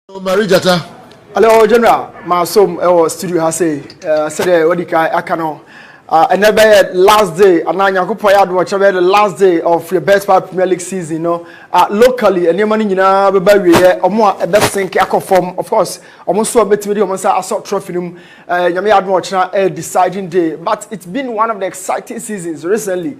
Marijata. Hello, General. My son, studio has said, what I can. And then last day, and now you can watch the last day of your best part Premier League season. Locally, and your money, or more a best thing form. Of course, almost so a bit video, almost a sort trophy. You may have watched a deciding day, but it's been one of the exciting seasons recently.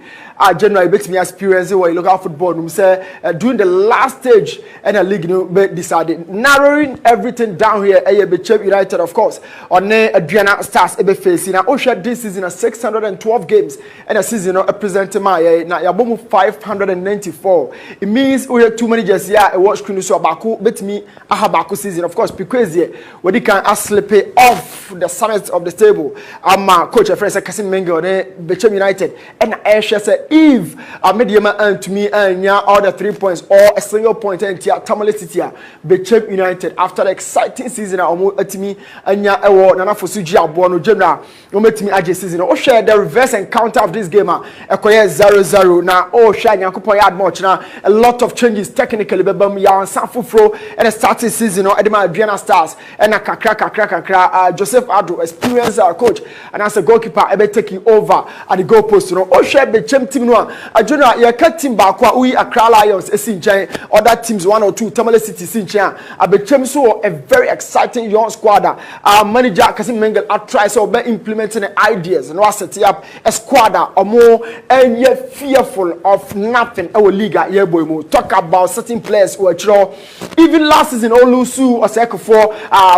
General, makes me experience where you look at football. Say during the last stage, and the league, decided narrowing everything down here. Kessben United, of course, on Adriana Stars, facing. Now, this season a 612 games and a season presenting my now you're 594. It means we have too many just here a watch screen so Baku bet me a Habaku season, of course, because when you can slip off the summit of the table. I'm coach of friends Kessben Midfield United and Aisha said if a medium earned to me and all the 3 points or a single point and Tamale City Midfield United after the exciting season at me and ya award Nana Fosuji Abuano General met me AJ season. Share the reverse encounter of this game. Ekoye 0-0 na share Nyankopon yard much na a lot of changes technically bebam ya Sanfufro and starting season Edema Adriana Stars and a kakra Joseph Ado experience coach and as a goalkeeper ebe taking over at the goal post share the team no Adriana ya cut team back wa we Accra Lions esinchen other teams 1 or 2 Tamale City sinchen abechem so a very exciting young squad manager Kessben Midfield try so be implementing the ideas and set up a squad or more and yet fearful of nothing. Our league talk about certain players who are even last season Olusu or Seko for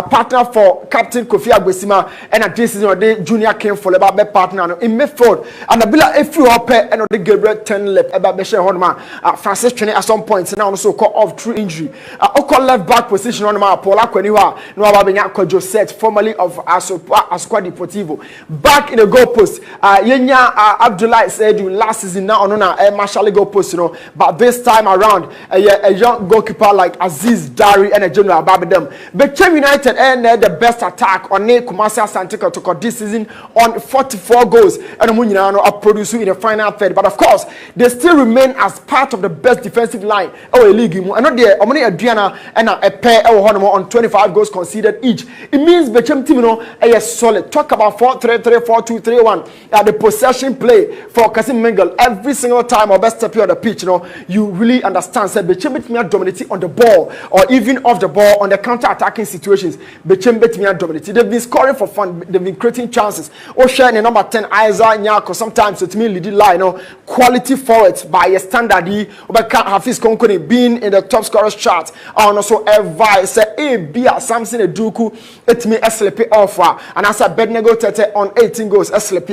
partner for Captain Kofi Agbesima and at this season the junior came for about be partner in Midfield and Abila if you up and the Gabriel 10 left about Beshe Honma Francis training at some points now also call off through injury. Oko left back position on my Paula Kweniwa no Ababenya Kojo set formerly of Asqua Deportivo back in the goal post. Yenya Abdullah said last season now on Marshall goal post, but this time around a young goalkeeper like Aziz Dari and a general Babadem. Kessben United and the best attack on Kumasi Asante to this season on 44 goals and Munyano are producing in the final third. But of course, they still remain as part of the best defensive line. League and not there. Omani Adriana and a pair on 25 goals conceded each. It means Kessben team is solid. Talk about 4-3-3, 4-2-3-1. The possession play for Kessben Midfield every single time or best step on the pitch, you really understand. Said Kessben dominating on the ball or even off the ball on the counter-attacking situations. Kessben dominating. They've been scoring for fun. They've been creating chances. Sharing number 10 Isaiah Nyako. Sometimes it's me leading line. Quality forwards by a standard. Hafiz Konkoni being in the top scorers chart. And also advice say Bia Samson Eduku. It's me SLP offer and as a Bednego Tete on 18 goals SLP.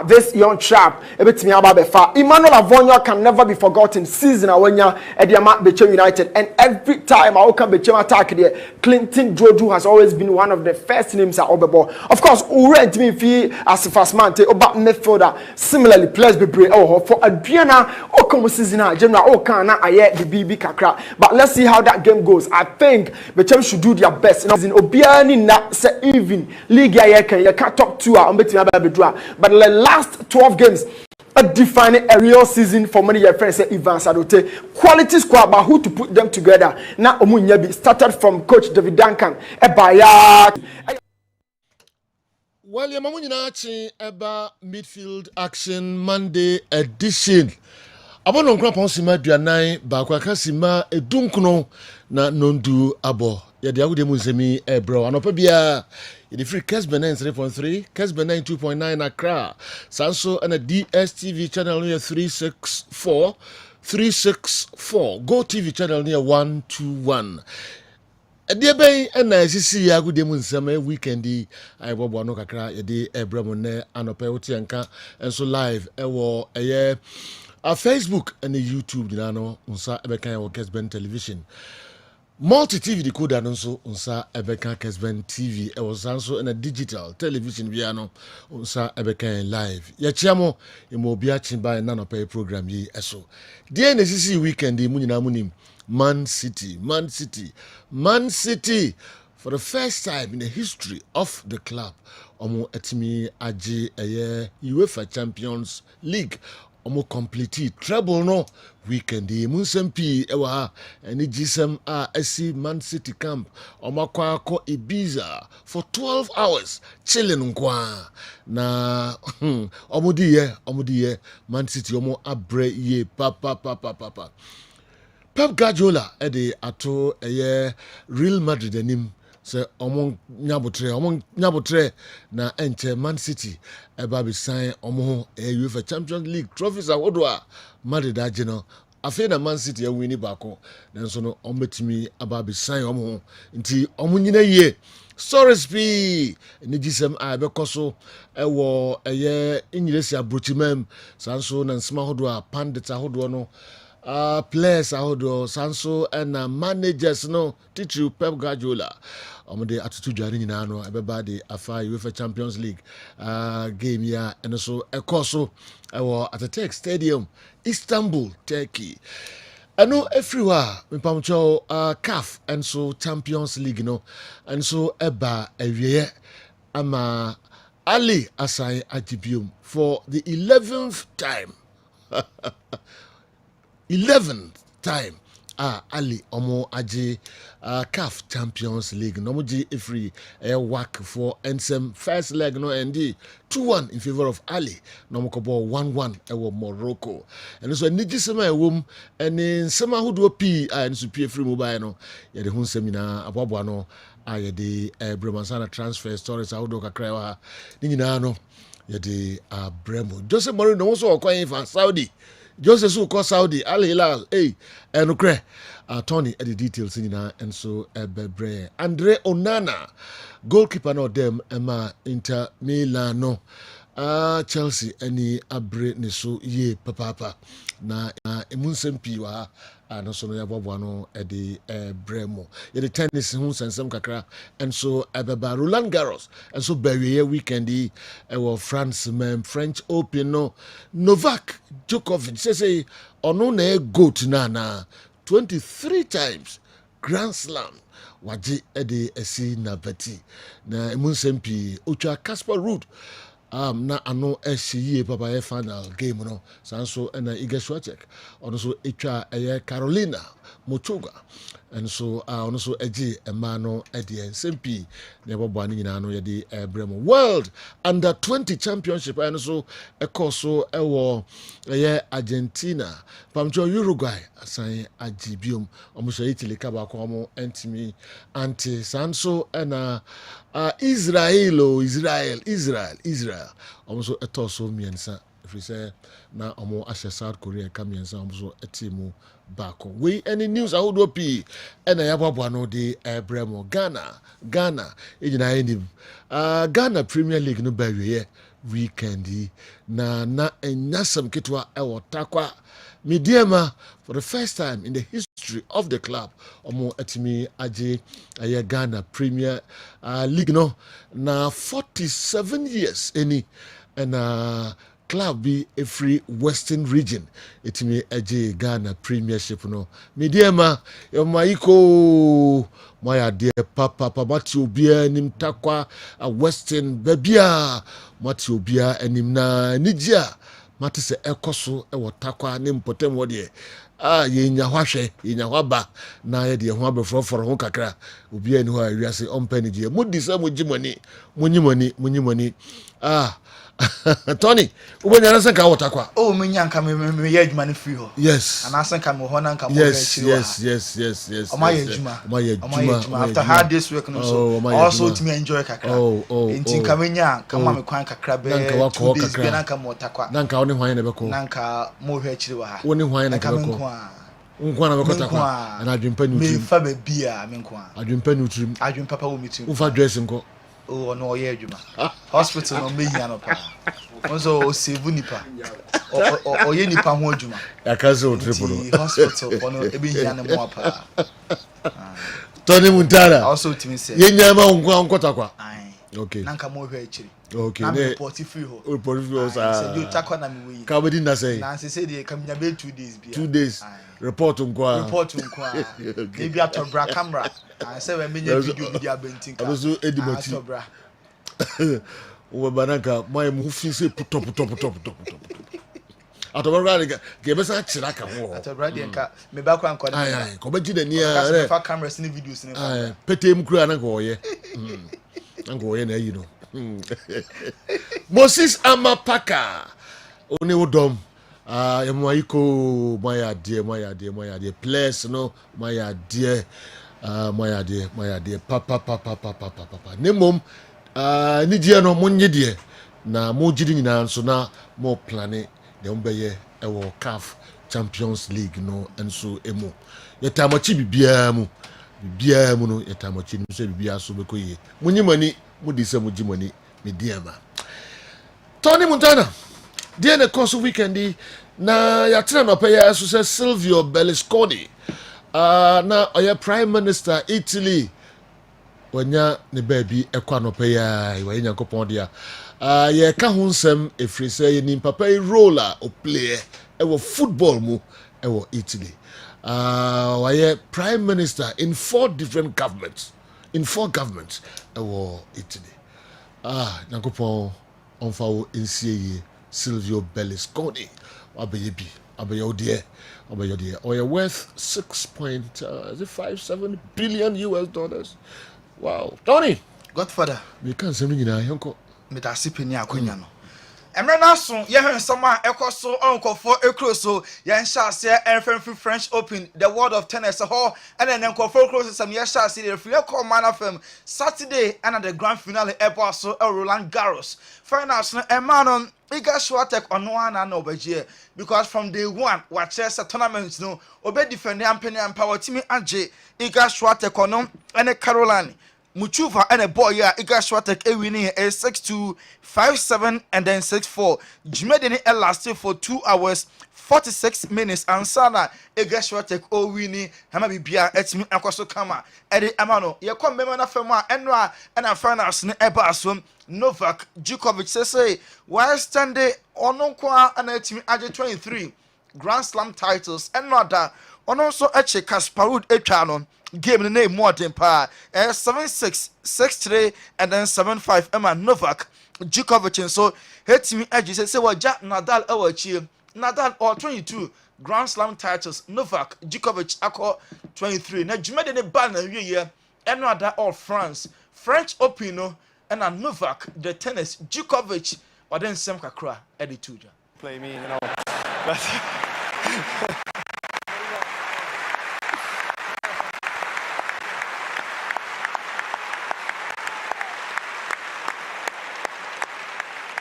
This young chap, Emmanuel Avonyo can never be forgotten. Season Awenya Ediama Kessben United, and every time I come Kessben attack there, Clinton Jodu has always been one of the first names at Obebo. Of course, Urent me fee as a fast man, about midfielder. Similarly, players be brave for Adriana Okomo season General Okana Aye the BB Kakra. But let's see how that game goes. I think Kessben should do their best. In Obiani na say even league you can't talk to but the last 12 games defining a real season for many years. Friends say Ivan Sadote quality squad, but who to put them together now. Omunyabi started from coach David Duncan Well, Yamamuninachi Eba Midfield Action Monday edition. Abono nkra ponsima duanai ba kwa kasima edunkuno na nondu abo yede agode mu nsemi ebro anopa bia yede free Kessben 3.3 Kessben 2.9 Accra sanso and a DSTV channel near 364 Go TV channel near 121 Ede ben na sisi ya agode mu nsema weekendi ai bobo no kakra yede ebro mu ne anopa oti anka enso live ewo eye Facebook and YouTube dinano unsa ebeka ya Kessben television multi TV decoder nso unsa ebeka Kessben TV e was also in a digital television biano unsa ebeka live ya chiamo imo bia chimba na no pay program yi eso die na sisi weekend mu nyina munim Man City for the first time in the history of the club omo etimi age UEFA Champions League omo complete treble no weekend yi munsem pi ewa ha eni gisem a esi Man City camp omo akọ Ibiza for 12 hours chilling nkwa na omo di ye Man City omo abre ye pa Pep Guardiola ede ato Real Madrid anim se omo nyabotre na enche Man City eba be sign omo UEFA Champions League trophies awodo a Madrid age no afi na Man City ya wini bako nanso no omo betimi aba be sign omo nti omo nyina ye Sorespi ni gisem a bekoso ewo Ingilesi abrochimem sanso na nsema hodo a pandit ahodo no players ahodo sanso and managers no teach Pep Guardiola de atutu dwane nyina no ebeba de afa UEFA Champions League game ya and so ekoso ewo Atatürk Stadium Istanbul, Turkey. Ano everywhere mepamcho CAF and so Champions League no and so eba ewie ama Ali assign agibium for the 11th time. 11th time Ali omo aji CAF Champions League no moji free work for ensem first leg no endi 2-1 in favor of Ali no mo ball 1-1 ewo Morocco and so niji sema ewom eni nsema hodo pi nso pi free mobile no ye de hu seminar aboabo no ye de Bremansana transfer stories ahodo kakra wa ni nyina no ye de Bremo Jose Mourinho no so okwan fa Saudi Joseph Suko Saudi Al Hilal enukre Tony the details in and so bebre Andre Onana goalkeeper no dem Emma Inter Milano Chelsea any abre ne so ye papa na emunsem piwa no so no yabobwa no de bremo ye the tennis hu sensem kakra and so ebeba Roland Garros and so bewe weekend e France French Open no Novak Djokovic say ono na goat na 23 times Grand Slam waje de esi na bati na emunsem pi otwa Casper Ruud na ano ehye papa final game no sanso na Iga Swiatek ono so etwa Carolina Mochoga and so ono so eji emano ede sempi na bobo ani nyina no ye de bremo World Under 20 Championship and so ekoso ewo Argentina pamcho Uruguay asan agibium omo so Italy kaba ko omo entimi anti sanso na Israel almost a toss of miensa if we say na omo ashe South Korea kamiensa almost a team back we any news I would be and I have no de Bremo Ghana Ghana Premier League no barrier weekend na enyasam kitwa ewo takwa Midiema for the first time in the history of the club omo atimi aje Ghana Premier League no na 47 years any and club be a free western region etimi aje Ghana Premiership no Midiema yomaiko moya de papa mati obia nim takwa western babia mati obia anim na nijia mate se ekoso ewo takwa ne mpotem wo de yenya hwahwe yenya hwaba na ye de ho abefroforo ho kakra obi ani ho awiase ompani die mudi se mugimoni munyimoni Tony ubenya na senka wotakwa menya nka me ye adwuma ne free ho yes ana senka me ho na nka mo yes my adwuma after hard this week no so also to me enjoy kakra enti nka menya kama me kwan kakra be 2 days be na nka mo takwa na nka woni hwan na beko na nka mo hwe akiri wa ha woni hwan na beko nkwana beko takwa na adwempa ni utim me fa be bia me nkwa adwempa ni utim adwempa pa wo mitim ufa dress nko no ye adwuma hospital no meyi no pa onzo o save nipa o ye nipa ho adwuma akaze o triple hospital ono ebe hia ne mo pa Tony Muntara also timi say yenya ma nkota kwa okay nanka mo hwe akiri okay na report free ho sa say you takwa na me wi ka bedi na say na say dey kamnya be 2 days bia 2 days report nkwa maybe ato bra camera say we menya video bi abentinka abuzo edimoti bra uwe banaka mai mu fi say puto atobra ga be sa chira ka ho atobra de nka me ba kwa nkɔ ai ko ba gide ni a fa cameras ni videos ni ai petem kura na go ye na go ye na yi no Moses Amapaka oni odom Yamaiko my dear place no my dear papa nemom ni dear no monye dear na mo gidi nyina nso na mo plane de ombeye e wo CAF Champions League no enso emu yetamachi bibia mu no yetamachi no so bibia so bekoye munyimani mudi se mujimani me diama Tony Montana dear the course of weekend na yatra no pay so say Silvio Berlusconi na oya prime minister Italy wanya ne baby ekwa no pay we nyankopon dia ye ka ho nsem efri say ye nim papa roller o play e wo football mu e wo Italy why prime minister in 4 different governments e wo Italy nyankopon onfa wo nsie Silvio Berlusconi abayodie or worth 6.57 billion US dollars. Wow. Tony, Godfather, we can't say anything now. Yonko, me ta sipeni akonya no. Emre na so ye hwen sama ekoso onkofo ekroso ye nhase enfrem French Open the world of tennis ho and then enkofo ekroso sam ye nhase the free call man FM Saturday and the grand finale ebo so Roland Garros finals no emano Iga Swiatek ono ana na obagie because from day one watch the tournament no obe defend ampeni empower team age Iga Swiatek ono ene Caroline Muchuva and a boy ya Iga Swiatek winning 6-2, 5-7 and then 6-4. Jimedini lasted for 2 hours 46 minutes and Sana Iga Swiatek winning Hama bibia etimi akwaso kama edi amano ye kwa mema na fema enwa and finals ne eba Novak Djokovic say while standing ono kwa and etimi age 23 Grand Slam titles and nada ono so eche Kasparud etwa game the name more than pa 7-6, 6-3 and then 7-5 Emma Novak Djokovic and so hit me edge say what Jack Nadal achieve Nadal or 22 Grand Slam titles Novak Djokovic ako 23 na jumede ne ban na wiye and other all French Open no and a Novak the tennis Djokovic or then sem kakra edi tuja play me but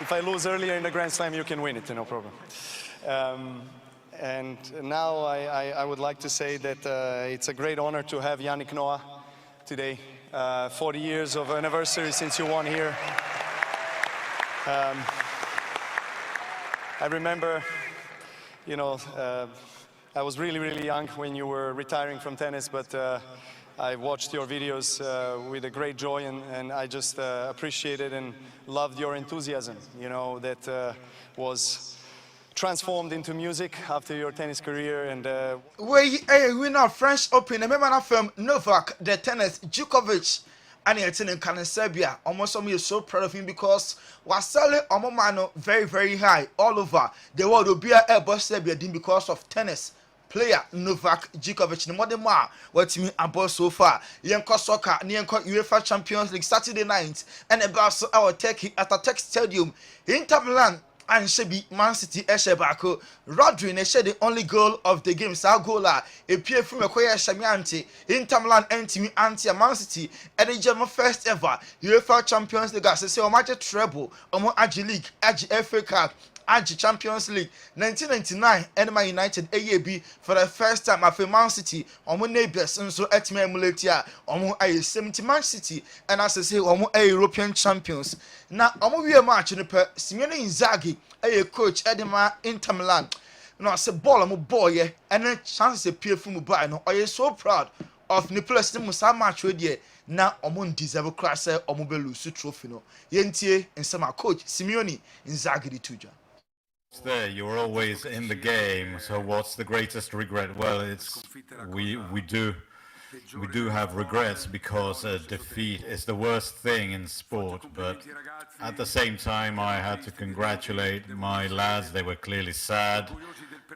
if I lose earlier in the Grand Slam, you can win it, no problem. And now I would like to say that it's a great honor to have Yannick Noah today. 40 years of anniversary since you won here. I remember, I was really young when you were retiring from tennis, but I watched your videos with a great joy and I just appreciated and loved your enthusiasm, that was transformed into music after your tennis career. And we winner French Open, remember na from Novak, the tennis, Djokovic, and it's in Serbia. Almost some is so proud of him because was selling Omomano very high all over the world. Will be a boss Serbia because of tennis. Player Novak Djokovic no more than what me about so far. Yenko soccer, Yenko UEFA Champions League Saturday night, and about our Tech at a Tech Stadium Inter Milan and Shebi Man City Eshebako. Rodri ne the only goal of the game. Sa goala a peer from a Koya Shamianti Inter Milan anti anti Man City and the German first ever UEFA Champions League. As I say, Omaje treble, Omo Agi League, Agi FA Cup. Agi Champions League 1999 Enema United AAB for the first time after Man City omo neighbors nso etime emulate a omo aye 70 Man City and as I say omo aye European champions na omo wie match no per Simone Inzaghi aye coach Edema Inter Milan no say ball omo boy and chance to pay from buy no oye so proud of Nicolas Musa match we there na omo deserve class omo be lose trophy no yentie nsema coach Simone Inzaghi di tuja. There, you're always in the game. So, what's the greatest regret? Well, it's we do we do have regrets because defeat is the worst thing in sport. But at the same time, I had to congratulate my lads. They were clearly sad.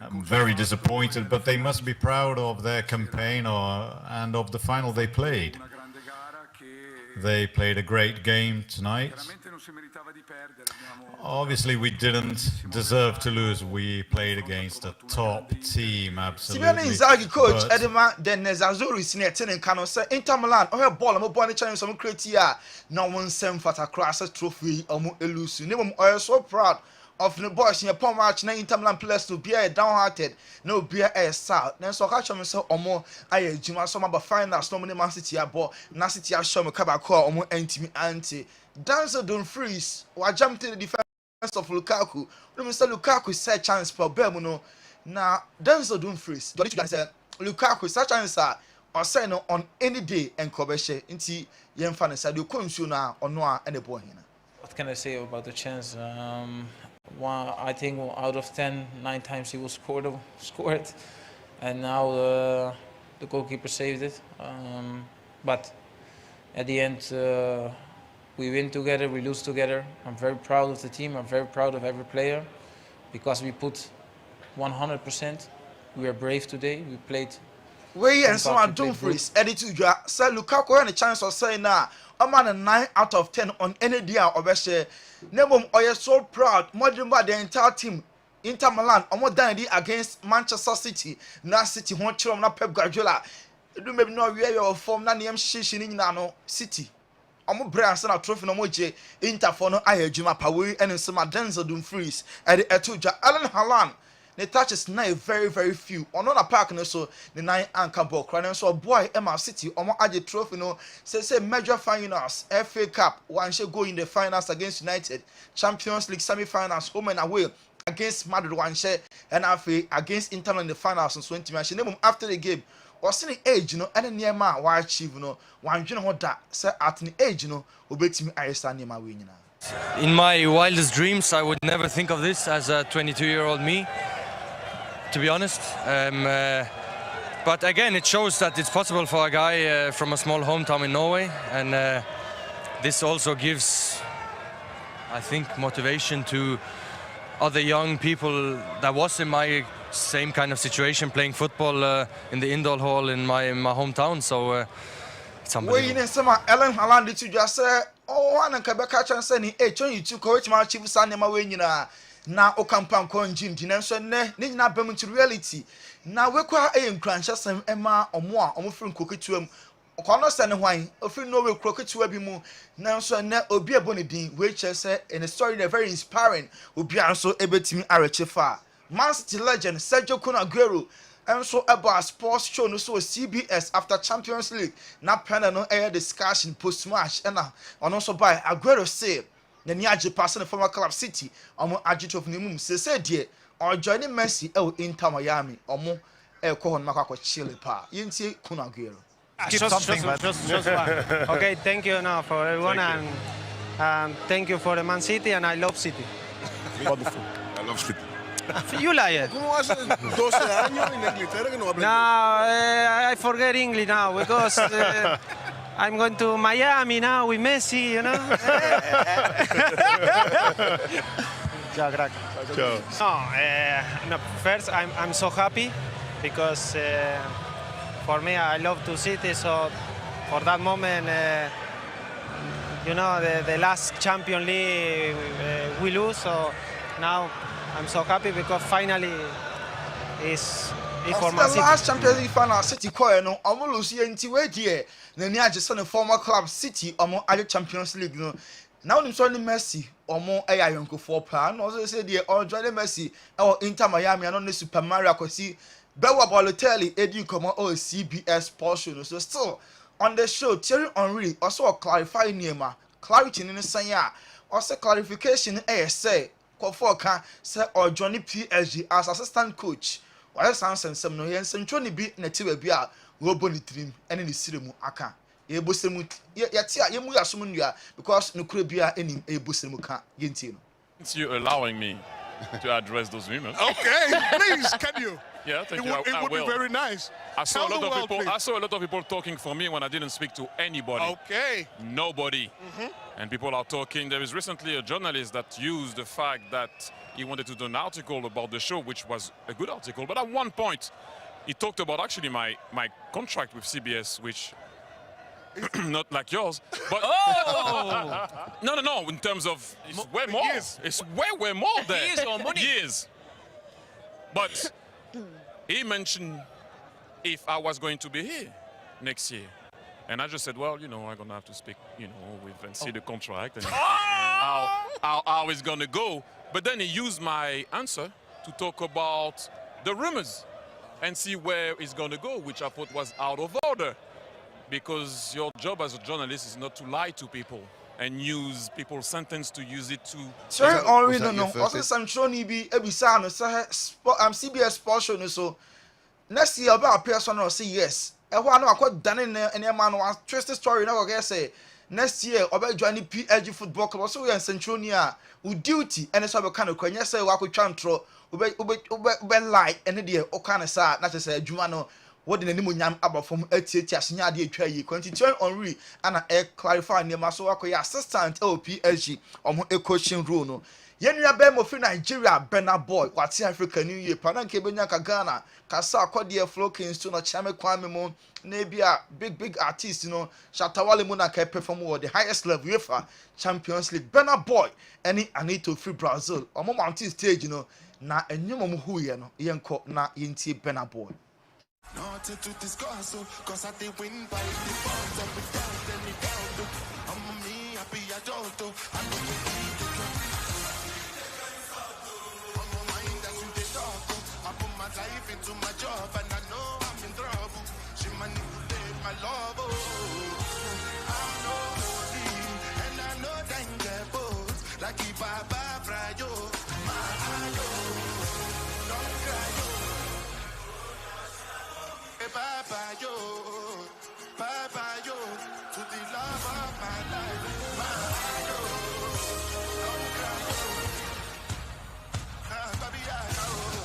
I'm very disappointed, but they must be proud of their campaign and of the final they played. They played a great game tonight. Obviously, we didn't deserve to lose. We played against a top team, absolutely. Inzaghi coach But Edema then Nezazuri senior ten Kano say Inter Milan oh ball mo born challenge some creatia na one sem fata cross trophy omo elusu. Name I so proud of the boys in a poor match na Inter Milan players to be downhearted no be a sad. Then so catch me say omo aye juma some about finals no Man City abo na City a show me kaba call omo anti Dancer don't freeze or jump to the defense of Lukaku. When Mr. Lukaku said chance for Bermuno now Dancer don't freeze. Don't you say Lukaku such chance or say no on any day and Kobeshe into young fans said you couldn't show now or no any boy here. What can I say about the chance? I think out of 10, 9 times he was scored, and now the goalkeeper saved it. But at the end, we win together, we lose together. I'm very proud of the team. I'm very proud of every player because we put 100%. We are brave today. We played. We and someone don't freeze. Edited you say Lukaku and a chance of saying now. A man a 9 out of 10 on any day or best. Nebum are so proud. More than the entire team. Inter Milan almost done it against Manchester City. Now City won't chill on Pep Guardiola. You maybe know where your form na name shishi in Nano City. Omo brands na trophy no moje Inter for no aye adwuma pawe and some Denzel don't freeze. At the Etuja Alan Haaland. The touches now very few. On a park no so the 9 anchor ball crying so boy Emma City omo aje trophy no say major finals FA Cup one should go in the finals against United, Champions League semi-finals home and away against Madrid one share and FA against Inter in the finals in 20 match. After the game was in the age and near ma why achieve one that say at the age obetimi ayesa near ma win. In my wildest dreams, I would never think of this as a 22-year-old me, to be honest. But again, it shows that it's possible for a guy from a small hometown in Norway, and this also gives, I think, motivation to other young people that was in my same kind of situation, playing football in the indoor hall in my hometown. So it's unbelievable. When some Ellen Haaland did you just say, oh, one and Quebec and saying, hey, you two coach my chief son, my way, now o campaign con Jim Dinenso ne na bem to reality na we kwa em krancha sem ema omo a omo firi kokituam okono se ne hwan ofiri no we kroketua bi mu na so na obi eboni din we che say in a story that very inspiring obi anso ebetimi arechefa Man City legend Sergio Aguero and so about sports show no so CBS after Champions League na panel no air discussion post match and on also by Aguero say the Niaje passing the former club City omo agit of nimum say dear or joining Messi Inter Miami omo kohon makako chile pa yinti Kun Aguero. Just one. Okay, thank you now for everyone and thank you for the Man City and I love City. Wonderful. I love City. You lie. ¿Cómo hace 12 años en Inglaterra que no habla? No, I forget English now because I'm going to Miami now with Messi, you know. Ciao, crack. No, first I'm so happy because for me I love to City, so for that moment, you know, the last Champions League we lose, so now I'm so happy because finally it's for Man City. The last Champions League final City call no omo lose yenti we die na ni agese no former club City omo ade Champions League no now nim so ni Messi omo eya yonkofo pa no so say die o join Messi Inter Miami no Super Mario akosi Bewa Balotelli edi komo CBS Sports show so still on the show Thierry Henry also clarify niema clarity ni san ya also clarification say Kofoka say or Johnny PSG as assistant coach. Why Sansen some no yen sentro ni bi na tiwa bi a wo boni trim ene ni siremu aka. E bosemu yatia yemu yasum nua because no kura bia enim e bosemu ka yenti no. You allowing me to address those women. Okay, please, can you? Yeah, thank you. It would be very nice. I saw Tell a the lot of world, people. please. I saw a lot of people talking for me when I didn't speak to anybody. Okay. Nobody. And people are talking. There was recently a journalist that used the fact that he wanted to do an article about the show, which was a good article. But at one point, he talked about actually my contract with CBS, which not like yours, but no. In terms of it's way more. Years. It's way more there. Years or money? Years. But he mentioned if I was going to be here next year. And I just said, well, I'm going to have to speak, with and see the contract and how it's going to go. But then he used my answer to talk about the rumors and see where it's going to go, which I thought was out of order. Because your job as a journalist is not to lie to people and use people's sentence to use it to... Sorry, Henri, no. Also, some show ni bi ebisa no say CBS Sports show no so. Next year, about person will say yes. Ehwa na akọ dane ne man one twist story na go say next year oba join PSG football club so we in Centroni a wo duty ene so be kan kwanya say wa akotwa ntro obe lie ene de o kan sa na say adwuma no what the name nyam abafom atiati asenya ade atwa yi continue Henri ana clarify ne ma so akoya assistant PSG omo coaching role no yenua be mo fi Nigeria Bernard Boy wati Africa New Year pana nke benya ka Ghana kasa akode flow kings to no chame kwame mo na bia big artist Shatawale mu na ka perform with the highest level UEFA Champions League Bernard Boy any Anito free Brazil omo mountain stage na enyum mo hu ye no yenko na yentie Bernard Boy. Not to discuss, cause I did win by the bonds and without any doubt. I'm me, I be a dodo. I know you need to come. I'm a mind that's in the dark. I put my life into my job and I know I'm in trouble. She manipulate my love. I know holy and I know danger both. Like if I buy you, my ayo. Don't cry, yo. Bye-bye, yo, to the love of my life, my yo, don't cry, yo, baby, I know.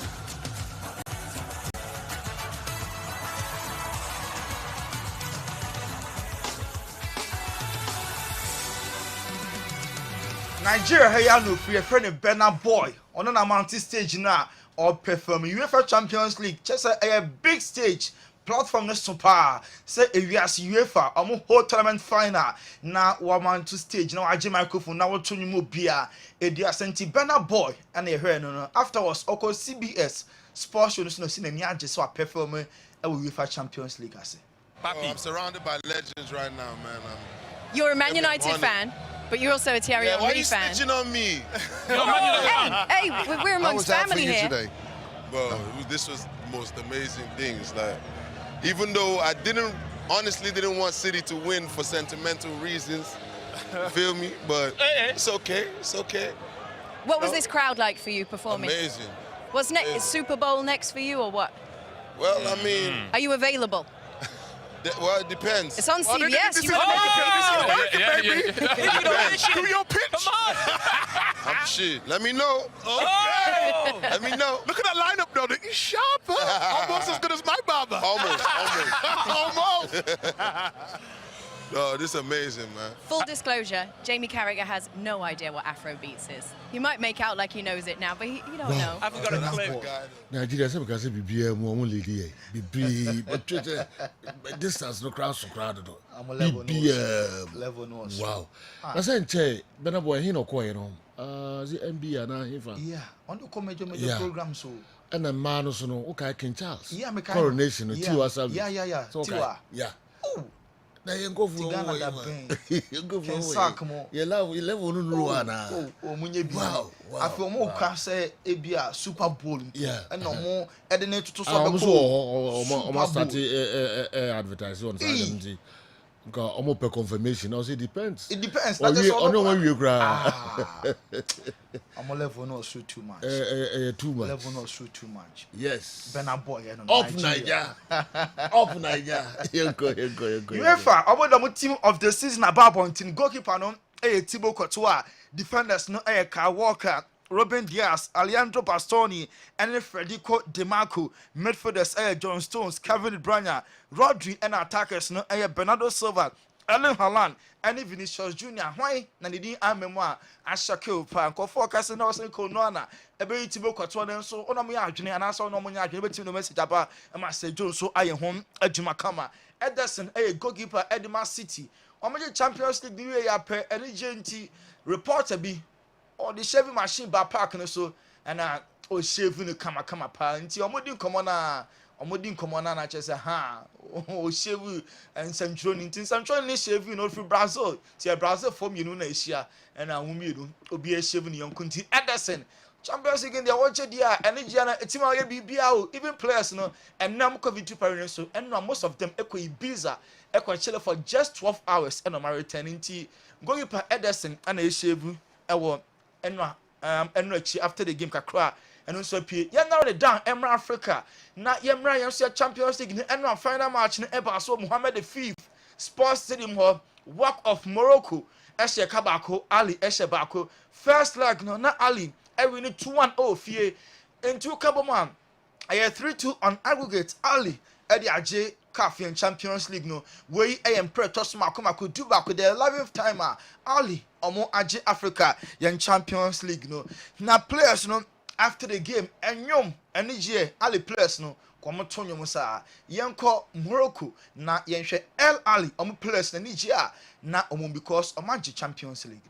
Nigeria here no free friend Bernard Boy on an mountain stage now or perform UEFA Champions League just a big stage platform no super say areas UEFA whole tournament final na woman to stage na waje microphone na wo tunu mu bia edia senti Bernard Boy and ehwe no afterwards oko CBS Sports show no see na mi age so perform e UEFA Champions League ase. I'm surrounded by legends right now, man. You're a Man United fan, but you're also a Thierry why Henry you fan. snitching on me? Hey, we're amongst family here. Today? Bro, this was the most amazing thing. It's like, even though I honestly didn't want City to win for sentimental reasons, you feel me? But it's okay. It's okay. What was this crowd like for you performing? Amazing. What's next? Is Super Bowl next for you or what? Well, I mean... Are you available? Well, it depends. It's on CBS. This is working, baby. Do your pitch. Come on. I'm shit. Let me know. Okay. Let me know. Look at that lineup, though. He's sharp. Almost as good as my barber. Almost. No, this is amazing, man. Full disclosure, Jamie Carragher has no idea what Afrobeats is. He might make out like he knows it now, but he don't know. I haven't got a clue. Nigeria, some guys say BBM, one lady, BB, but distance no crowd, so crowded. BBM. Level no. Wow. I said, Che, Bernard Boy, he no quiet, the NBA and I, yeah, on the comedy program so. And a man also no, okay, King Charles. Yeah, me Coronation, Tiwa service. Yeah. So, okay. Tiwa. Yeah. Oh. Now you go for you go for you love 11 Ruana. Wow. I feel more can say a Super Bowl. Yeah. And no more editing to almost started advertising on Saturday. Almost per confirmation. Also, it depends. It depends. I know when you grab. I'm a level not shoot too much. Too much. Level not shoot too much. Yes. Bernard Boy. Up Niger. Up Niger. You go. UEFA, about the team of the season about team goalkeeper no Thibaut Courtois, defenders no Kyle Walker, Ruben Diaz, Alejandro Bastoni, and Federico Demarco. Midfielders John Stones, Kevin De Bruyne, Rodri, and attackers no Bernardo Silva, Erling Haaland, and Vinicius Junior. Why? Nandidi Amemoa, Ashakil Pan, Kofocus and also Konona, a very Tibo Quatron, so on my agony, and I saw no money, to the message about and I said, Joe, so I am home at Jumakama. Ederson, a goalkeeper, Edema City. On my Champions League, the way I pay any GNT reporter be. Or the shaving machine by park and so and oh shaving the kama pa nti omodin komona na chese ha oh shave and central nti central ni shave no free Brazil ti Brazil form you na ehia and ahumi no obi e shave ni yonkunti Ederson Champions League dey watch dia energy na team a bibia o even players no and nam COVID parents so and most of them ekọ Ibiza ekọ chile for just 12 hours and no returning nti goalkeeper Ederson and e shave ewo enwa chi after the game kakra eno so pie ya now the down Emra Africa na yemra yem so Champions League enwa final match na eba so Mohammed V Sports Stadium ho Walk of Morocco ehye kabako Ali ehye bako first leg no na Ali every 2-1 fie into kaboma aye 3-2 on aggregate Ali edi aje Cafe Champions League no we am pretos makomako do back the 11th timer Ali omo age Africa yen Champions League no na players no after the game enyom enije Ali players no komo tonyo sa yenko Morocco na yenhwe El Ali omo players na Nigeria na omo because omo age Champions League.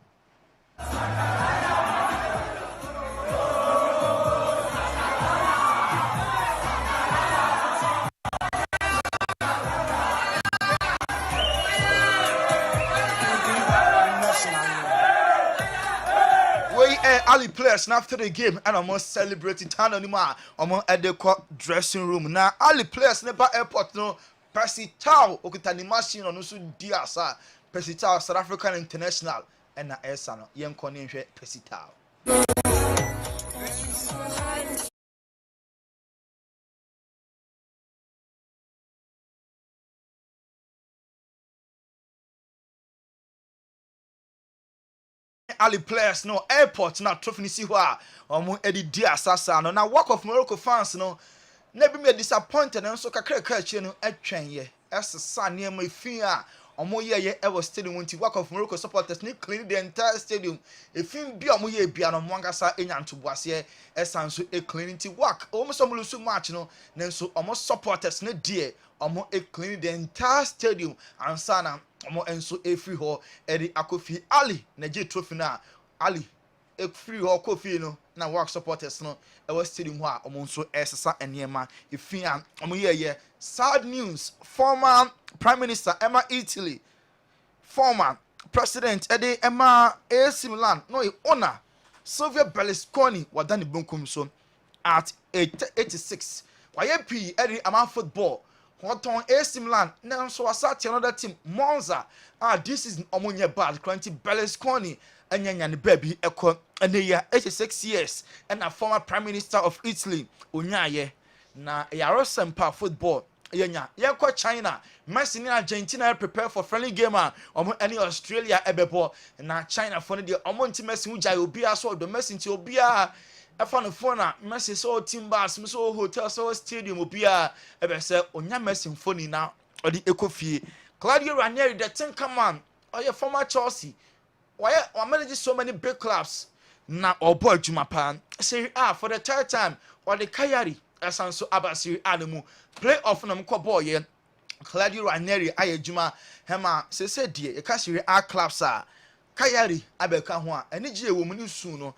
Ali players after the game and almost celebrating town anymore almost at the dressing room now Ali players never airport no Percy Tau okitani machine on so diasa Percy Tau South African international and na esa no yen kone hwe Percy Tau Ali players no airport na trophy ni si ho a omo edi di asasa no na Walk of Morocco fans no na bi me disappointed no so kakra achie no atwen ye esesa ne ma fin a omo ye ever stadium wonti Walk of Morocco supporters ni clean the entire stadium efin bi omo ye bia no mo ngasa enya ntoboase esan so e clean ti work omo so mo su match no nenso omo supporters ne die omo e clean the entire stadium ansana omo enso e free ho edi akofi Ali na je trophy na Ali e free ho kofi no na work supporters no e was stadium ho a omo nso esesa enema efin a omo ye sad news former prime minister Emma Italy former president edi Emma AC Milan no e owner Silvio Berlusconi wadani bunkum so at 86 waye p edi ama football Hoton AC Milan now so asat another team Monza this is omonye bad currently Berlusconi anyanya ne baby eko ene 86 years and a former prime minister of Italy onyaye na yarosempa football yenya yenko China Messi ni Argentina prepare for friendly game omo any Australia ebebo na China for the omo nti Messi ujai obi aso do Messi nti obi a efa no phone na Messi so team bus so hotel so stadium obia ebe se onya Messi phone na odi ekofie Claudio Ranieri the thing come on oye former Chelsea why manage so many big clubs na obo adwuma pa Serie A for the third time or the Cagliari asanso aba Serie A mu playoff na mko ball ye Claudio Ranieri ayedwuma hema se die e ka Serie A clubs a Cagliari abeka ho a ene gye wo mu ni su no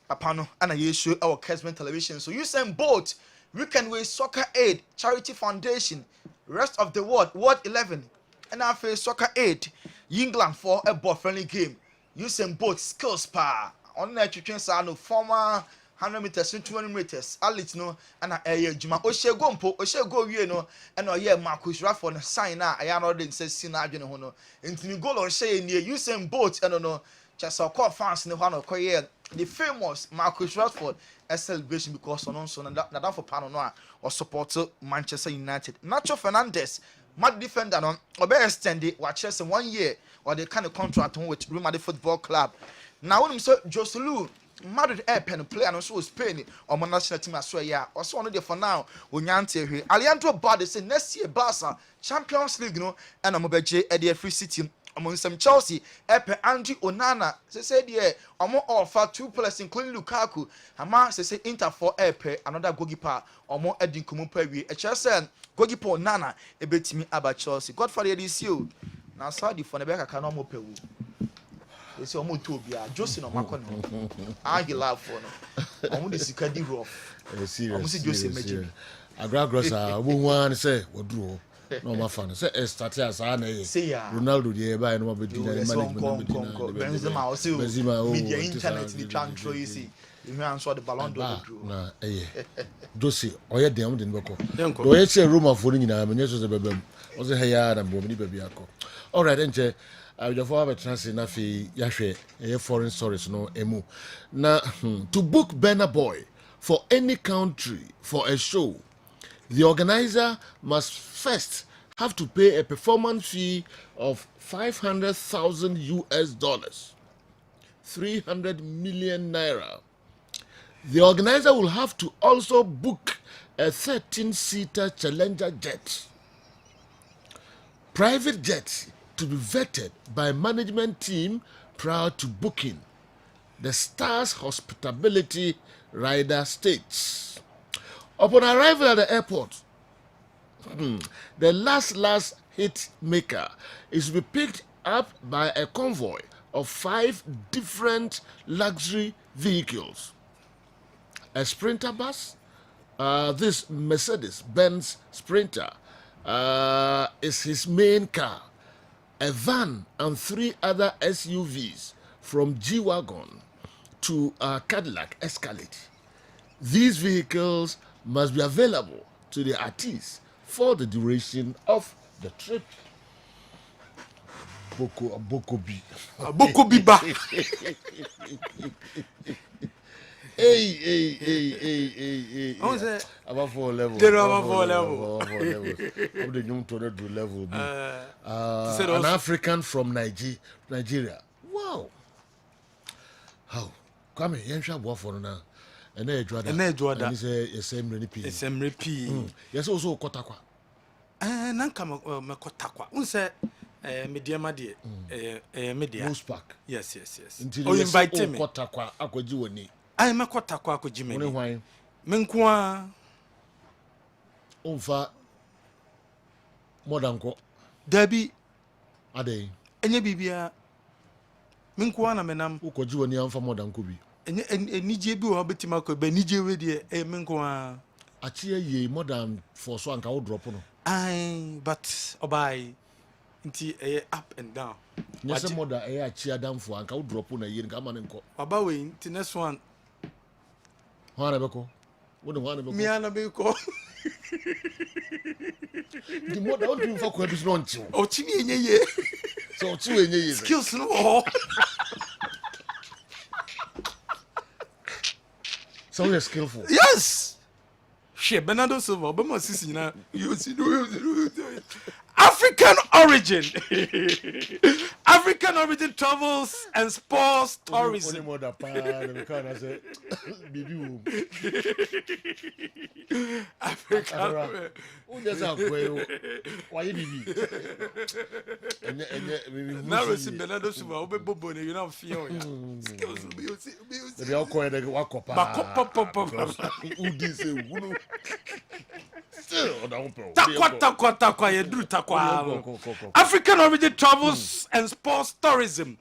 Papa no ana yesho our Kessben television so you send both Weekend with Soccer Aid Charity Foundation rest of the world 11 and after Soccer Aid England for a ball friendly game you send both skills pa on na twetwen sa no former 100 meters 200 meters athlete no ana eye juma o shego wie no ana oye Marcus Rashford no sign na aya no de nsesi na adwene ho no ntini goal on share nie you send both and no just our fans ne ho na koye the famous Marcus Rashford a celebration because on so na for pano no or support Manchester United. Nacho Fernandez, mad defender no obe extend it watch 1 year or they kind of contract with Real Madrid Football Club. Now when so Joselu Madrid pen player no so Spain or national team as well. Yeah, also on the for now. Unyante here. Alejandro Balde say next year Barca Champions League no and Omobeje at the free city. Among some Chelsea, Epe Angie Onana, say yeah, among all for 2 players including Lukaku. Ama say Inter for Epe another goalkeeper or more Edin Kumupewi. A Chelsea goalkeeper Onana a bit me about Chelsea. Godfather this you. Now Saudi for the back I cannot move. They say omo Tobia, Jose no makon. Ah he laugh for no. Omo the sikadi rough. Omo si Jose Meji. Agragrosa wo wan say woduro. No ma fan say start as na Ronaldo dey buy no be di management Benzema also media internet ni transfer you see. You answer the Ballon d'Or na Jose oye dem dey beko. Do ye say Roma for ni na menye so say bebem. O say heya na bo ni baby akọ. All right enche Jafo have a chance na fi yahwe foreign stories no emu. Na to book Burna Boy for any country for a show, the organizer must first have to pay a performance fee of $500,000, 300 million naira. The organizer will have to also book a 13-seater Challenger jet, private jet, to be vetted by management team prior to booking. The star's hospitality rider states. Upon arrival at the airport, the last hit maker is to be picked up by a convoy of 5 different luxury vehicles. A Sprinter bus, this Mercedes-Benz Sprinter is his main car. A van and 3 other SUVs from G-Wagon to Cadillac Escalade. These vehicles must be available to the artists for the duration of the trip. Bokobi ba. Hey. About 4 levels. They're about 4 levels. Of the young to level. An African from Nigeria. Wow. How? Come here, you shall for now. And then you say, same repeat. Yes, also Kotakwa. Nankama Kotakwa. Unse media. Rose Park. Yes. Oh, invite me. Kotakwa, Akojiwoni. I am a Kotakwa Kojimeni. Why? Menkwa. Umfa. Modanko. Debbie. Ade. Enye bibia. Menkwa na menam. Ukojiwoni amfa modanko bi. Nije bi wo betima ko be nije we de menkwa. Achie ye more than for so anka wo drop no. But obai nti up and down. Nyese moda achie adamfo anka wo drop na ye nka ma ne nko. Baba we nti next one. Hwana beko. Wo de hwana beko. Mi ana beko. The moda won do for ko bi no nti. O chi ni enye ye. So o chi we enye ye. Skills no. So you're skillful. Yes. She Bernardo Silva, but my sister now. You see, African origin. African origin travels and sports tourism. African. Now we see Bernardo Silva. We bobo ne you know feel ya. Skills you see. They all call it a wakopa. African origin travels and sports tourism.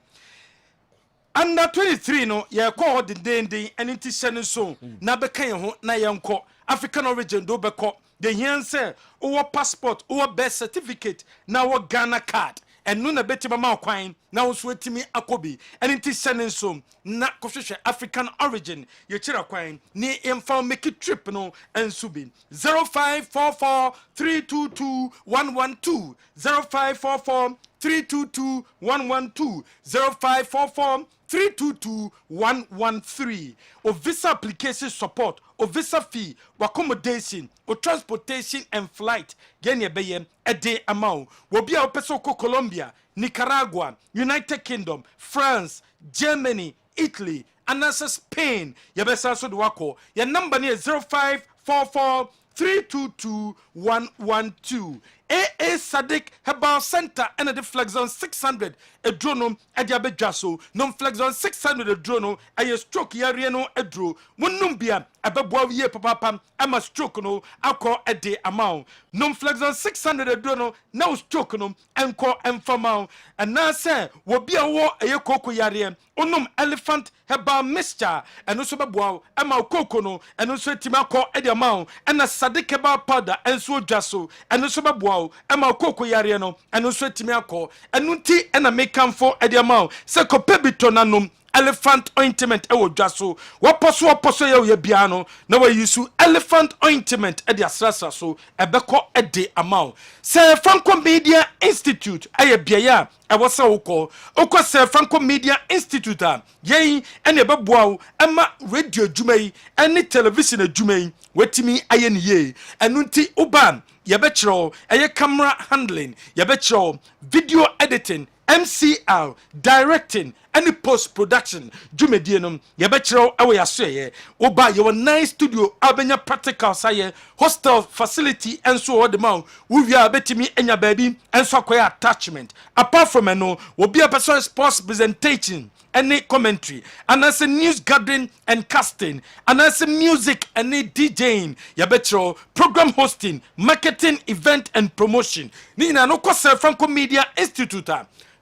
Under 23 no ye call the day and it is sending so na beka ye ho na yenko African origin do beko the here say our passport our birth certificate na our Ghana card and no na betima ma kwan na wo so etimi akobi and it is sending so na kohwehwe African origin ye kira kwan ni info make it trip no ensubi 0544322112 0544322112 0544322113 or visa application support or visa fee or accommodation or transportation and flight genya beye a day amount will be our peso Colombia, Nicaragua, United Kingdom, France, Germany, Italy, anasa Spain yɛbɛsa so de wakɔ yɛ number ne 0544 322112 AA Sadiq Herbal Center and the Flexon 600 a drone abedwa so no Flexon 600 a drone a stroke yare no a draw munumbia abeboa ye papa ama stroke no akɔ a day amount no Flexon 600 a drone now stroke no enko emfamount and now say will be a war a koko yare onum elephant herbal mixture and also beboa ama koko no and also timako a day amount and a Sadiq herbal powder and so jaso and also beboa Emma Coco Yariano, and no sweat me a call, and nunti and a make come for a amount. Seco pebitonanum, elephant ointment, jaso. What posso ye piano, no way you sue elephant ointment at the Asrasa so, a beco a day amount. Sir Franco Media Institute, I bia, I was so called. Oko Sir Franco Media Institute, yea, and a babuao, Emma radio Jumay, any television a Jumay, wait to me, ayen ye, and nunti uban. Yabetro, camera handling, Yabetro, video editing, MCR, directing, any post production, Jumedianum, Yabetro, away say, Oba, your nice studio, Albania practical say, hostel facility, and so on the mount, we are betting me and your baby, and so attachment. Apart from no, will be a personal sports presentation. Any commentary, and as a news gathering and casting, and as a music and a DJing, yabetro, program hosting, marketing, event and promotion. Nina no kwasa Franco Media Institute.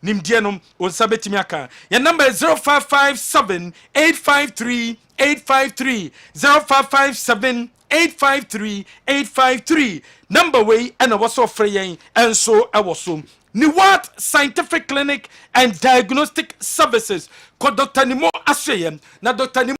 Nimdianum on Sabetimiaka. Your number is 0557 853 853 0557 853 853. Number way and I was so free and so I was so. Niwat Scientific Clinic and Diagnostic Services. Ko Dr. Nimo Asweyem. Na Dr. Nimo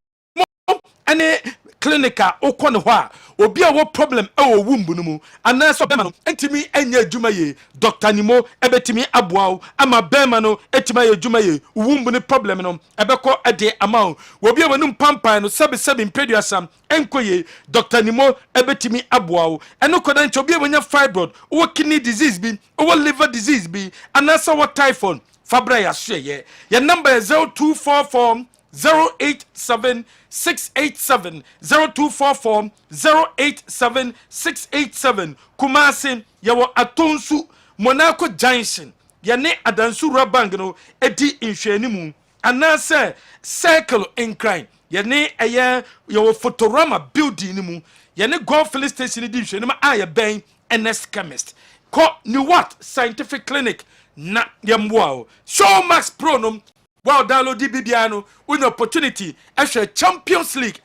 ane clinica okon hwa obi a wo problem e wo wumbu no mu anaso bema no entimi enya adwuma ye Dr. Nimo ebetimi aboa ama bema no etima ye adwuma ye wumbu ne problem no ebekọ ade ama obi a wanum pampan no sebi mpeduasam enkoye Dr. Nimo ebetimi aboa eno koda nche obi a wanya fibroid wo kidney disease bi wo liver disease bi anaso wo typhoid fabra ya hye ye number is 0244 087 687 0244 087 687 Kumasi yawo atonsu Monaco Junction yane adansu rabang no edi inhwanimu anase circle in crime yane eye yawo Fotorama building nimu yane golf filling station di inhwanimu aye ben NS chemist ko ni what scientific clinic na yamwa show max pronum. Wow, download DBBiano with an opportunity as a Champions League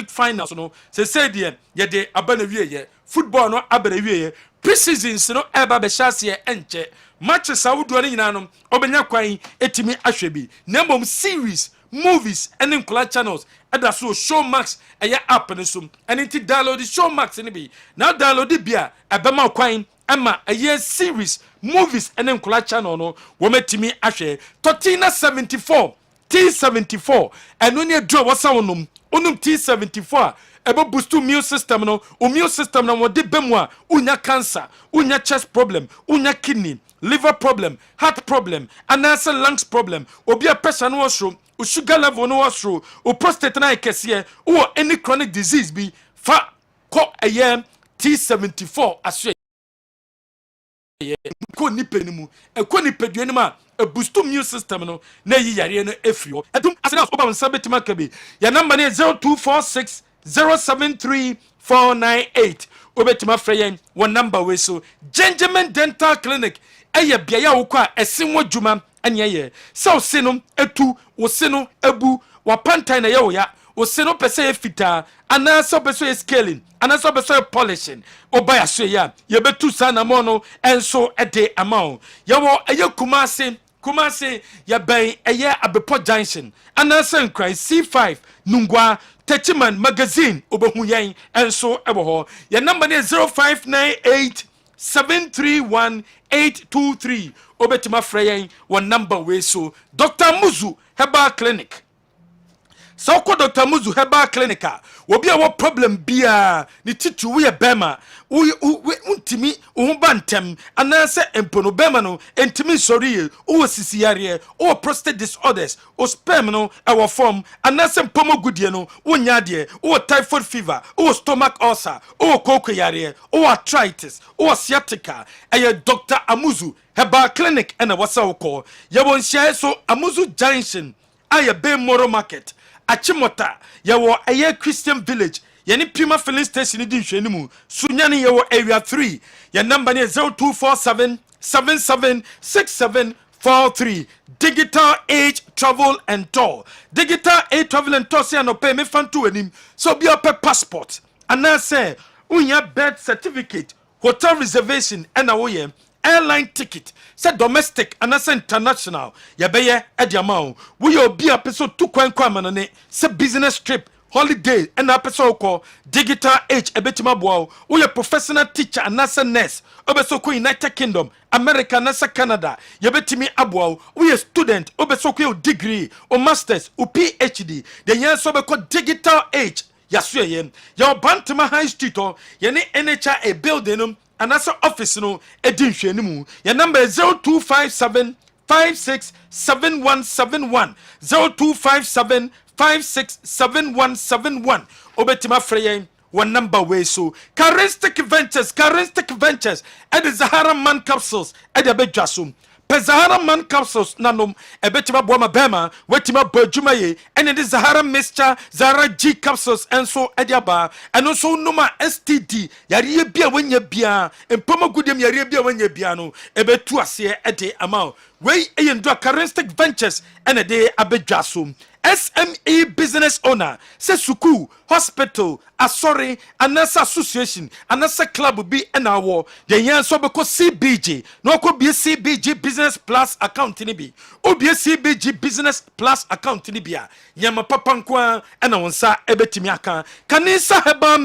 finals. No, say the ye de abanavie football no abanavie pre-seasons no eba be chance enche matches a wodo ni nyinanum obenya kwan etimi ahwebi nembom series movies and in color channels ada so Showmax eye app ne so and it download the Showmax ni bi now download the bia ebema kwan Emma a year series movies and then color channel no wometimi ahwe Totina 74 T74 and when you draw wasa onum T74 ebe boost immune system no immune system na wode bemwa unya cancer unya chest problem unya kidney liver problem heart problem anasa lungs problem obi a pressure no was o sugar level no was o prostate na kese o any chronic disease bi fa ko a T74 aswe ko nipa nimu ko nipa duane a boost immune system no na yi yare no efio edum asena oba wonsa betima kabe ya number ne 0246 073498 obetima freyen one number we so Gentleman Dental Clinic eye bia ya wokọ a esinwo dwuma anye ye so sino etu wo sino ebu wa pantai na ye wo ya wo sino pese fita ana so pese scaling ana so pese polishing oba ya so ya ye betu sana mo no enso ede amount ye wo eye kumase ya ben eye abepo junction ana san cry C5 nungwa Techiman magazine obehu yen enso ebo ho ya number ne 0598 731 obetima freyen one number we so Dr. Muzu Herbal Clinic so ko Dr. Amuzu Herbal Clinic obi a wo problem bia ni titu we bema we untimi wo bantem anase empono bema no entimi sori wo sisiyare wo prostate disorders wo sperm no e wo form anase mpomo gudie no wo nyade wo typhoid fever wo stomach ulcer wo kokoyare wo arthritis wo sciatica Dr. Amuzu Herbal Clinic and a wasa woko yawon share so Amuzu Junction aye Bay Moro Market Achimota yawo aye Christian Village yani Pima filling station di nhwenimu sunyane yawo area 3 ya number ne 0247 776743 Digital Age Travel and Tour Digital Age Travel and Tour say no pay me fan to anim so be up passport and I say unya birth certificate hotel reservation and awoye airline ticket say domestic and as international ya beye ediamao we obi apeso to kwankwa manane say business trip holiday and apeso ko digital age ebetima boa we professional teacher and as nurse obeso ko United Kingdom America and as Canada ya betimi aboa we student obeso ko degree or masters or PhD the yan so be ko digital age yasuye ya Bantama High Street ye ne NHA building and that's office no edinhwenimu your number is 0257 567171 0257 567171 obetima frey one number way so Charistic Ventures and the Zahara Man capsules at the bedjasum Pezahara Man capsules nanom ebetima boama bema wetima bojumaye and the Zahara mixture Zahara G capsules and so ediaba and also noma STD yari bia wenye bia empoma gudem yari bia wenye bia no ebetu ase ede amount we eyendo Charistic Ventures and a day abedjasum SME business owner say suku hospital asori anasa association anasa club be na wo the yan so be ko CBG no ko be CBG business plus account ni bi obi CBG business plus account ni bia yama papa nko na wonsa ebetimi aka kanisa heba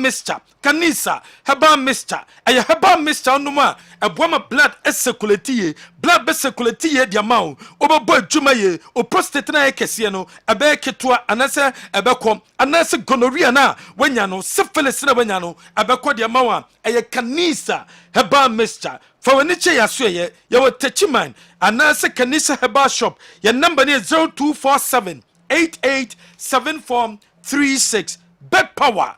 mixture aya heba mixture no ma eboama blood circulate blood be circulate dia mawo obebo adwuma ye o prostate na ekese no ebe ketwa anase ebekom anase gonorrhea na wanya no syphilis na wanya no abekọ de mawa eye kanisa heba mixture for when che yasoye ye wo techiman anase kanisa heba shop your number is 0247 887436 bed power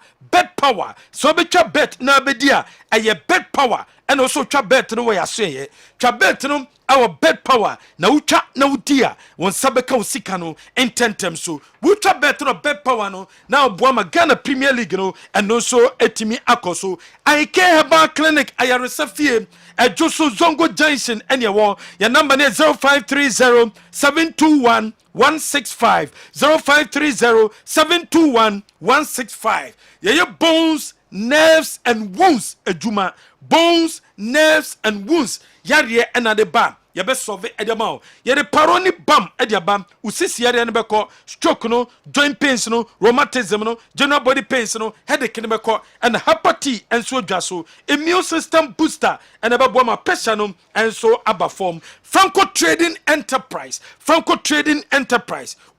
so be twa bet na bedia eye bed power and also twa bet no we yasoye twa bet no our bed power na utwa na udia won sabeka usika no intentem so utwa bet no bed power no na oboama Ghana Premier League no and also etimi akoso Ike Herbal Clinic ayaresafie ejoso Zongo Junction ene wo your number is 0530 721 165 0530 721 165 your bones nerves and wounds ejuma bones nerves and wounds yare ena de ba ye be solve edema ye de paroni bam ediaba usisi yare ne be ko stroke no joint pains no rheumatism no general body pains no headache ne be ko and hepatitis enso dwaso immune system booster and ebe bo ma pressure no enso aba form Franco Trading Enterprise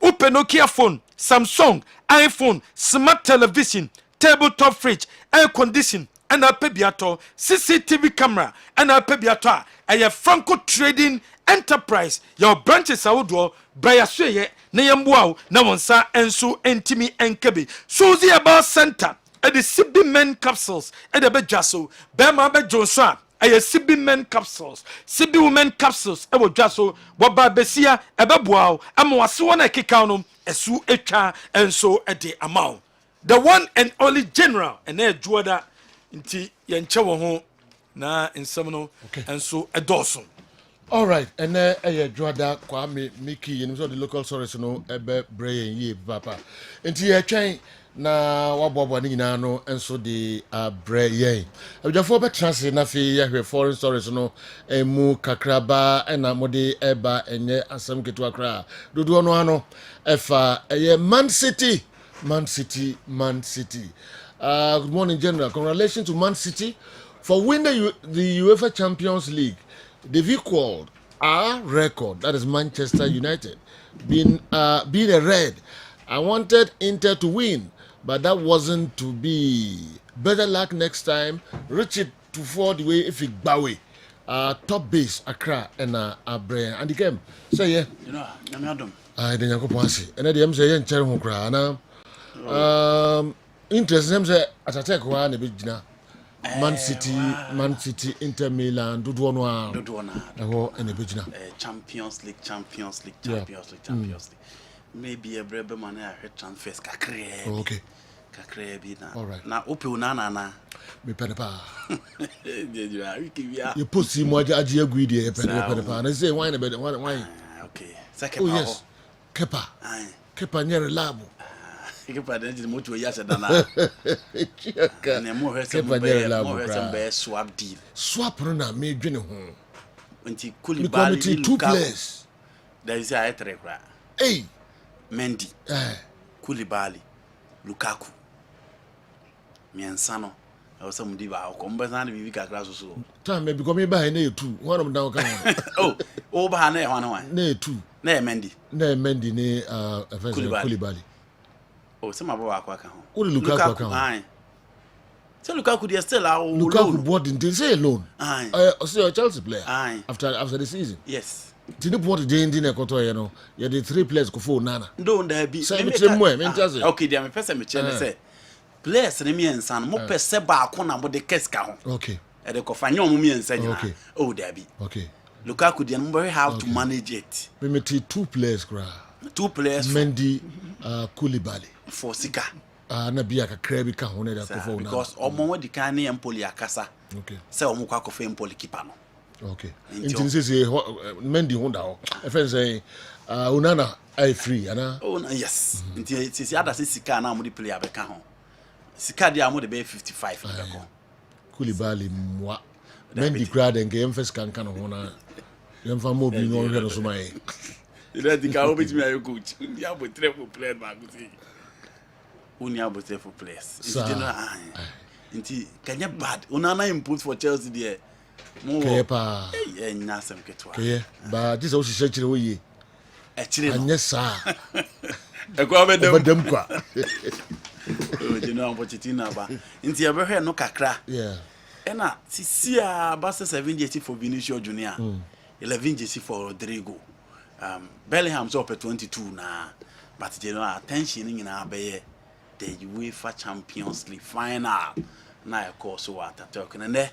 open Nokia phone Samsung iPhone smart television tabletop fridge air condition and a pebiato CCTV camera and a pebiato a Franco Trading Enterprise your branches outdoor Braya Sweye Nayamwao Nawansa enso entimi enkebi Suzy About Center at the CB Men capsules at the Bejaso Bema Bejosa a CB Men capsules CB Women capsules ewo jaso waba besia ebebuao amwase na kikanom esu etwa enso ede amount the one and only general and juada nti yenche wo ho na nsam no enso edoso. All right, and juada Kwame Miki and so the local source no ebe brain ye papa nti ye twen na wabobo ni nyina no enso de brain abjafo be transfer na fi ye foreign stories no emu kakraba na mode eba enye asam ketu akra dodo no ano efa Man City. Good morning, General. Congratulations to Man City for winning the UEFA Champions League. They've equaled our record, that is Manchester United, being a red I wanted Inter to win, but that wasn't to be. Better luck next time. Richard to fall the way if it bow. Top base Accra and Abre and the game. Say yeah. You know, I'm Adam. I didn't go pass it. And at the end, say, Cherry Hokra. Interest them say at attack one a bit. Man City, Inter Milan, Dudwana, and a bit. Champions League. Maybe a brave man I heard transfers. Okay. All right. Now, open na. Me penepa. You put see more Ajia greedy, penepa. And I say, why a bit, why? Okay. Second, yes. Kepa. Kepa near a lab. Kepa then much yes than and more swap deal. Swap runner made dinner home. When he could buy 2 players. There is a three. Hey, Mendy, Koulibaly, Lukaku, Miansano. I was some diva. Come back and we got grass so. Time may be coming by near 2. One of them down. Oh, over one. Near 2. Near Mendy. Near Mendy, near Koulibaly. Oh, some of our quack. What Lukaku? So Lukaku, they are still our Lukaku bought in say loan. So a Chelsea player. After the season. Yes. Didn't put the dinner koto, you know. You had 3 players go for Nana. Don't there be. Okay, they are a person which say. Players remain and son, more per seba corner with the Kessben. Okay. And the Cofagnon Mummy and say, okay. Oh, there be. Okay. Lukaku didn't know how to manage it. We met 2 players, 2 players. Mendy, Koulibaly. For Sika. Nabia Krabi Kahone that because Omo the Kani and Poliakasa. Okay. Say Omuka Kofe and Polikipano. Okay. Until this is Mendy Honda. A friend say, Unana, I free, Anna. Oh, yes. Until it's the other Sika now, the player Becahon. Sika the Amo the Bay 55. Koulibaly, moi. Mendy crowd and game first can honor. Young for more being on here, so my. You don't think I will be my coach. You have a treble player, Magusi. Unia but for players. It's general. Can you bad? Unana input for Chelsea there. Kepa. Eh, Nasam Ketwa. Yeah, but this also searching away. Actually, and yes, sir. I go over them. You know what it is about. Into your very no kakra. Yeah. And now, see, Basta 7 JC for Vinicius Junior, 11 JC for Rodrigo. Bellingham's up at 22 now. But you know, attention in our bay. The UEFA Champions League final. Now, of course, what I'm talking and there.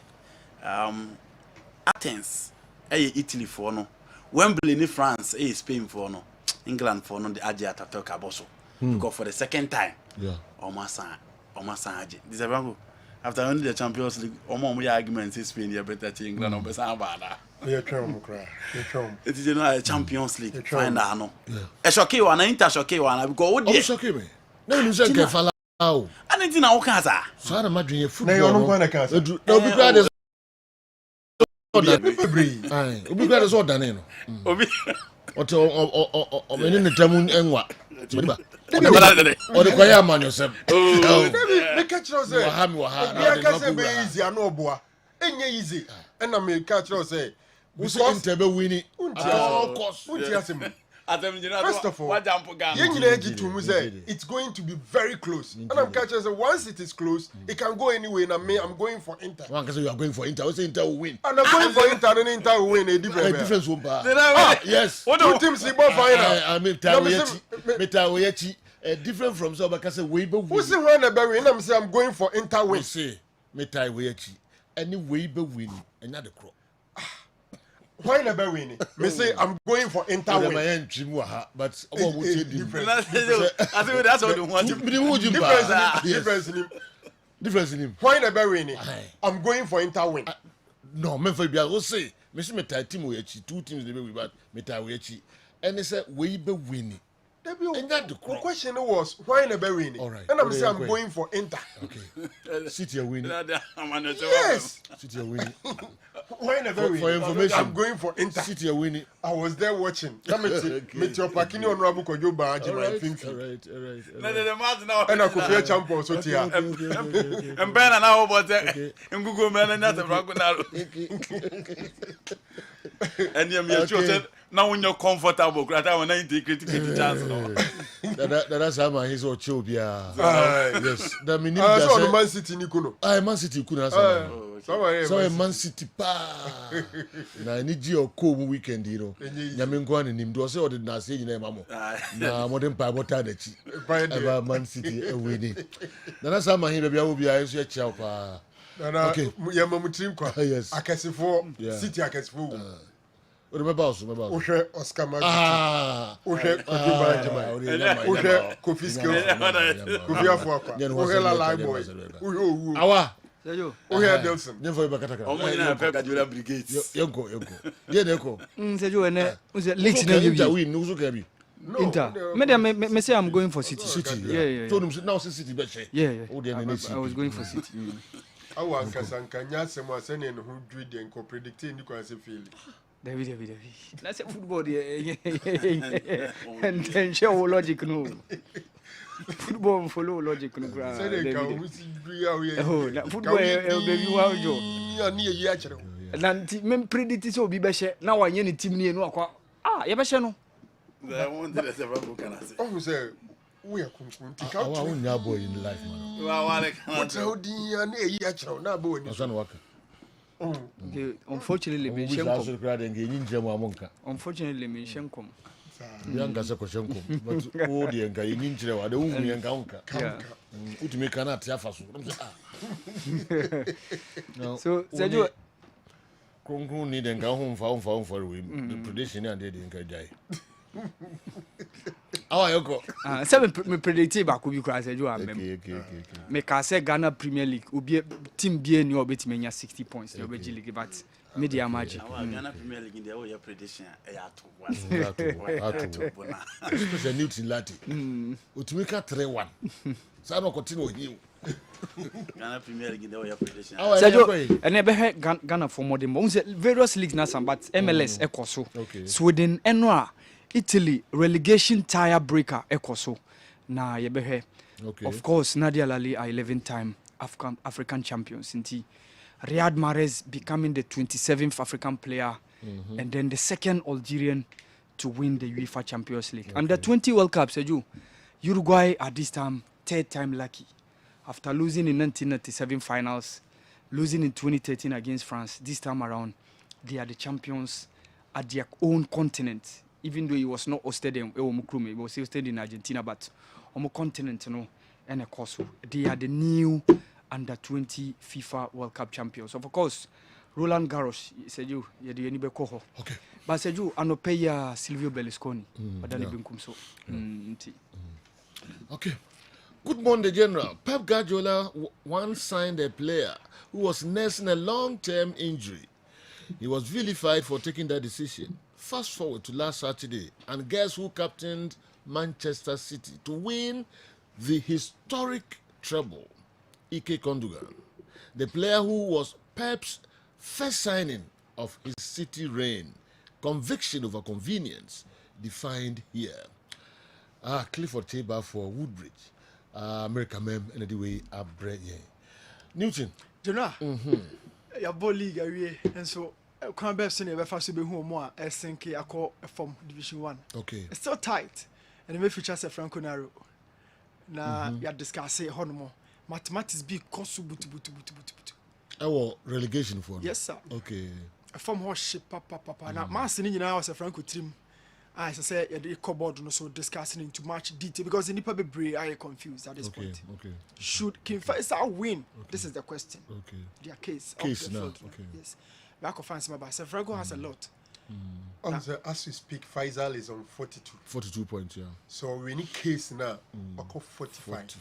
Athens, Italy for no. Wembley, France, Spain for no. England for no. The Aja Tatoka Bosso. Because for the second time, yeah. Omasa This is after only the Champions League, Omo arguments is Spain, you're better to England or Besabada. It is a Champions League final. No, a shocky one, an inter shocky one. Because what shocky me? No, you said Kefala. And it's in our casa. So I'm imagining football. No, be glad as all done. Or in the Tamun and what? Or the choir man yourself. Oh, catch us. Easy, I know, boy. Easy. And I may catch us. We say winning. Of course. First of all, it's going to be very close. And I'm catching once it is close, it can go anyway. And I'm going for Inter. One can say you are going for Inter. I say Inter will win. And I'm going for Inter, and Inter will win a difference. Yes. Two teams in both final. I mean, different from so because we be who say when I'm saying I'm going for Inter win. Say any way be win another crop. Why never win? Me say I'm going for Inter win. But different. I think that's what you want. Difference in him. Why never win? I'm going for Inter win. No, me for be I will say. Me see me team we 2 teams they be but me we and they say we be winning. The question was why never winning? Right. And I'm saying I'm going for Inter. Okay. City are winning. Yes. City are winning. Why never winning? For information, I'm going for Inter. City are winning. I was there watching. Let me meet your Pakini Honorable Kojo Baraji. All right. And I could be a champion so tia. And Ben and I about that. And Google man and nothing wrong with that. And you're now when you're comfortable, I want to take critical chance. That's how my his or Chobia. Yes. The minimum. So Man City Nikuno. Man City Kuna. So Man City pa. Na ni ji oko mu weekend you know. Nyame nkwa ne nim do say odi na say nyina mamo. Na modern pa bota da chi. Eba Man City winning. That's how my him bia wo bia so ya chia pa. Okay. Ya mamutrim kwa. Yes. Akesifo City akesifo. Remember also. Oshe Oscar Maggi. Oshe Kofi Bajima. Oshe Kofi Skills. Kofi Afuapa. Oshe Lalai Boy. Awa. Oshe Delson. Never ever kataka. Omo nyina pe Guardiola Brigades. Yonko. Ye neko. Sejo ene. Leaks na Inter win no so can be. Inter. Me say I'm going for City. Yeah. Told him now City be share. Yeah. I was going for City. Awa kasankanya sema sene no hu dwe de nko predict ndi kwa se feel. David. That's a football there. And then show logic no. Football follow logic no. Say ka we see we oh, football baby wow jo. Ani ye ya kire. Na men predict so bi be she na wanye ne team ni enu akwa. Ye be she no. The one that the Rambo can say. Oh say we are kunkunti ka. Awa unya boy in life man. What how di ani ye ya kire na bo ni. Osan waka. Okay, unfortunately, me Unfortunately, me shenkom. Yanga se ko shenkom, but o de nka yin njire wa de wu yen ka unka. Utumi kana tia faso. So, Sergio Kronku ni de nka ho mfa we. The prediction and de nka jai. How are you go? Say me predict ba ko bi kra Sergio amem. Okay. Me ka say Ghana Premier League obi team bi ni obetime nya 60 points the OBG League but media magic. Ghana Premier League in the prediction e ato. Especially Newton Lati. Utumi ka 3-1. Sa no continue him. Ghana Premier League in the prediction. Sergio ene be Ghana for more than various leagues na some but MLS ekoso. Sweden enwa Italy relegation tire breaker ekoso na yebehwe. Of course Nadia Lali are 11-time African champions inti Riyad Mahrez becoming the 27th African player and then the second Algerian to win the UEFA Champions League. Under 20 World Cup Sergio, Uruguay at this time 3rd time lucky after losing in 1997 finals, losing in 2013 against France. This time around they are the champions at their own continent. Even though he was not hosted in Mukrume, he was hosted in Argentina, but on the continent, you know, and of course, they are the new under-20 FIFA World Cup champions. Of course, Roland Garros, Sergio, you the anybody coho. Okay. But Sergio, I no pay Silvio Berlusconi, but then he been so. Okay. Good morning, General. Pep Guardiola once signed a player who was nursing a long-term injury. He was vilified for taking that decision. Fast forward to last Saturday, and guess who captained Manchester City to win the historic treble? Ike Gundogan, the player who was Pep's first signing of his City reign. Conviction over convenience, defined here. Clifford Cheba for Woodbridge. America mem and the way I bred Newton. Jonah. Your ball league and so Crown Bepson never first be home more SNK I call from Division 1. Okay. It's so tight. And the may features a Franco Naro. Now you discuss it honomo. Mathematics be cost butu. Our relegation for yes, sir. Okay. A form horse ship papa. Now Master in was a Franco trim. I say the cupboard no so discussing into much detail because in the public brain I am confused at this point. Okay. Should King Faisal win? This is the question. Okay. Their case now. Okay. Yes. Back of France, but Franco has a lot. As we speak, Faisal is on 42. 42 points, yeah. So we need case now. 45.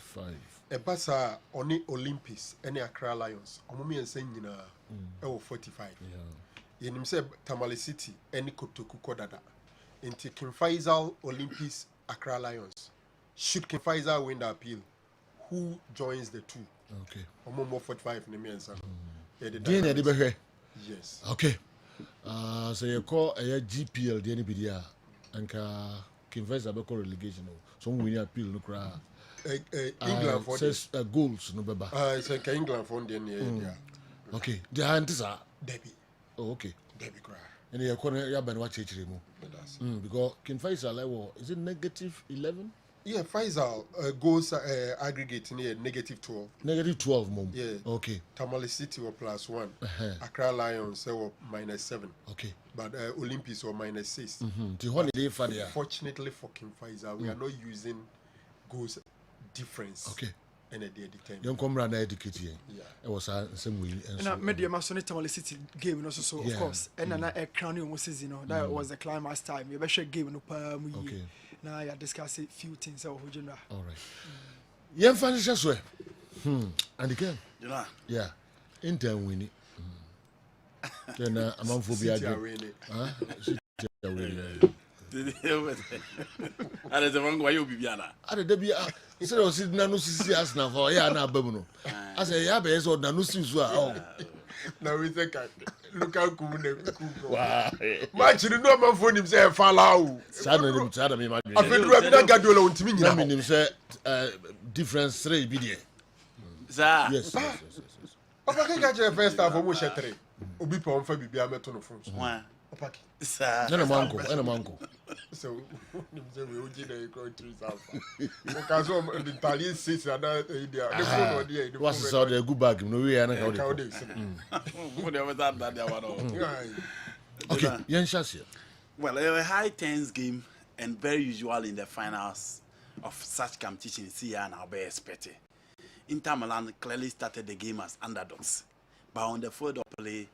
Ebasa oni Olympics any Accra Lions. Omomi ense nyina 45. Yeah. Yenim say Tamale City any Kotoku Kodada. Into King Faisal Olympics Accra Lions. Should King Faisal win the appeal, who joins the two? Okay. Omomo 45 ne me ensa. Yes. Okay. So you call a GPL the NBDA and King Faisal be call relegation. So we appeal no cry. England for says goals no baba. It's like England for the yeah. Okay. The hands are Debbie. Oh, okay. Debbie cry. And you corner ya ben watch it because King Faisal is it -11? Yeah, Faisal goals aggregate near -12. -12, mom. Yeah. Okay. Tamale City were +1. Accra Lions were -7. Okay. But Olympics were -6. Fortunately for King Faisal, we are not using goals difference. Okay. And at the time. Young comrade na educate here. Yeah. It was same way. And media masonite Tamale City game also so of course. And na a crown almost season, you know, that was the climax time. You better game no per Okay. Now you discuss a few things over general. All right. Yeah, financial swear. And again. Yeah. Inter winning. Then I'm on phobia. Huh? Are the wrong way you be biana. Are the be so was it nanu sisi as na for ya na babuno. I say ya be so nanu sisi oh. Now we think local kumune kuko. Match no man phone him say falau. Sada me imagine. Afedu abi na Guardiola untimi nyina. Na me say difference 3 bi there. Sir. Yes. Opa ke ga first half o mo she 3. Obi pa on fa bibia meto no phone. Opa ke. Sir. Na manko. So we oji na country south. O ka so the Italian six and India. The phone on there. What's so the good bag no we na ka Go there with that one. Okay, Yen Shasia. Well, a high tense game and very usual in the finals of such competitions. See, and I'll be expected. Inter Milan clearly started the game as underdogs, but on the third play,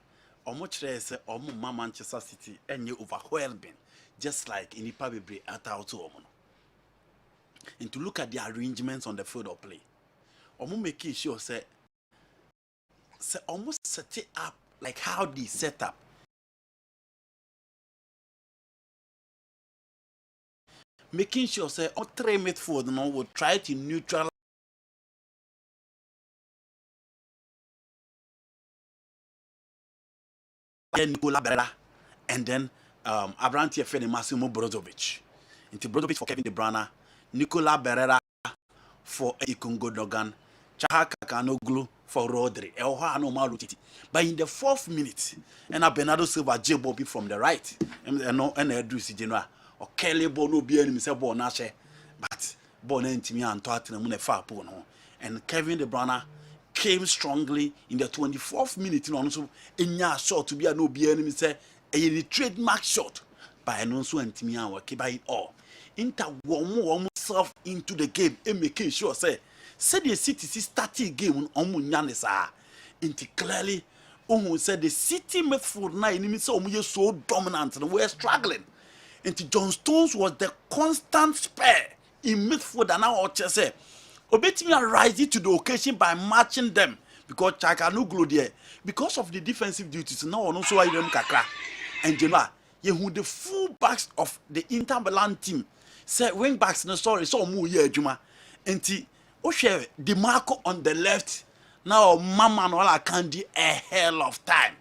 almost Manchester City and you overwhelming, just like in Ipabibre at Auto. And to look at the arrangements on the third play, almost making sure say almost set it up like how they set up. Making sure say all three midfield will try to neutralize Nikola Berera and then Abrantia Fede Massimo Brozovic. Into Brozovic for Kevin De Bruyne, Nikola Berera for Ikungo Dogan, Chahaka Kanoglu for Rodri. But in the 4th minute, and Bernardo Silva J Bobby from the right, and Edris General or Kelly Bono be enemy say Bonashe, but Bono Intimi and Tottenham far pono. And Kevin De Bruyne came strongly in the 24th minute. Also, in your shot to be a no be enemy say a trademark shot by an also and Timmy and by it all. Inter warm self into the game and making sure say the City starting game on Munyanesa. Into clearly, said the City midfield now enemy so dominant and we're struggling. Into John Stones was the constant spare in midfield and now say. Obetimi rise to the occasion by matching them because Chaka no glow there because of the defensive duties. Now also I them kakra and Jema you the full backs of the Inter Milan team say wing backs no sorry so mu here Juma enti o share the Marco on the left now Mama no all can do a hell of time.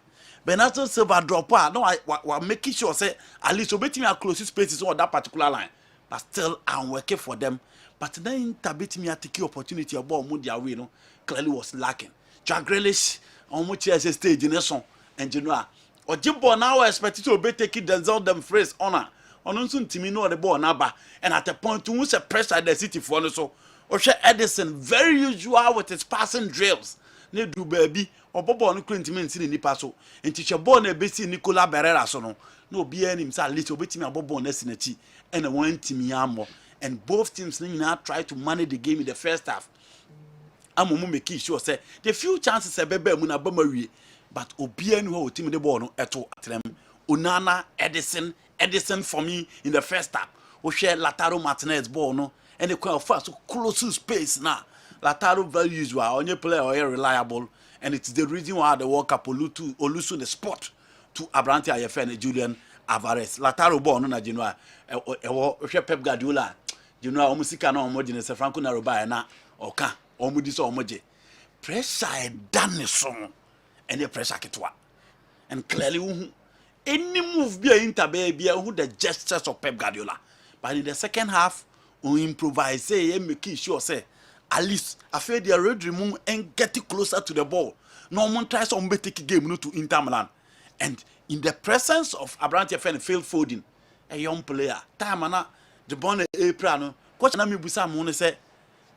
Bernardo Silva drop out no I making sure say at least Obetimi are close spaces on that particular line but still I'm working for them. But then Tabit me take opportunity about Mudia Wino clearly was lacking. Jack Grealish on which as a stage in a song and general. Or Jimbo now expected to be taking Denzel them phrase honor. On soon Timino the ball naba and at a point to who's a pressure the City for so. Osha Edison very usual with his passing drills. Ne do baby or Bobo on Clinton in the paso and teacher born a busy Nicola Berera sono. No be any little bit me a Bobo Nessinati and a one Timiamo. And both teams now try to manage the game in the first half. I'm making sure say the few chances are bebe muna bomari, but Obian who team the ball at them. Unana Edison for me in the first half. We share Lataro Martinez ball no, and they quite fast so close to space now. Lataro very usual, only player or reliable, and it's the reason why the World Cup Olusu the spot to Abrante Ayefene Julian Alvarez. Lataro ball no na Genoa. Pep Guardiola. You know, almost can almost in a Franco Naroba na oka almost this almost pressure done song and the pressure ketwa and clearly any move be Inter baby who the gestures of Pep Guardiola. But in the second half, we improvise say make sure say at least I feel the red remove and get it closer to the ball. No one tries to take game no to Inter Milan. And in the presence of Abrante Fen failed Foden, a young player, time the born April coach na me busa mo ne say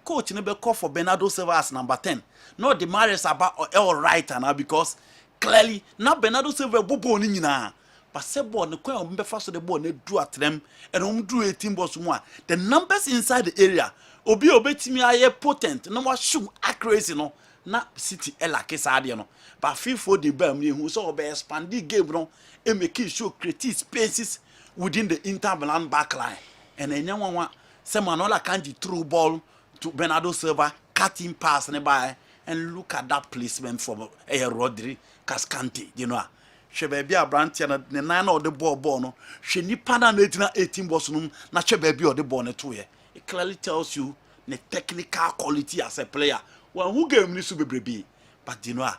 coach ne be call for Bernardo Silva as number 10 no the matters about all right now because clearly now Bernardo Silva bobo ni nyina but say ball ne kwan o be fa so the ball ne do atrem and do 18 balls mu a the numbers inside the area obi obetimi aye potent no mo shoot accuracy no na City elake saade no but FIFA the bam ni hu so be expand the game no e make show create spaces within the Inter Milan backline and enyanwa say Manola can't through ball to Bernardo Silva cutting pass nearby and look at that placement from Rodri Cascante you know she baby abrantia na nine or the ball no she nipa na 18 balls no na she baby or the ball na to it clearly tells you the technical quality as a player well who game ni so bebrebe but you know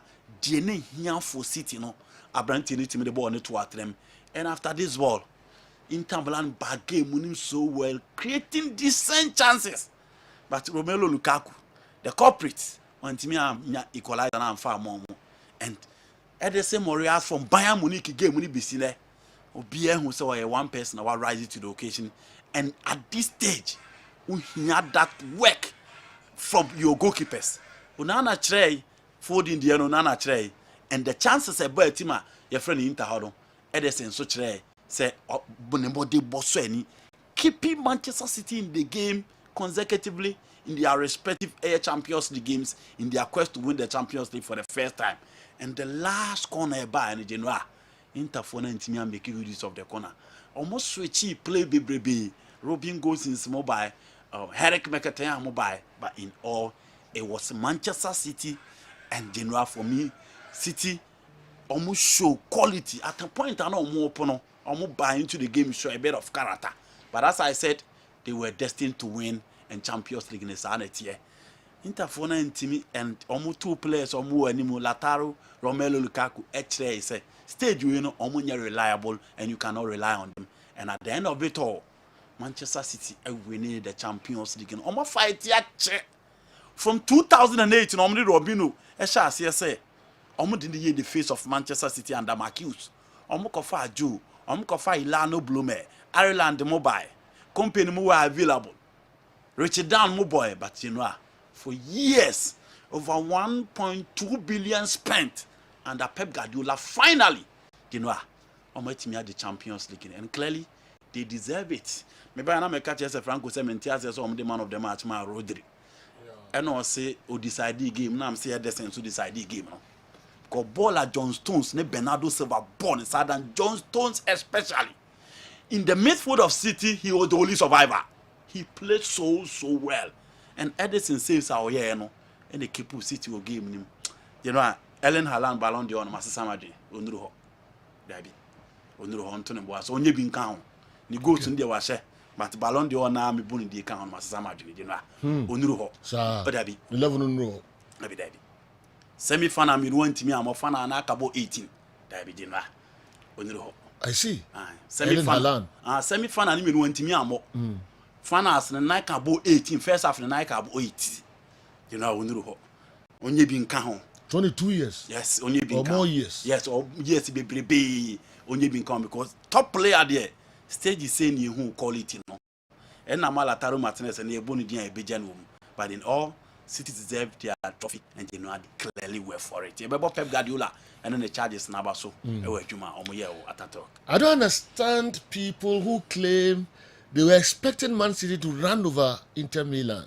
the ne here for City no abrantia ni team the ball na to atrem and after this ball Inter Milan bad game winning so well creating decent chances but Romelu Lukaku the culprit want me equalize and far more and Edison Morias from Bayern Munich game when he be seen there obi who say one person that rise to the occasion and at this stage we had that work from your goalkeepers unana tray folding the unana tray and the chances about team your friend Inter how Edison so tray say bonebody bosseni keeping Manchester City in the game consecutively in their respective Air Champions League games in their quest to win the Champions League for the first time. And the last corner by and Genoa Interphone and Timia make use of the corner. Almost switchy play baby. Robin goes in mobile, Herrick Mkhitaryan mobile, but in all it was Manchester City and Genoa for me. City almost show quality at a point I know more open. Almost buy into the game, show a bit of character. But as I said, they were destined to win and Champions League in the sanity. Interphone and Timmy and almost two players or more anymore Lautaro, Romelu Lukaku, H3 say stage you know almost reliable and you cannot rely on them. And at the end of it all, Manchester City are winning the Champions League and almost fight from 2008 in Omri Robino, Esha say almost didn't hear the face of Manchester City under Marcus. Omukofa Joe, Omukofa Ilano Blume, Ireland Mobile, company more available. Richard Down Mobile, but you know, for years, over 1.2 billion spent, and Pep Guardiola finally, you know, Omutimia the Champions League, and clearly they deserve it. Maybe I'm a catch as a Franco Cementias as the man of the match, my Rodri. And I say, oh, decide the game. Now I'm saying the sense to decide the game. Because ball John Stones, ne Bernardo Silva born inside, and John Stones especially. In the midfield of City, he was the only survivor. He played so well. And Edison saves our year, no, and they keep City or game him. You know, Ellen Haaland Ballon d'Or, Master Samadji, Onruho, Dabi, Onruho, Anthony Boas, only been count. Ni go to the washer, but Ballon d'Or now me bunny the count, Master Samadji, you know, Onruho, but Dabi, 11 on row, Dabi Dabi. Semi-final, me want to me, I'm a fan and I about 18, Dabi Dinra, Onruho. I see. Semi-final, semi-final, me want to me, I'm finals na Nike about 18 first half na Nike about 80 you know Onruho onye bi nka ho 22 years yes onye bi nka or more years yes or years bebrebe onye bi nka because top player there stage is saying you quality no and na Lautaro Martinez and ebonu dia ebeja no but in all City deserve their trophy and they know clearly were for it ebebo Pep Guardiola and then the charges na ba so e wa adwuma omoye o atatok. I don't understand people who claim they were expecting Man City to run over Inter Milan.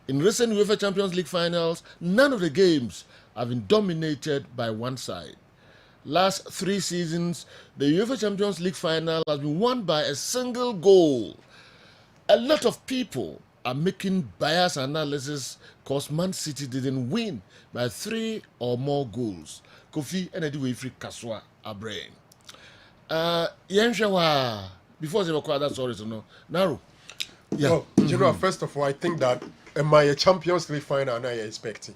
In recent UEFA Champions League finals, none of the games have been dominated by one side. Last 3 seasons, the UEFA Champions League final has been won by a single goal. A lot of people are making biased analysis because Man City didn't win by 3 or more goals. Kofi and Eddie Free Kaswa Abrain. Yenshawa. Before they were quite that sorry to know. Naru. Yeah. Well, you know, first of all, I think that my Champions League final now you're expecting.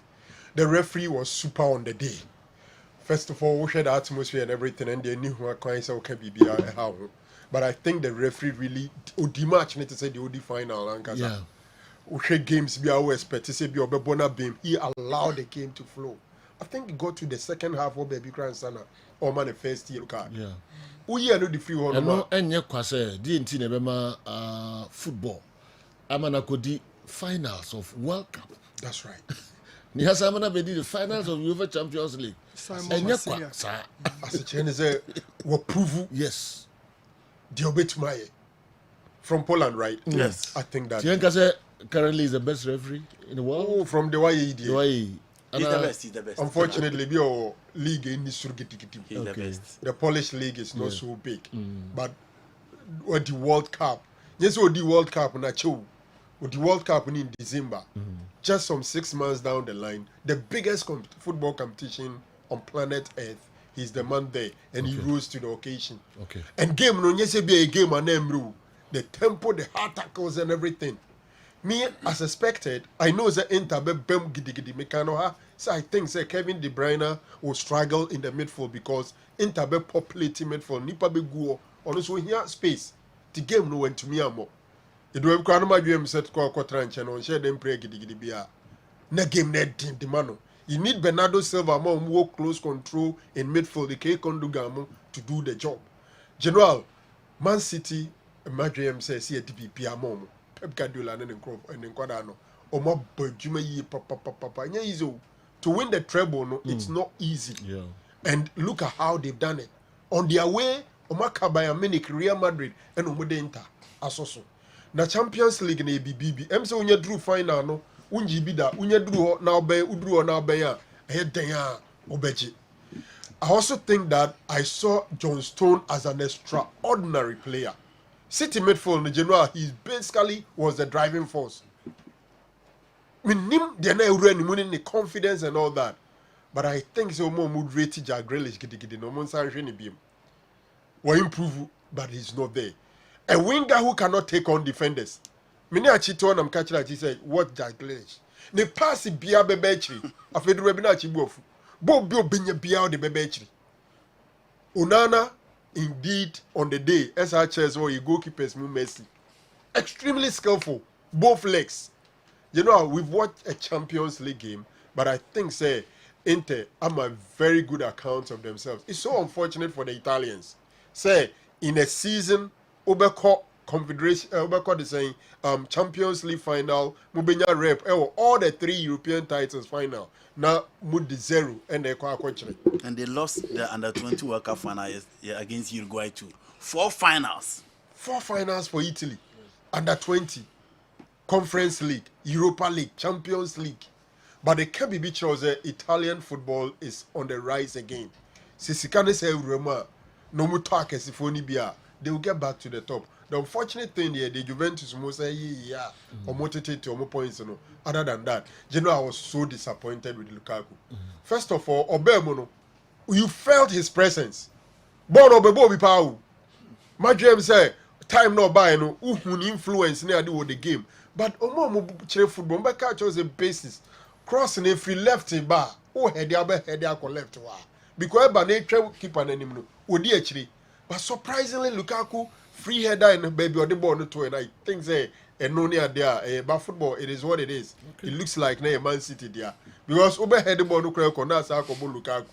The referee was super on the day. First of all, we shared the atmosphere and everything, and they knew who can say okay, be how. But I think the referee really the match need to say the OD final and yeah. We share games be our expect to say be bona beam. He allowed the game to flow. I think it got to the second half of baby grandson or man the first year card. Yeah. We are not the free one. No, and your quase, DNT never football. Amana Kodi finals of World Cup. That's right. Nihasa Amana Bedi the finals of UEFA Champions League. And yakwa, sir. As a Chinese say, we prove yes. Diobetmaye from Poland, right? Yes. I think that. Tienka currently is the best referee in the world. Oh, from the YED. The YED. He's the best. He's the best. Unfortunately, your league in this He's the best. The Polish league is not so big, but what the World Cup? Yes, what the World Cup na show. With the World Cup in December, just some 6 months down the line, the biggest football competition on planet Earth. He's the man there, and he rose to the occasion. Okay. And game no yes be a game and the tempo, the hard tackles, and everything. Me, as expected, I know that Inter be bem gidi mekano. So I think say Kevin De Bruyne will struggle in the midfield because Inter be populating midfield. Nipa be go on so here space. The game no went to me amo. It do have kwana ma game set ko tranche no share them play gidi bia. Na game na team the mano. You need Bernardo Silva more close control in midfield. The K Kondugamo to do the job. General, Man City, Madrid says here DPP amom. Pep Guardiola and Nkwadano. Omo bojuma yi papa. Easy to win the treble. No, it's not easy. Yeah. And look at how they've done it. On their way, Omaka Bayern Munich, Real Madrid, and Omode Inter. Asoso. Na Champions League na BBB. Em se unye drew final no. Unji bida. Unye drew na obe udrew na obe ya. Ehedenya obeji. I also think that I saw John Stone as an extraordinary player. City midfield in general, he basically was the driving force. Minim they na running the confidence and all that. But I think so more mood rated Jack Grealish gidi no mon san hwe biem. We improve, but he's not there. A winger who cannot take on defenders. Many achito am catch that he said, what Jack Grealish? Ne pass bia bebechiri. Afedu rebi na achibofu. Bo bi obenye bia de bebechiri. Onana indeed on the day SHS or goalkeepers mu Messi. Extremely skillful, both legs. You know, we've watched a Champions League game, but I think say Inter have a very good account of themselves. It's so unfortunate for the Italians. Say in a season, Obeko Confederation, Obeko the saying Champions League final, Mubenya rep, all the 3 European titles final. Now mud the 0 and they and they lost the under-20 World Cup final against Uruguay too. 4 finals. 4 finals for Italy. Under-20. Conference League, Europa League, Champions League. But the KBB shows that Italian football is on the rise again. Sisikane say Roma, no more talk as if only bia. They will get back to the top. The unfortunate thing here, the Juventus must say, yeah, or motivate to more points. You know. Other than that, I was so disappointed with Lukaku. First of all, Obemono, you felt his presence. Born Obebo Bipau. My dream say, time no by no, influence near do the game. But Omo Chere football, but catch was a basis. Crossing if he left a bar, head left. Because nature keep an enemy, actually. But surprisingly, Lukaku free header and baby on the ball no to, and I think say and no near there. But football, it is what it is. Okay. It looks like near Man City there because Obe had the ball no crack on that Lukaku.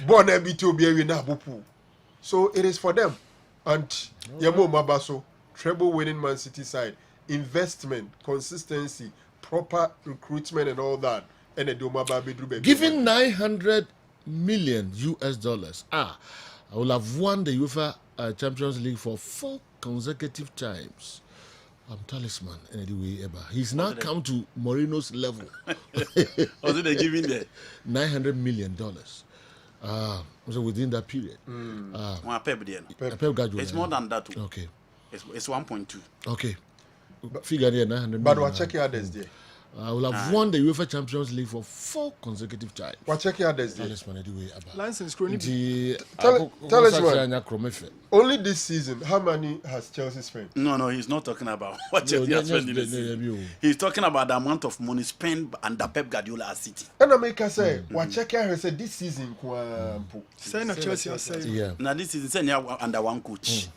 Born MB2 be na bupu. So it is for them. And Yamo Mabaso, treble winning Man City side, investment, consistency, proper recruitment, and all that. And a Domaba Bedru given $900 million. I will have won the UEFA Champions League for 4 consecutive times. I'm talisman anyway ever. He's now come to Mourinho's level. Was they giving that? $900 million. So within that period. Pep Guardiola. It's more than that. Okay. It's 1.2. Okay. Figure there 900 million. But what check your others there? I will have won the UEFA Champions League for 4 consecutive times. What check your others there? License chronic. Tell us what. Only this season, how many has Chelsea spent? No, he's not talking about what Chelsea has spent in this season. He's talking about the amount of money spent under Pep Guardiola at City. And I make say, what check your said this season? Saying that Chelsea has said. Yeah. Now this season, saying under one coach.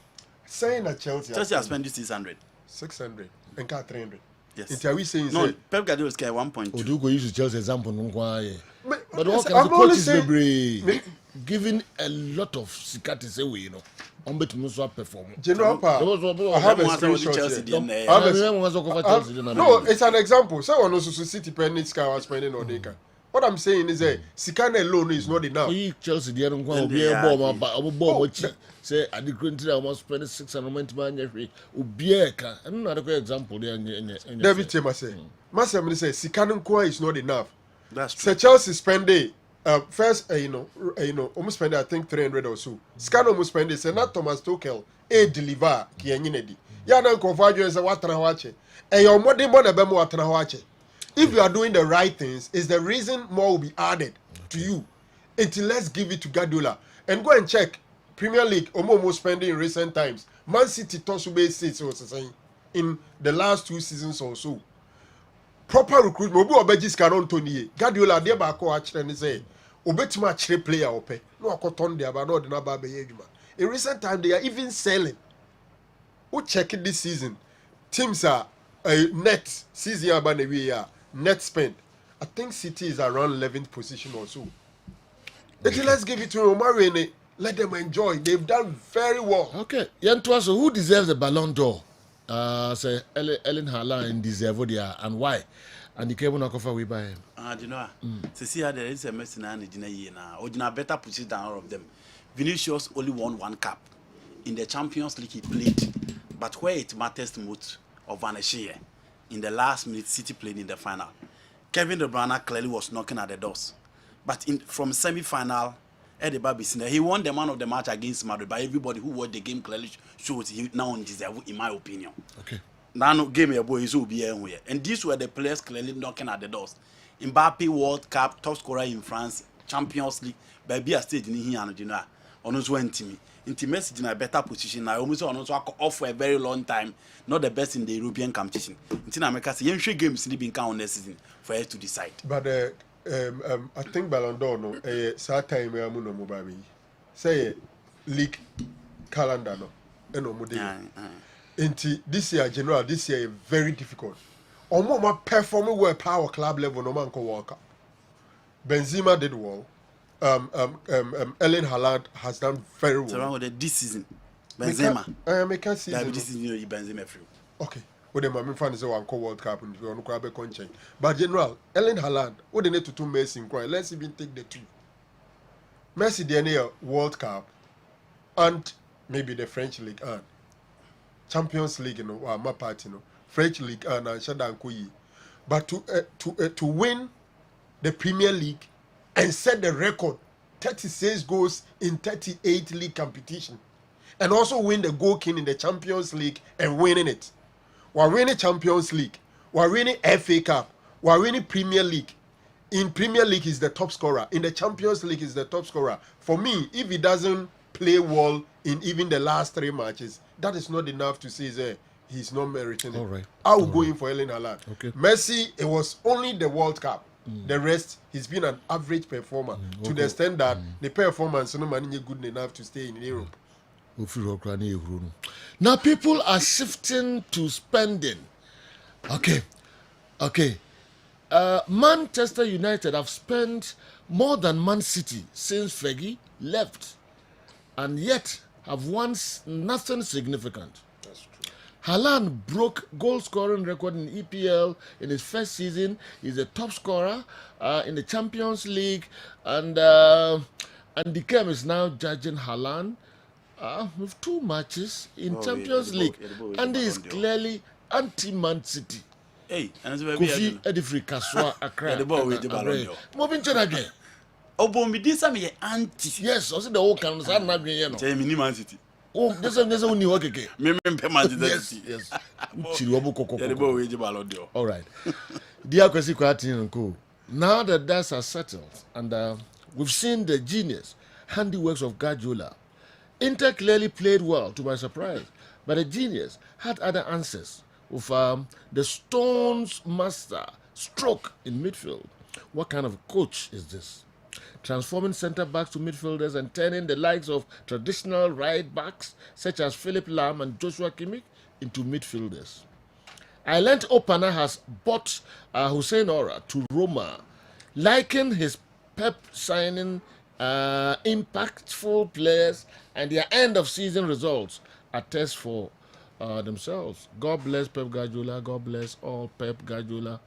Saying that Chelsea has spent this 600. 600 and got 300. Yes. It's we saying no, Pep Guardiola is 1.2. Odugo used to Chelsea example but what can the coaches be giving a lot of sikati say we on bet me so perform. General Pa, I have a screenshot here. No, it's an example. So on also City penny sky was spending on Deka. What I'm saying is that Sikana alone is not enough. Chelsea the other one be a bomb say I the country I must spend 600 man every Ubieka. Another example there. David Tema say, Master say Sikana Kwa is not enough. That's true. So Chelsea spend first almost spend I think 300 or so. Scan almost spend say not Thomas Tuchel deliver ki enyinedi. Ya na nkofo adwo say watana ho ache. E your modern bona be mo watana ho ache. If you are doing the right things, is the reason more will be added to you. Until let's give it to Guardiola and go and check Premier League. Almost spending in recent times. Man City Tosube seats saying in the last 2 seasons or so. Proper recruitment. Obi obeji scaron Tony. Guardiola dey back ko actually and say, "Obetima chire player ope." No akoton dey about no dey na ba be yeduma. In recent time, they are even selling. Who check it this season? Teams are net season about net spend. I think City is around 11th position or so. Okay. Let's give it to Omar. Let them enjoy. They've done very well. Okay. Yantuaso, who deserves the Ballon d'Or? Say Ellen Haaland deserve it, and why? And the cable not offer we buy him. Do you know? See how there is a mess now in the year now. Or better position than all of them. Vinicius only won 1 cup. In the Champions League he played. But where it matters most of Van Shea, in the last minute City played in the final. Kevin De Bruyne clearly was knocking at the doors. But from semi-final, Eddie Babisina, he won the man of the match against Madrid. But everybody who watched the game clearly shows he now deserves, in my opinion. Okay. Now no game your boy is will be anywhere. And these were the players clearly knocking at the doors. Mbappe World Cup, top scorer in France, Champions League, baby a stage in here and you know, on us went to me. Intimacy in a better position. I almost also off for a very long time. Not the best in the European competition. In America, say you games sleeping count next season for us to decide. But I think Ballon d'Or no sad time we are no mobile. Say league calendar no eno mo dey. Inti this year general this year very difficult. Omo ma performing well power club level no man ko World Cup. Benzema did well. Ellen Haaland has done very well. So around this season, Benzema. I can't see this season you Benzema free. Okay. What the man fan is one World Cup and you want to conchain. But general, Ellen Haaland, what they need to do Messi in cry. Let's even take the 2. Messi the World Cup and maybe the French League and Champions League, you know, or my party, you know, French League and Shadan Koyi. But to win the Premier League and set the record 36 goals in 38 league competition and also win the goal king in the Champions League and winning it. We're winning Champions League, we're winning FA Cup, we're winning Premier League. In Premier League he's the top scorer, in the Champions League he's the top scorer. For me, if he doesn't play well in even the last 3 matches, that is not enough to say he's not meriting it. All right. I will go in for Ellen Haaland. Okay. Messi, it was only the World Cup. The rest, he's been an average performer to the extent that the performance is not good enough to stay in Europe. Now people are shifting to spending. Okay. Manchester United have spent more than Man City since Fergie left, and yet have won nothing significant. That's true. Haaland broke goal scoring record in EPL in his first season. He's the top scorer in the Champions League, and the game is now judging Haaland with 2 matches in Champions League, and he is clearly anti-Man City. Hey, and Kofi Edifri Kaswa Accra. Moving to that game. Obomi this time ye anti. Yes, also the whole can say na gwen ye no. Tell me Man City. Oh, this one you work again. Me Man City. Yes. Chiriwobu koko. Yeah, the boy we Ballon d'Or. All right. Dear Kwesi Kwati and Co. Now that dust are settled and we've seen the genius handiworks of Guardiola. Inter clearly played well to my surprise, but the genius had other answers with the Stones master stroke in midfield. What kind of coach is this? Transforming centre-backs to midfielders and turning the likes of traditional right-backs such as Philip Lahm and Joshua Kimmich into midfielders. Island Opana has bought Hussein Ora to Roma, liking his Pep signing impactful players, and their end-of-season results attest for themselves. God bless Pep Guardiola. God bless all Pep Guardiola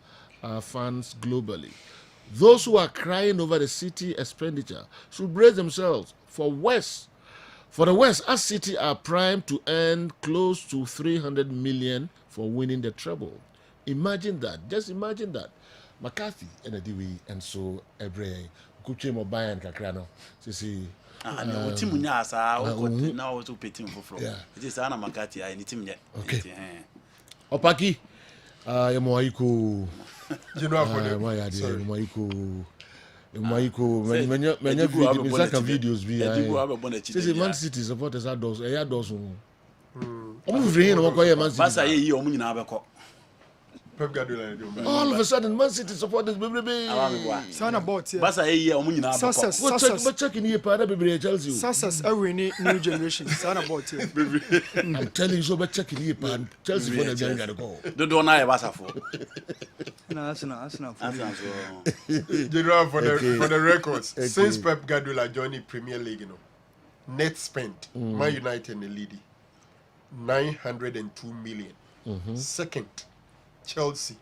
fans globally. Those who are crying over the City expenditure should brace themselves for the West, as City are primed to earn close to 300 million for winning the treble. Imagine that. Just imagine that. McCarthy and Adiwi and so every Kuche Mobayan Kakrano. See. And team Nyasa, now to pay team for floor. It is Anna McCarthy, I need him yet. Okay. Opaki, Yamoiko. You know, Maiko, many videos be Man City supporters are those, all of a sudden, Man City supporters, baby. Son about here. But checking here, baby, Chelsea. Success, every new generation. Son about here. I'm telling you, so but checking here, Chelsea for the young gotta go. The don't I was for. No, that's not. General, for the records, since Pep Guardiola joined the Premier League, net spent, Man United in the lead, 902 million. Second, Chelsea,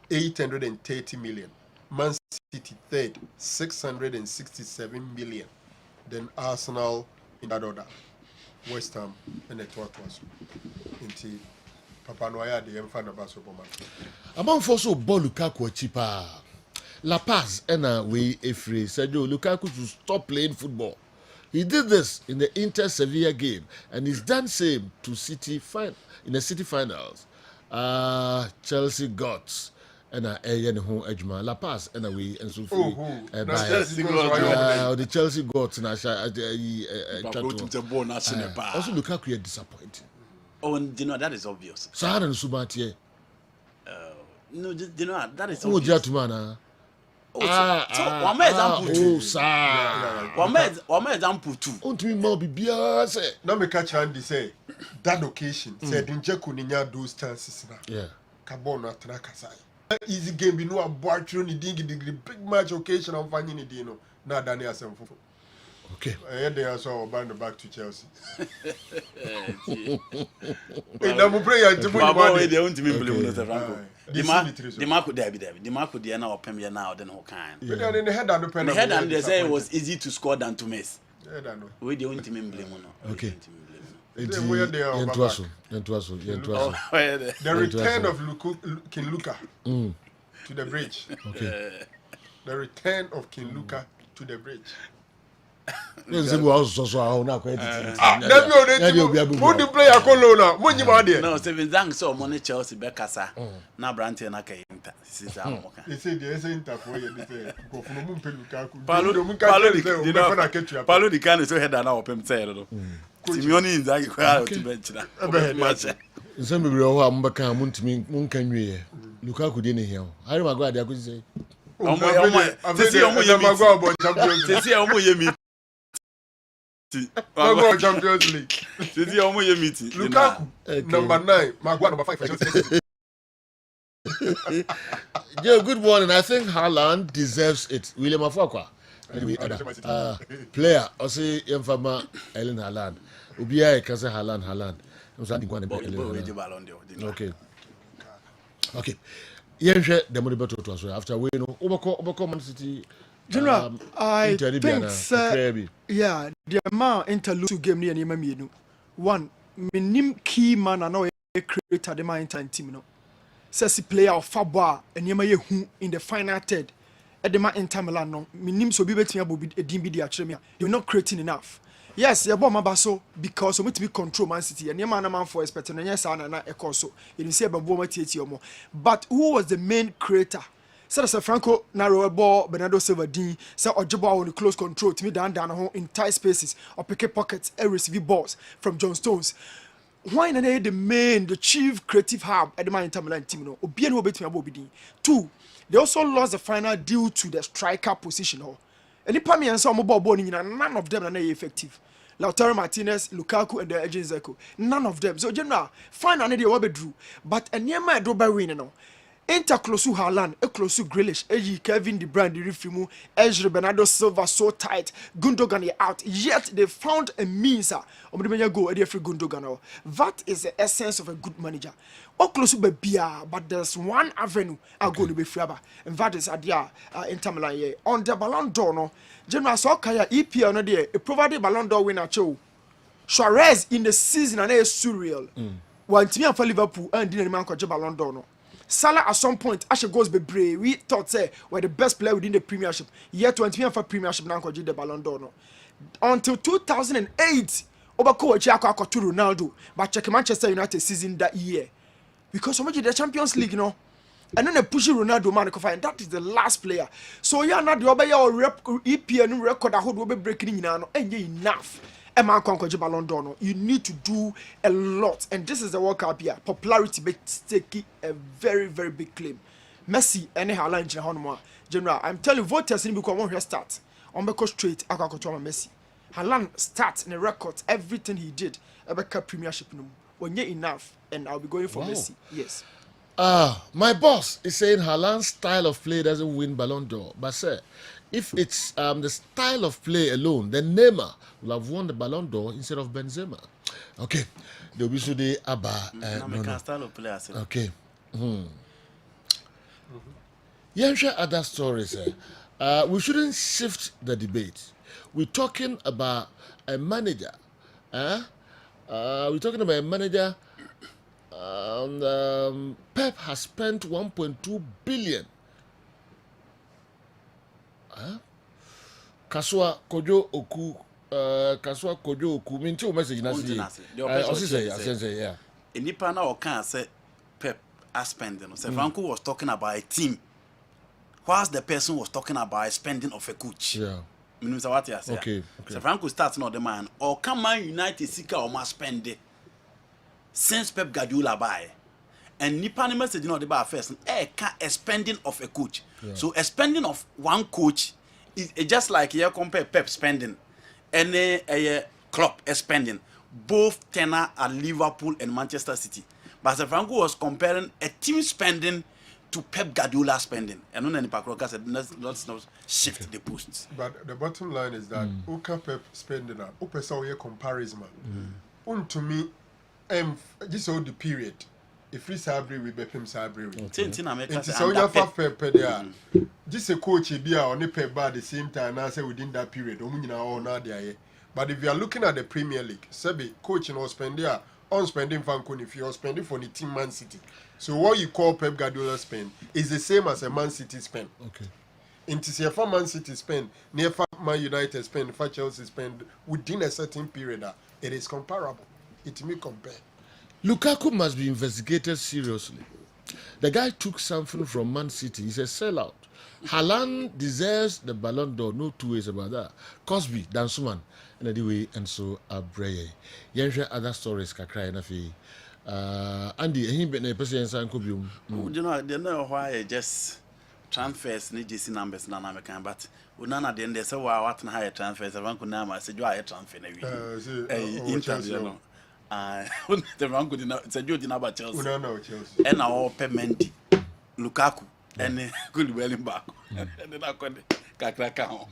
830 million. Man City third, 667 million. Then Arsenal in that order. West Ham and the third was into Papa Noya the Enfant of Superman. Among force of ball Lukaku cheaper. La Paz and we free said Lukaku to stop playing football. He did this in the Inter Sevilla game, and he's done same to City in the City finals. Chelsea got and Ejma La Paz and we and so free. The Chelsea got and also Lukaku is disappointing. Oh, you know that is obvious. Sahara and Subati. No, you know that is obvious. Oh, Jatumana. One example too. Onto me more be say. Now me catch Andy say that occasion said in Jekuninya those chances now. Yeah. Kabona Trakasai. Easy game, you know, a Bartron, the big match occasion of finding it, Now Daniel Semfo. Okay. I had the answer of band back to Chelsea. I'm praying to put they won't even believe the Franco. The Marco David, the Marco Diana or Premier now, then who kind. But then in the head and the pen. The head and they say it was easy to score than to miss. We don't blame. Okay. The return of King Luka to the bridge. Okay. The return of King Luka to the bridge. No, Seven thanks so money Chelsea Bekasa. Now Branty and Aka. They say there is interfere. They say go from Mumpeluka. Paulo the can is so head and our Pem Taylor. Simeone in Zagi to bench. Some people who are Mbaka Munkan Lukaku didn't hear. I don't know what I could say. Champions League. Lukaku, number 9. Maguire, number 5. Yeah, good morning. I think Haaland deserves it. William Afakwa. Anyway, player, I say Yemfama Ellen Haaland. Ubia can say Haaland. Okay. Yeah, the money better to us after we know Obako Man City. General, I think, yeah, the amount interlude game near Yemamino. One, minim key man and no creator the man team. No, says player of Fabwa and Yemaye who in the final third at the man in Milan. No, minim so be betting about a DB the Achemia. You're not creating enough. Yes, you're bomb basso because we to be control Man City and Yemana man for expecting and yes, and a coso. You say about Boma Tietio. But who was the main creator? Sir Franco narrow ball, Bernardo Silva D, Sir Ojoba on the close control to me down home in tight spaces or picket pockets and receive balls from John Stones. Why not the chief creative hub at the man in Tamilan team? No, Obian will bet me about BD. 2, they also lost the final due to the striker position. Any Pami and some mobile bowling, none of them are effective. Lautaro Martinez, Lukaku, and the agent Zeko. None of them. So, general, final idea what we drew. But a near my do by winning. Inter close to Haaland, close to Grealish, Kevin De Bruyne, the referee, Ezra Bernardo Silva so tight, Gundogan out. Yet they found a means of go free Gundogan. That is the essence of a good manager. Or close to Bia, but there's one avenue I go to be free, and that is Adia Inter Milan. On the Ballon d'Or, no, General Sokaya EPL no there, a provided Ballon d'Or winner Cho. Suarez in the season and it's surreal. One team for Liverpool and didn't man coach Ballon d'Or no. Salah at some point actually goes be brave. We thought say we're the best player within the Premiership. Yet 20 for Premiership now coach the Ballon d'Or no. Until 2008, Obako Chiako to Ronaldo, but check Manchester United season that year. Because some of the Champions League, you know. And then they push Ronaldo man and that is the last player. So yeah, not the other EPN record I hope will be breaking in now and enough. A man can coach Ballon d'Or. You need to do a lot, and this is the World Cup here. Popularity makes taking a very, very big claim. Messi, any Haaland, General, I'm telling you, voters in because one start on because straight. I can control Messi. Haaland starts in the record everything he did. About Premiership, when you're enough, and I'll be going for Messi. Yes. My boss is saying Haaland's style of play doesn't win Ballon d'Or, but sir, if it's the style of play alone, then Neymar will have won the Ballon d'Or instead of Benzema. Okay, the Obisude Abba. No. Style of play. Okay. Yeah, other stories. We shouldn't shift the debate. We're talking about a manager. We're talking about a manager. Pep has spent 1.2 billion. Kaswa Kojo Oku. Minti o message na say. Yeah. Enipa na o kan say Pep has spending. So Franco was talking about a team, whilst the person was talking about spending of a coach. Yeah. Minimum say what you say. Okay. So Franco starts not the man. Or can Man United sika or must spend it since Pep Guardiola buy. And Nipa ni message not the bar first. Spending of a coach. Yeah. So a spending of one coach is just like you compare Pep spending and a club spending. Both tenor at Liverpool and Manchester City. But Franco was comparing a team spending to Pep Guardiola spending. And then Nipa Kroka said, let's not shift the posts. But the bottom line is that Uka Pep spending a Upa saw a comparison. To me, this all the period. If we sabre we be him sabre. It's so you have Pep there. Just a coach be on the Pep at the same time. I say within that period, but if you are looking at the Premier League, Sebi coaching or spending on spending Fancon if you are spending for the team Man City. So what you call Pep Guardiola spend is the same as a Man City spend. Okay. Into see for Man City spend, near Man United spend, for Chelsea spend within a certain period. It is comparable. It may compare. Lukaku must be investigated seriously. The guy took something from Man City. He's a sellout. Haaland deserves the Ballon d'Or. No two ways about that. Cosby, Dansuman, and anyway, and so Abreye. Yenshwe other stories kakra na fi. Andy, he been a person in Kubium. You know why just transfers need JC numbers na American, but none at the end they say what na higher transfers. Everyone could now say you are a transfer interview. The wrong good enough. It's a good enough about Chelsea. Chelsea. And our Pemendi, Lukaku, and good welling back. And then I got Kakraka.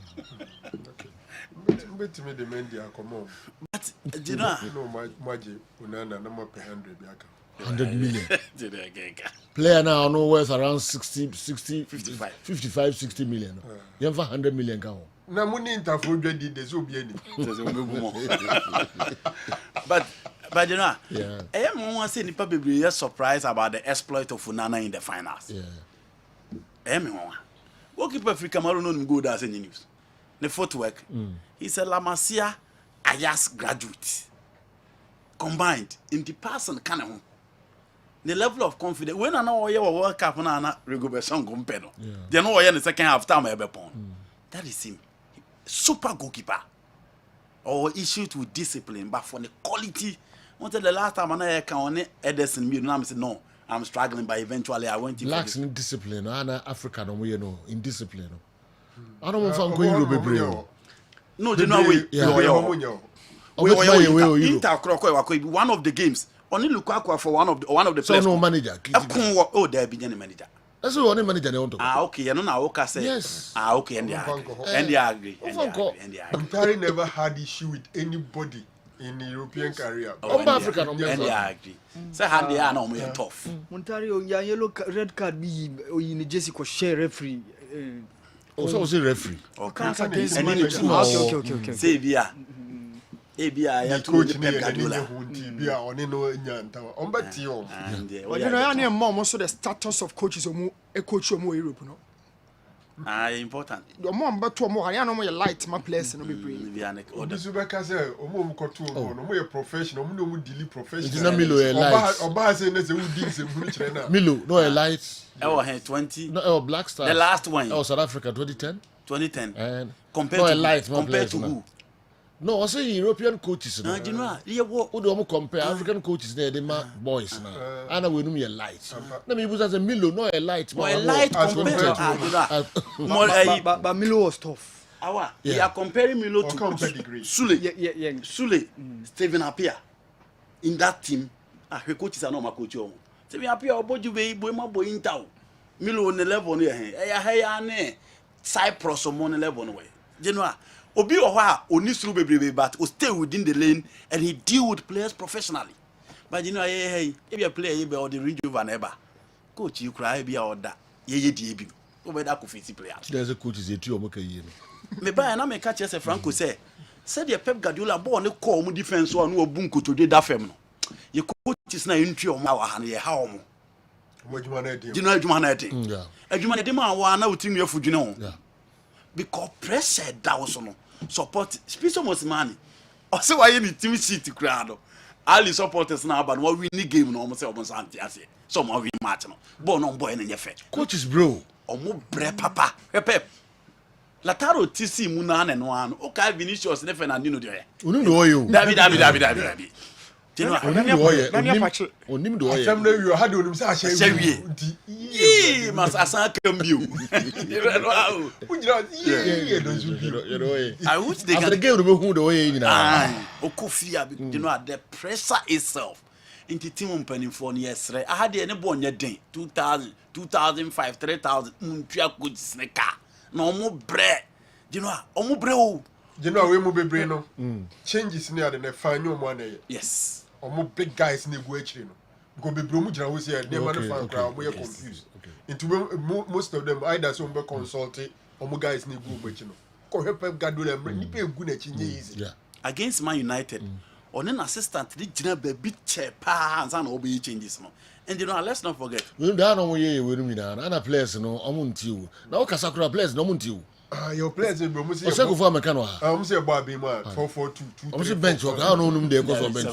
Bet me the Mendy come on. But you know, Maji, Unana, no more 100 100 million. Player now no worth around 55, 60 million. You have 100 million. Now, money interfere did the Zubiani. But you know, I am one saying probably surprised about the exploit of Funana in the finals. Yeah. I am one. Goalkeeper Africa Maroon good as any news. The footwork. He's a La Masia Ayas graduate. Combined in the person canon. The level of confidence. When I know you World Cup na Rigobert compared. They know in the second half time ever pon. That is him. Super goalkeeper. Or issued with discipline, but for the quality. Until the last time I can Edison me, I said no, I'm struggling, but eventually I went to lacks in discipline. I'm African, we know in discipline. I don't want to go to be no, you know we Inter one of the games. Only Lukaku for one of the players. So no manager. Oh, there be any manager. That's what one manager they want to. Okay, you know now okay say. Yes. Okay, and they agree. Muntari never had issue with anybody in the European career. African and they agree. Say hand they are no more tough. Muntari on yellow red card be in Jesse ko share referee. Also was a referee. Okay. Okay. Say bia. Ebia ya coach Pep Guardiola. Bia oni no nyanta. Ombati o. But you know any more so the status of coaches omo e coach omo Europe no. Important. The more mbeto omo hare no mo light my players no be brain. Obi so be ka say omo mu koto omo no mo ye professional omo no mu dili professional. It's not Milo a light. Oba say na say we dig say mu kire na. Milo no a light. 20. No Black Stars. The last one. South Africa 2010. 2010. And compared to who? No, I say European coaches. No, you know, who do compare African coaches there? They boys now. And we know a light. Let me use as a Milo, no a light. A light compared to but Milo was tough. We are comparing Milo to Sule. Sule, Stephen Appiah. In that team, her coaches are not my coach. Stephen Appiah, Oboju be Boema Bointao. Milo on the level near Cyprus on the level way. You know. Obi Oha only through baby, but will stay within the lane and he deal with players professionally. But you know, if you play or the rejuvenate, coach, you cry be order. Ye debut. Over that could fit player. There's a coach is a 2 or year. Me buy and I may catch as a Franco say. Said the Pep Guardiola born a call defense or no bunko to do that fem. Your coach is not in your mouth and your home. What you want to do? You know, you want to do. Yeah. And you want to do my now team your food, you know. Yeah. Because pressure that was on. Support speak so much money. Also why you team city crowd. All the supporters now but what we need game no almost anti ase. Some of we match no. But no boy na yefe. Coaches bro. Omo bre papa. Pep. Lataro TC mu na no ano. O ka Vinicius ne Fernandinho de. Unu no oyo. David. You know, onim do oye. Asem na wi ha de onim say ahye. Yee, mas asan cambio. I wish they can. After the game, we who the way you know. Okofia, you know, the pressure itself. Into team opening for years. I had any born your day 2000, 2005, 3000. Muntria good snake. No more bread. You know, omo bread. You know, we move brain no. Changes near the final one. Yes. Omo big guys ni go actually no. Go be bro mu jira wo say dem man fan crowd we confused. Into most of them either some be consulting omo guys ni go actually no. Ko help Guardiola ni pe egu na chinye easy. Yeah. Against Man United, on an assistant di jina be big chair pa and san obe changes no. And you know, let's not forget. We don't know we na na players no omo ntiu. Na o kasakura players no omo ntiu. Your players bro mu say. Osego for mekano ha. Say boy be ma 4-4-2. Omo say bench work. How no num dey go for bench.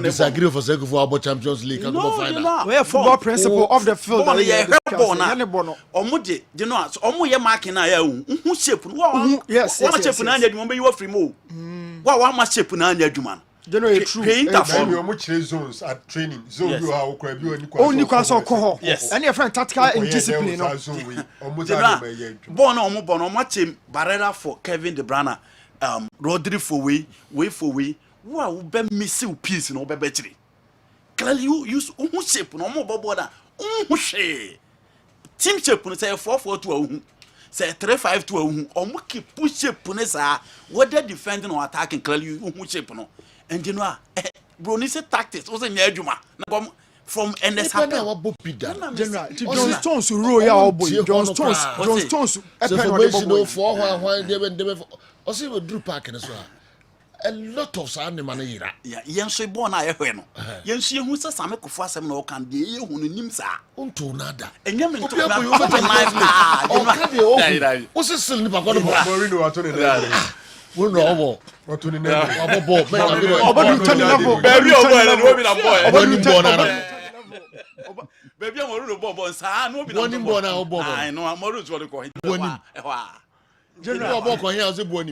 Disagree for Osego for about Champions League and go final. We football principle of the field. Omo de, you know, omo ye marking na ya hu shape no. Yes. One shape na anya adwuma be you free mo. Wa ma shape na anya adwuma. You know it's true. We much zones at training. Zone you how could be only because of coho. Yes. And your friend tactical and discipline. Born match barrier for Kevin De Bruyne. Rodri for way for way. Wa wo be missile piece no be betri. Clearly you use shape no mo bobo da. Hwe. Team shape no say 4-4-2 say 3-5-2 omo keep push shape no say whether defending or attacking clearly you shape no. And you know, bro, ni say tactics. Was in Yajuma. From NS General, John Stones roll ya boy. John Stones. So for no for why they went. Also, we drew park in as well. A lot of sand money. Yeah, Yanshi born I heard no. Yanshi who says I'm a kufa no can de who nimsa. Unto nada. And you mean to what's this still nipa got Morino atone. We know what to the name. Baby, I'm a bobo, son. One in born out. I know I'm more to call him. General Boko here as a bonny.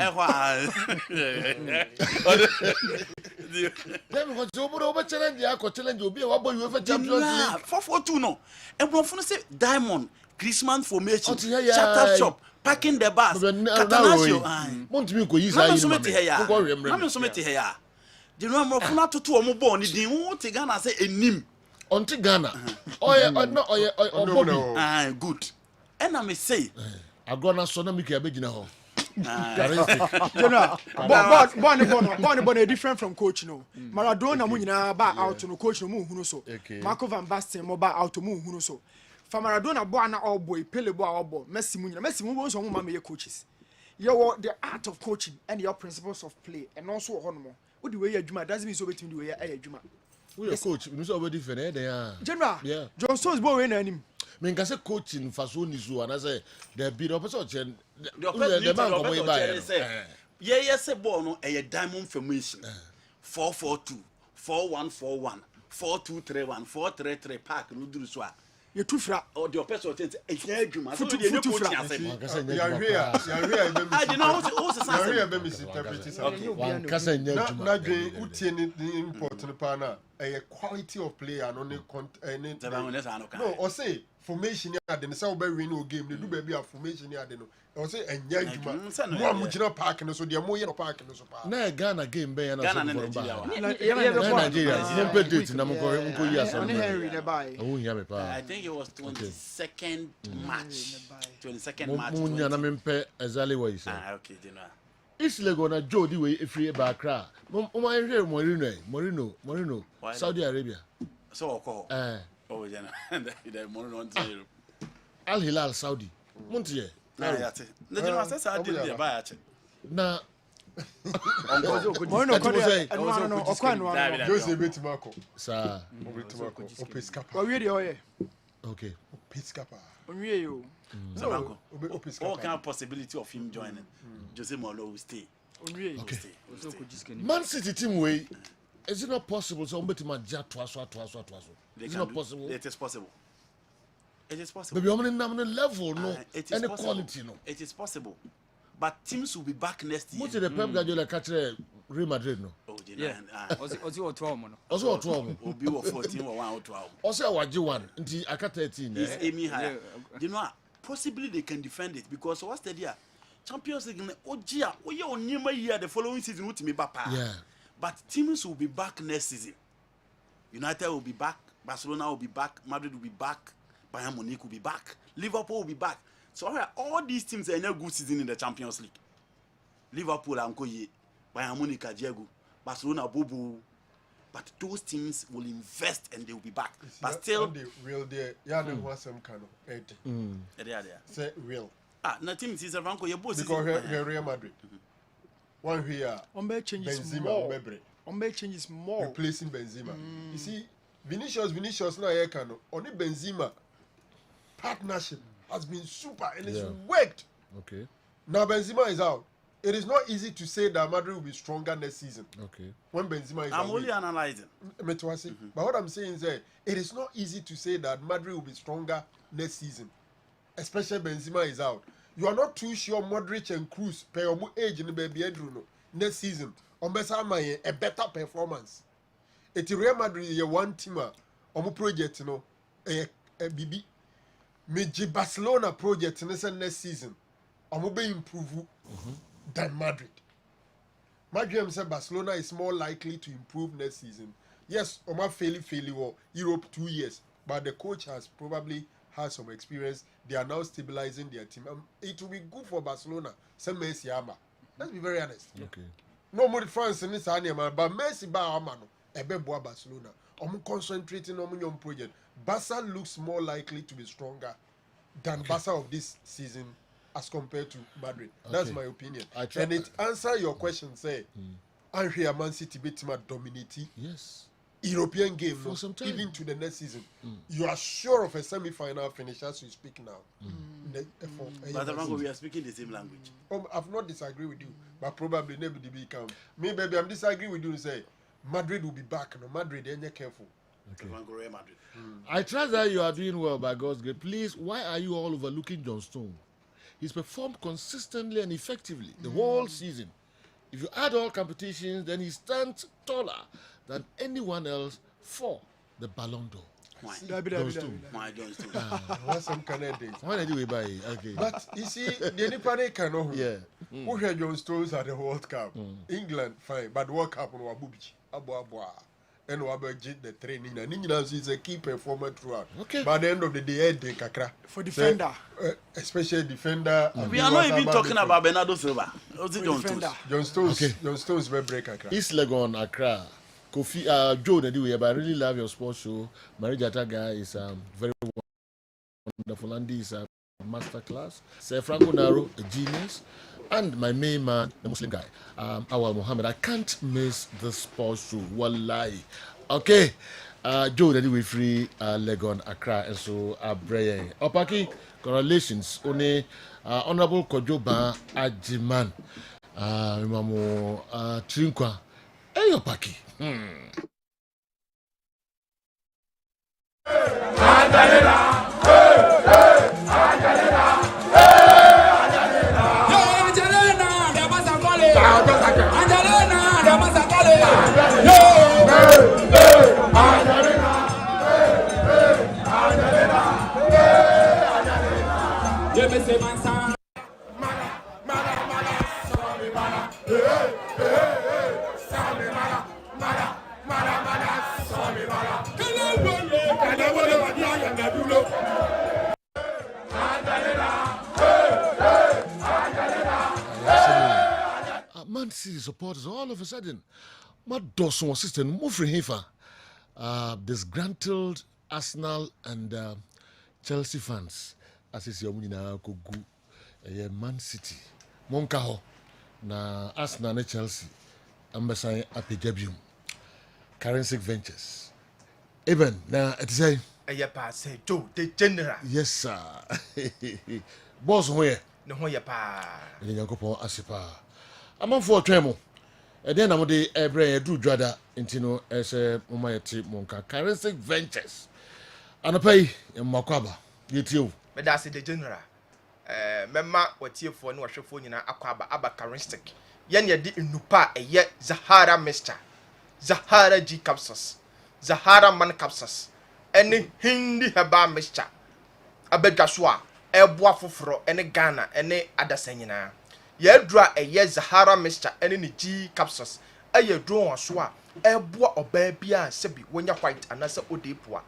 Then over challenge, I could challenge you be a boy with a Champions League. 4-4-2 no. And we're going to say Diamond, Christmas formation, chapter shop. Packing the bus. Catanaccio. I'm so many here. You know, I'm not to two or more born. You didn't want to say a name. Onto Ghana. Oh, Bobby. Good. And I may say, I go na so na make abegina ho. General, born different from coach no. Maradona mu nyina ba out no coach no mu hunu so. Marco van Basten mo ba out mu hunu so. Fa Maradona bo na all boy, Pele bo all boy, Messi mu bo so mo ma me coaches. You the art of coaching and your principles of play and also honomo. What the way you adwuma doesn't mean so between the way you adwuma. Who your coach? You know already different there. General, yeah. John Stones bo we na him. Me can say coaching faso ni so and I say the bit of person the man come way by. Yeah, say ball no a diamond formation. 4-4-2, 4-1-4-1, 4-2-3-1, 4-3-3 pack no do so. You too fra or the person say e hia adwuma so dey futu coach fra. You hear I don't know what to say. You hear me misinterpret something. One kasa nya adwuma. Na dwen utie ni important pa na a quality of player no ne no or say formation ya de say we win no game they do baby a formation ya de no or say enya adwuma mo amugina park no so de mo ye no park no so pa na Ghana game be ya na so Nigeria mo pe date na mo ko yi asem Only Henry the buy. Oh yeah me pa I think it was 22nd match. 22nd match. mo nya na me pe exactly what you say. Okay, dinner. Isle go na Joe di we free ba Accra. Mo ma hwe Morino, Saudi Arabia. So call. Oh, yeah. The Morino on zero. Al Hilal Saudi. Montie. Na yate. The general says I did the buy at. Na Morino ko dey. No, okwa Jose Betimako. Sa. Betimako. Opiskapa. Wa we dey oye. Okay. Opiskapa. Onwie yo. No, all kind of possibility of him joining. Jose Mourinho will stay. Okay. Man City team way. Is it not possible? So umbetima ja twaso. Is it not possible? It is possible. It is possible. Baby, how many level no? Any quality no? It is possible. But teams will be back next year. Most of the Pep Guardiola catch Real Madrid no? Oh, yeah. Also 12 no. Also 12. Obi or 14 or 1 or 12. Also waji 1 until aka 13. Is aiming higher. You know, possibly they can defend it because what's the idea? Champions League Ojia, we on near year the following season with me papa. Yeah. But teams will be back next season. United will be back, Barcelona will be back, Madrid will be back, Bayern Munich will be back, Liverpool will be back. So all these teams are in a good season in the Champions League. Liverpool Ankoye, Bayern Munich Diego, Barcelona Bobo. But those teams will invest and they will be back. But still the real there. Yeah, there was some kind of edge. Yeah. Say real. Na team is around your boss. Because Real Madrid. One here. Changes Benzema, more. Changes more. Replacing Benzema. You see, Vinicius now here can only Benzema partnership has been super and it's worked. Okay. Now Benzema is out. It is not easy to say that Madrid will be stronger next season. Okay. When Benzema is I'm only analyzing. But what I'm saying is that it is not easy to say that Madrid will be stronger next season. Especially Benzema is out. You are not too sure Modric and Kroos per your age in the baby next season. On a better performance. It's Real Madrid a one teamer on project a BB. Meji Barcelona project next season. Be improve than Madrid. Madrid said Barcelona is more likely to improve next season. Yes, Omar fairly Europe 2 years, but the coach has probably had some experience. They are now stabilizing their team. It will be good for Barcelona. Same Messi Ama. Let's be very honest. Okay. No more France in this animal, but Messi ba Amano. Ebeboa Barcelona. Concentrating on your project. Barca looks more likely to be stronger than Barca of this season as compared to Madrid. Okay. That's my opinion. And it answer your question, say, Andrea Man City betima dominating. Yes. European game for some time. Even to the next season. You are sure of a semi-final finish as you speak now. But we are speaking the same language. I've not disagreed with you, but probably never be become. Me, baby, I'm disagreeing with you and say Madrid will be back. No, Madrid, they're careful. Okay. Madrid. I trust that you are doing well by God's grace. Please, why are you all overlooking John Stone? He's performed consistently and effectively the whole season. If you add all competitions, then he stands taller than anyone else for the Ballon d'Or. Why? John Stone. That's some kind of days. Why did we buy it? Okay. But you see, the Nipane cannot. Yeah. Who had John Stones at the World Cup? England, fine. But World Cup, no, Abubichi. and Wabergy the training, and England is a key performer throughout. Okay. By the end of the day, they kakra. For defender. Especially defender. We are not even talking about Bernardo Silva. John Stones. Okay. John Stones will break Accra. East Legon, Accra. Kofi, Joe, but I really love your sports show. Marijata guy is very wonderful. Andy is a masterclass. Sir Franco Naro, a genius. And my main man, the Muslim guy, Awal Mohammed. I can't miss the sports show. Wallahi. Okay. Joe, we free Legon, Accra, and so Brian. Opaki, congratulations. Only Honorable Kojoba Ajiman. Mamo Trinkwa. Hey, Opaki. Man City supporters all of a sudden, my Dawson was sister Mufri Hifa, disgruntled Arsenal and Chelsea fans. As is your Munina Kogu, Man City, Monkaho, na Arsenal and Chelsea, Ambassador Apijabium, Currency Ventures. Even now, it's a say Joe, the general. Yes, sir. Boss, where? No, where pa. Yankopo Asipa. I'm on for tremor. And then I'm the every do Jada Intino as a Momayati Monka. Currency Ventures. And I pay in Makwaba. You. But that's the general. Memma, what you for no phone in Aquaba Abacaristic. Yenya di Nupa a yet Zahara Mister. Zahara G capsules. Zahara man capsules. Any Hindi haba Mister. Abedgaswa. Elboa fufro, any Ghana, any other senina. Yedra a ye Zahara Mister, any G capsules. A ye draw on swa. Elboa or baby and sebi when you're white and as a odepua.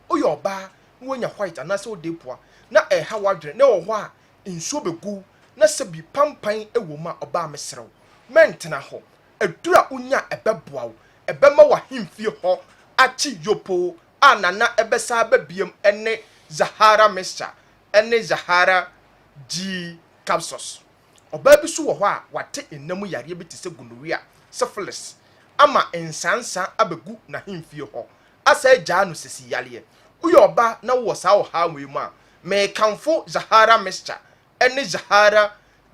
O your bar when you're white and as a odepua. Na e hawadre no wa in so be gu na sebi pampine a woman or bar mesro. Mentena ho. A dura unya a beboa. A bema wa him feel ho. Achi yopo. Anana ebesa bebium ene Zahara Mister. Ene Zahara G capsules. Obabi so wo a wate ennamu yare bi tese gonorrhea syphilis ama ensansa abegu na hemfie ho asa gya no sisi yale uyo oba na wo sa wo ha we mu a me kanfo Zahara Mister ene Zahara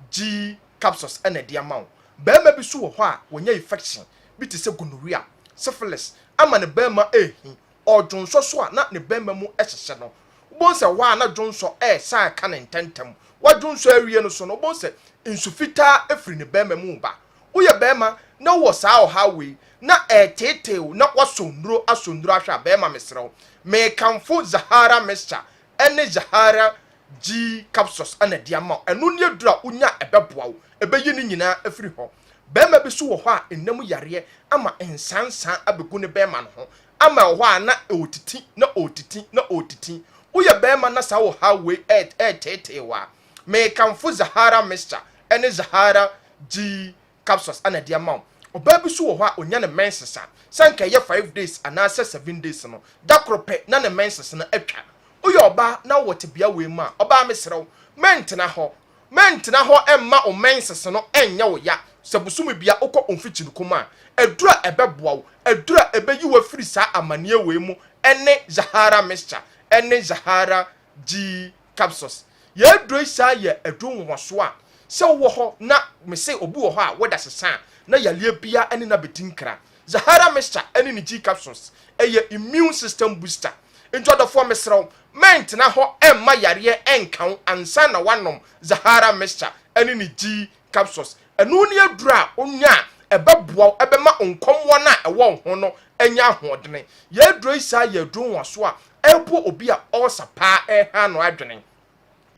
G capsules ene dia mawo bema bi so wo a wonya infection bi tese gonorrhea syphilis ama ne bema ehi odwonso so a na ne bema mu ehhye no bonse wa na dwonso sa ka ne ntentem wadwonso awie no so no bonse insufita efri ne bema mu ba uye bema na wo sa o ha we na tetew na wasondro asondro ahwa bema mesrew me kanfo Zahara Mister ene Zahara G capsules ana diama enu ne dura unya ebeboa wo ebeyi ni nyina efri ho bema bi so wo ho a enam yare ama ensansan abegu ne bema no ho ama ho a na otiti na otiti na otiti uye bema na sa wo ha we tetewa me kanfo Zahara Mister ene Zahara G capsules ana diama obabi so wo ho a onya ne mensesa sanka ye 5 days anase 7 days no dakrope na ne mensesa na atwa uye oba na wote bia we ma oba mesrew mentena ho emma o mensesa no enya wo ya sabusumi bia okọ onfichinu kuma edura ebeboa wo edura ebeyi wa firi sa amane we mu ene Zahara Mister ene Zahara G capsules ye edura sa ye edu nwoso a se wo ho na me se obi wo ho a woda sesa na yale bia ene na betinkra Zahara Mister ene ni G capsules eye immune system booster into the form mesrew mentena ho emma yare enkan ansa na wanom Zahara Mister ene ni G capsules enu ni adura onya ebeboa ebema onkomwo na ewo ho no enya hodene ye adura isa ye aduru waso a epo obi a osa pa ha no adwene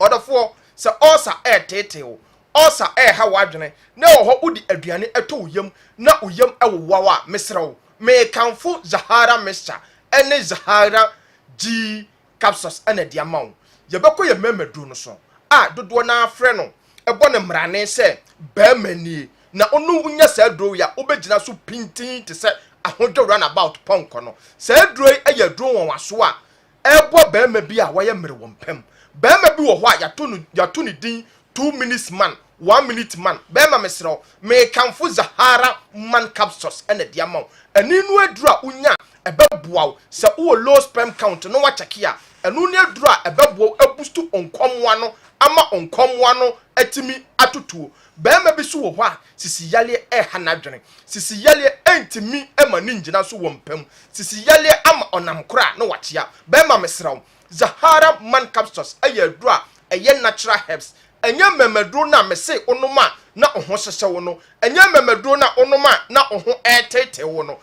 odofo se osa tetewo osa ha wadwene na wo ho udi aduane eto uyam na uyam ewowa wa mesrew me kanfo Zahara Mr ene Zahara G capsules ene di amount yɛbɛkɔ yɛ memeduru no so a dodoɔ na afrɛ no ɛbɔ ne mrane sɛ bɛmani na onu unya saa duro ya obegyina so pintin te sɛ ahodwo run about pɔnkɔ no saa duro yi ɛyɛ duro wɔn waso a ɛbɔ bɛma bi a wɔyɛ mmere wɔn pɛm bɛma bi wɔ hɔ a yato ne din 2 minutes man 1 minute man bɛma mesrɛ me kanfo Zahara man capsules ɛna di ama ɛni no aduru a unya ɛbɛboa sɛ wo low sperm count no wa check ya ɛnu ne aduru a ɛbɛboa abustu onkomwa no ama onkomwa no atimi atutuo bɛma bi so wɔ hɔ a sisi yale ɛha nadwene sisi yale ɛntimi ɛma ne ngina so wɔ mpam sisi yale ama ɔnam kora na wakyea bɛma mesrɛ Zahara man capsules ɛyɛ aduru a ɛyɛ natural herbs ɛnyɛ memeduro na mese onoma na oho hyehye wo no ɛnyɛ memeduro na onoma na oho ɛtete wo no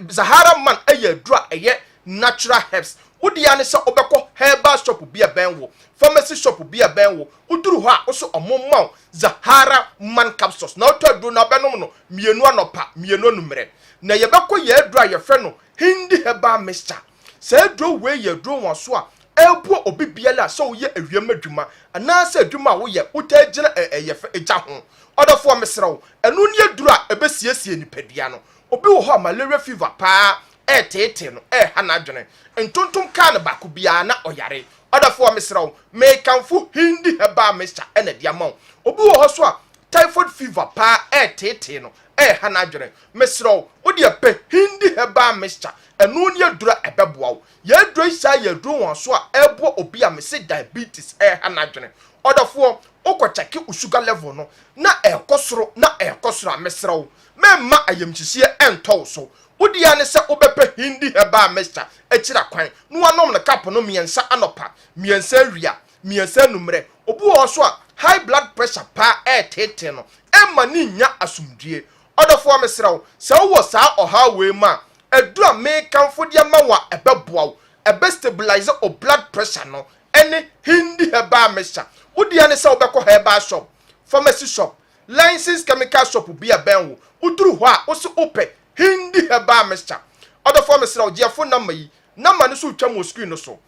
Zahara man ɛyɛ aduru a ɛyɛ natural herbs wodi ya ne sɛ obɛkɔ herbal shop bi a bɛn wo pharmacy shop bi a bɛn wo uduru hɔ a wo so ɔmomma Zahara man capsules na ɔtɔ aduru na ɔbɛnom no mienu anɔpa mienu anumere na yɛbɛkɔ yɛ aduru a yɛfrɛ no hindi herbal mixture sɛ aduru wei yɛ aduru wɔn so a ɛbo obi biala sɛ woyɛ awiam adwuma anaasɛ adwuma a woyɛ wotagina ɛyɛfɛ egya ho ɔdɔfoɔ mesrɛw ɛno ne aduru a ɛbɛsiesie nipadua no obi wɔ hɔ a malaria fever paa ɛtete no ɛha n'adwene ntontom kaa ne baako biara na ɔyare ɔdɔfoɔ mesrɛw mekanfo hindi herbal mixture ɛna di ama obi wɔ hɔ so a typhoid fever paa ɛtete no ɛha n'adwene mesrɛw wode apɛ hindi herbal mixture ɛno ne aduru a ɛbɛboa wo yɛduru isa yɛduru wɔn so a ɛbɔ obi a mese diabetes ɛha n'adwene ɔdɔfoɔ okɔ check sugar level no na ɛkɔ soro a mesrɛw memma ayamhyehye ɛntɔw so wodi ya ne sɛ wobɛpɛ hindi herbal mixture akyira kwan no wanom ne kap no miɛnsa anɔpa miɛnsa awia miɛnsa numere obi wɔ so a high blood pressure pa ɛtete no ɛma ne nya asomdue ɔdɔfoɔ mesrɛw sɛ wowɔ saa ɔha wei ma aduru a mekamfo de ama wa ɛbɛboa wo ɛbɛ stabilize o blood pressure no ɛne hindi herbal mixture wodi ya ne sɛ wobɛkɔ herbal shop pharmacy shop licensed chemical shop bi a bɛn wo uduru hɔ a wo so opɛ hindi herbal mixture ɔdɔfoɔ mesrɛ wo gye phone number yi number no so twa mo screen no so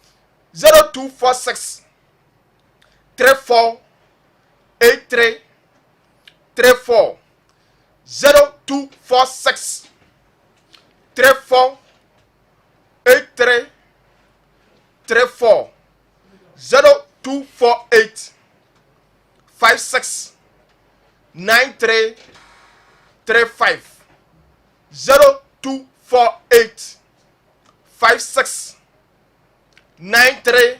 0246 34 83 34 0246 34 83 34 0248 56 93 35 0248 56 93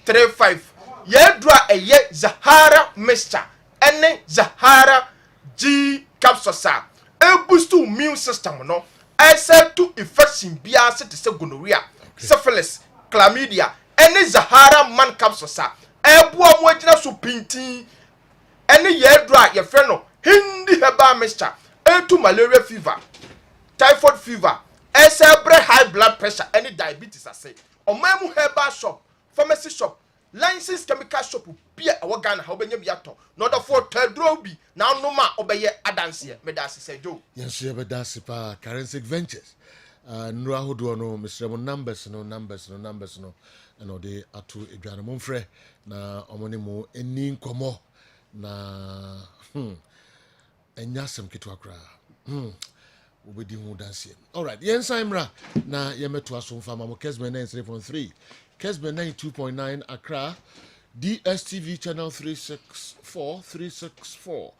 35 yɛdura ɛyɛ Zahara mixture ɛne Zahara G capsules a boost immune system no ɛsɛ to infection biara se te sɛ gonorrhea syphilis chlamydia ɛne Zahara man capsules a ɛboa mo agyina so pintin ɛne yɛdura a yɛfrɛ no hindi herbal mixture to malaria fever typhoid fever ɛsɛ bre high blood pressure ɛne diabetes ase ɔman mu herbal shop pharmacy shop licensed chemical shop bi a ɛwɔ Ghana ha wobɛnya bi atɔ na ɔdɔfoɔ taduro bi na anom a ɔbɛyɛ adanseɛ medase sɛ jo yɛnso yɛbɛdase paa currency ventures nnuro ahodoɔ no mesrɛ mo numbers no ɛna ɔde ato adwane mo mfrɛ na ɔmo ne mo ani nkɔmmɔ na ɛnya asɛm ketewa koraa wobɛdi ho danseɛ alright yɛnsan mmra na yɛmɛtoa so mfa ma mo Kessben 93.3 Kessben 92.9 Accra DSTV channel 364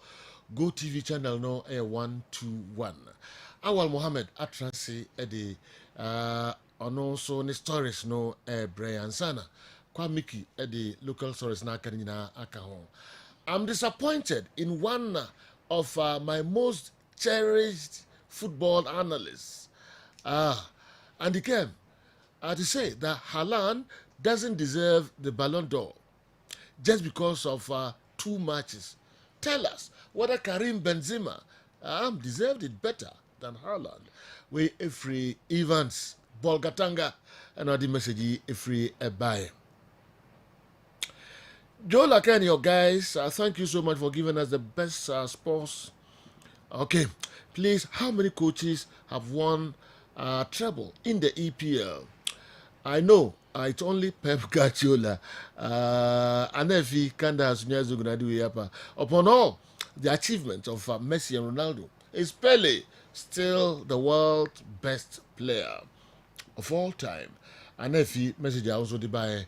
Go TV channel no 121 Awal Mohammed atrase ede ono so ne stories no Brian Sana kwa Miki ede local stories na aka nyina aka ho. I'm disappointed in one of my most cherished football analysts and he came to say that Haaland doesn't deserve the Ballon d'Or just because of 2 matches. Tell us whether Karim Benzema deserved it better than Haaland. We Efree Evans, Bolgatanga, and the message Efree Ebaye. Joe Laka and your guys, thank you so much for giving us the best sports Okay, please, how many coaches have won treble in the EPL? I know it's only Pep Guardiola. Anefi Kanda Sunyazugunadu. Upon all the achievements of Messi and Ronaldo, is Pele still the world's best player of all time? Anefi message also the by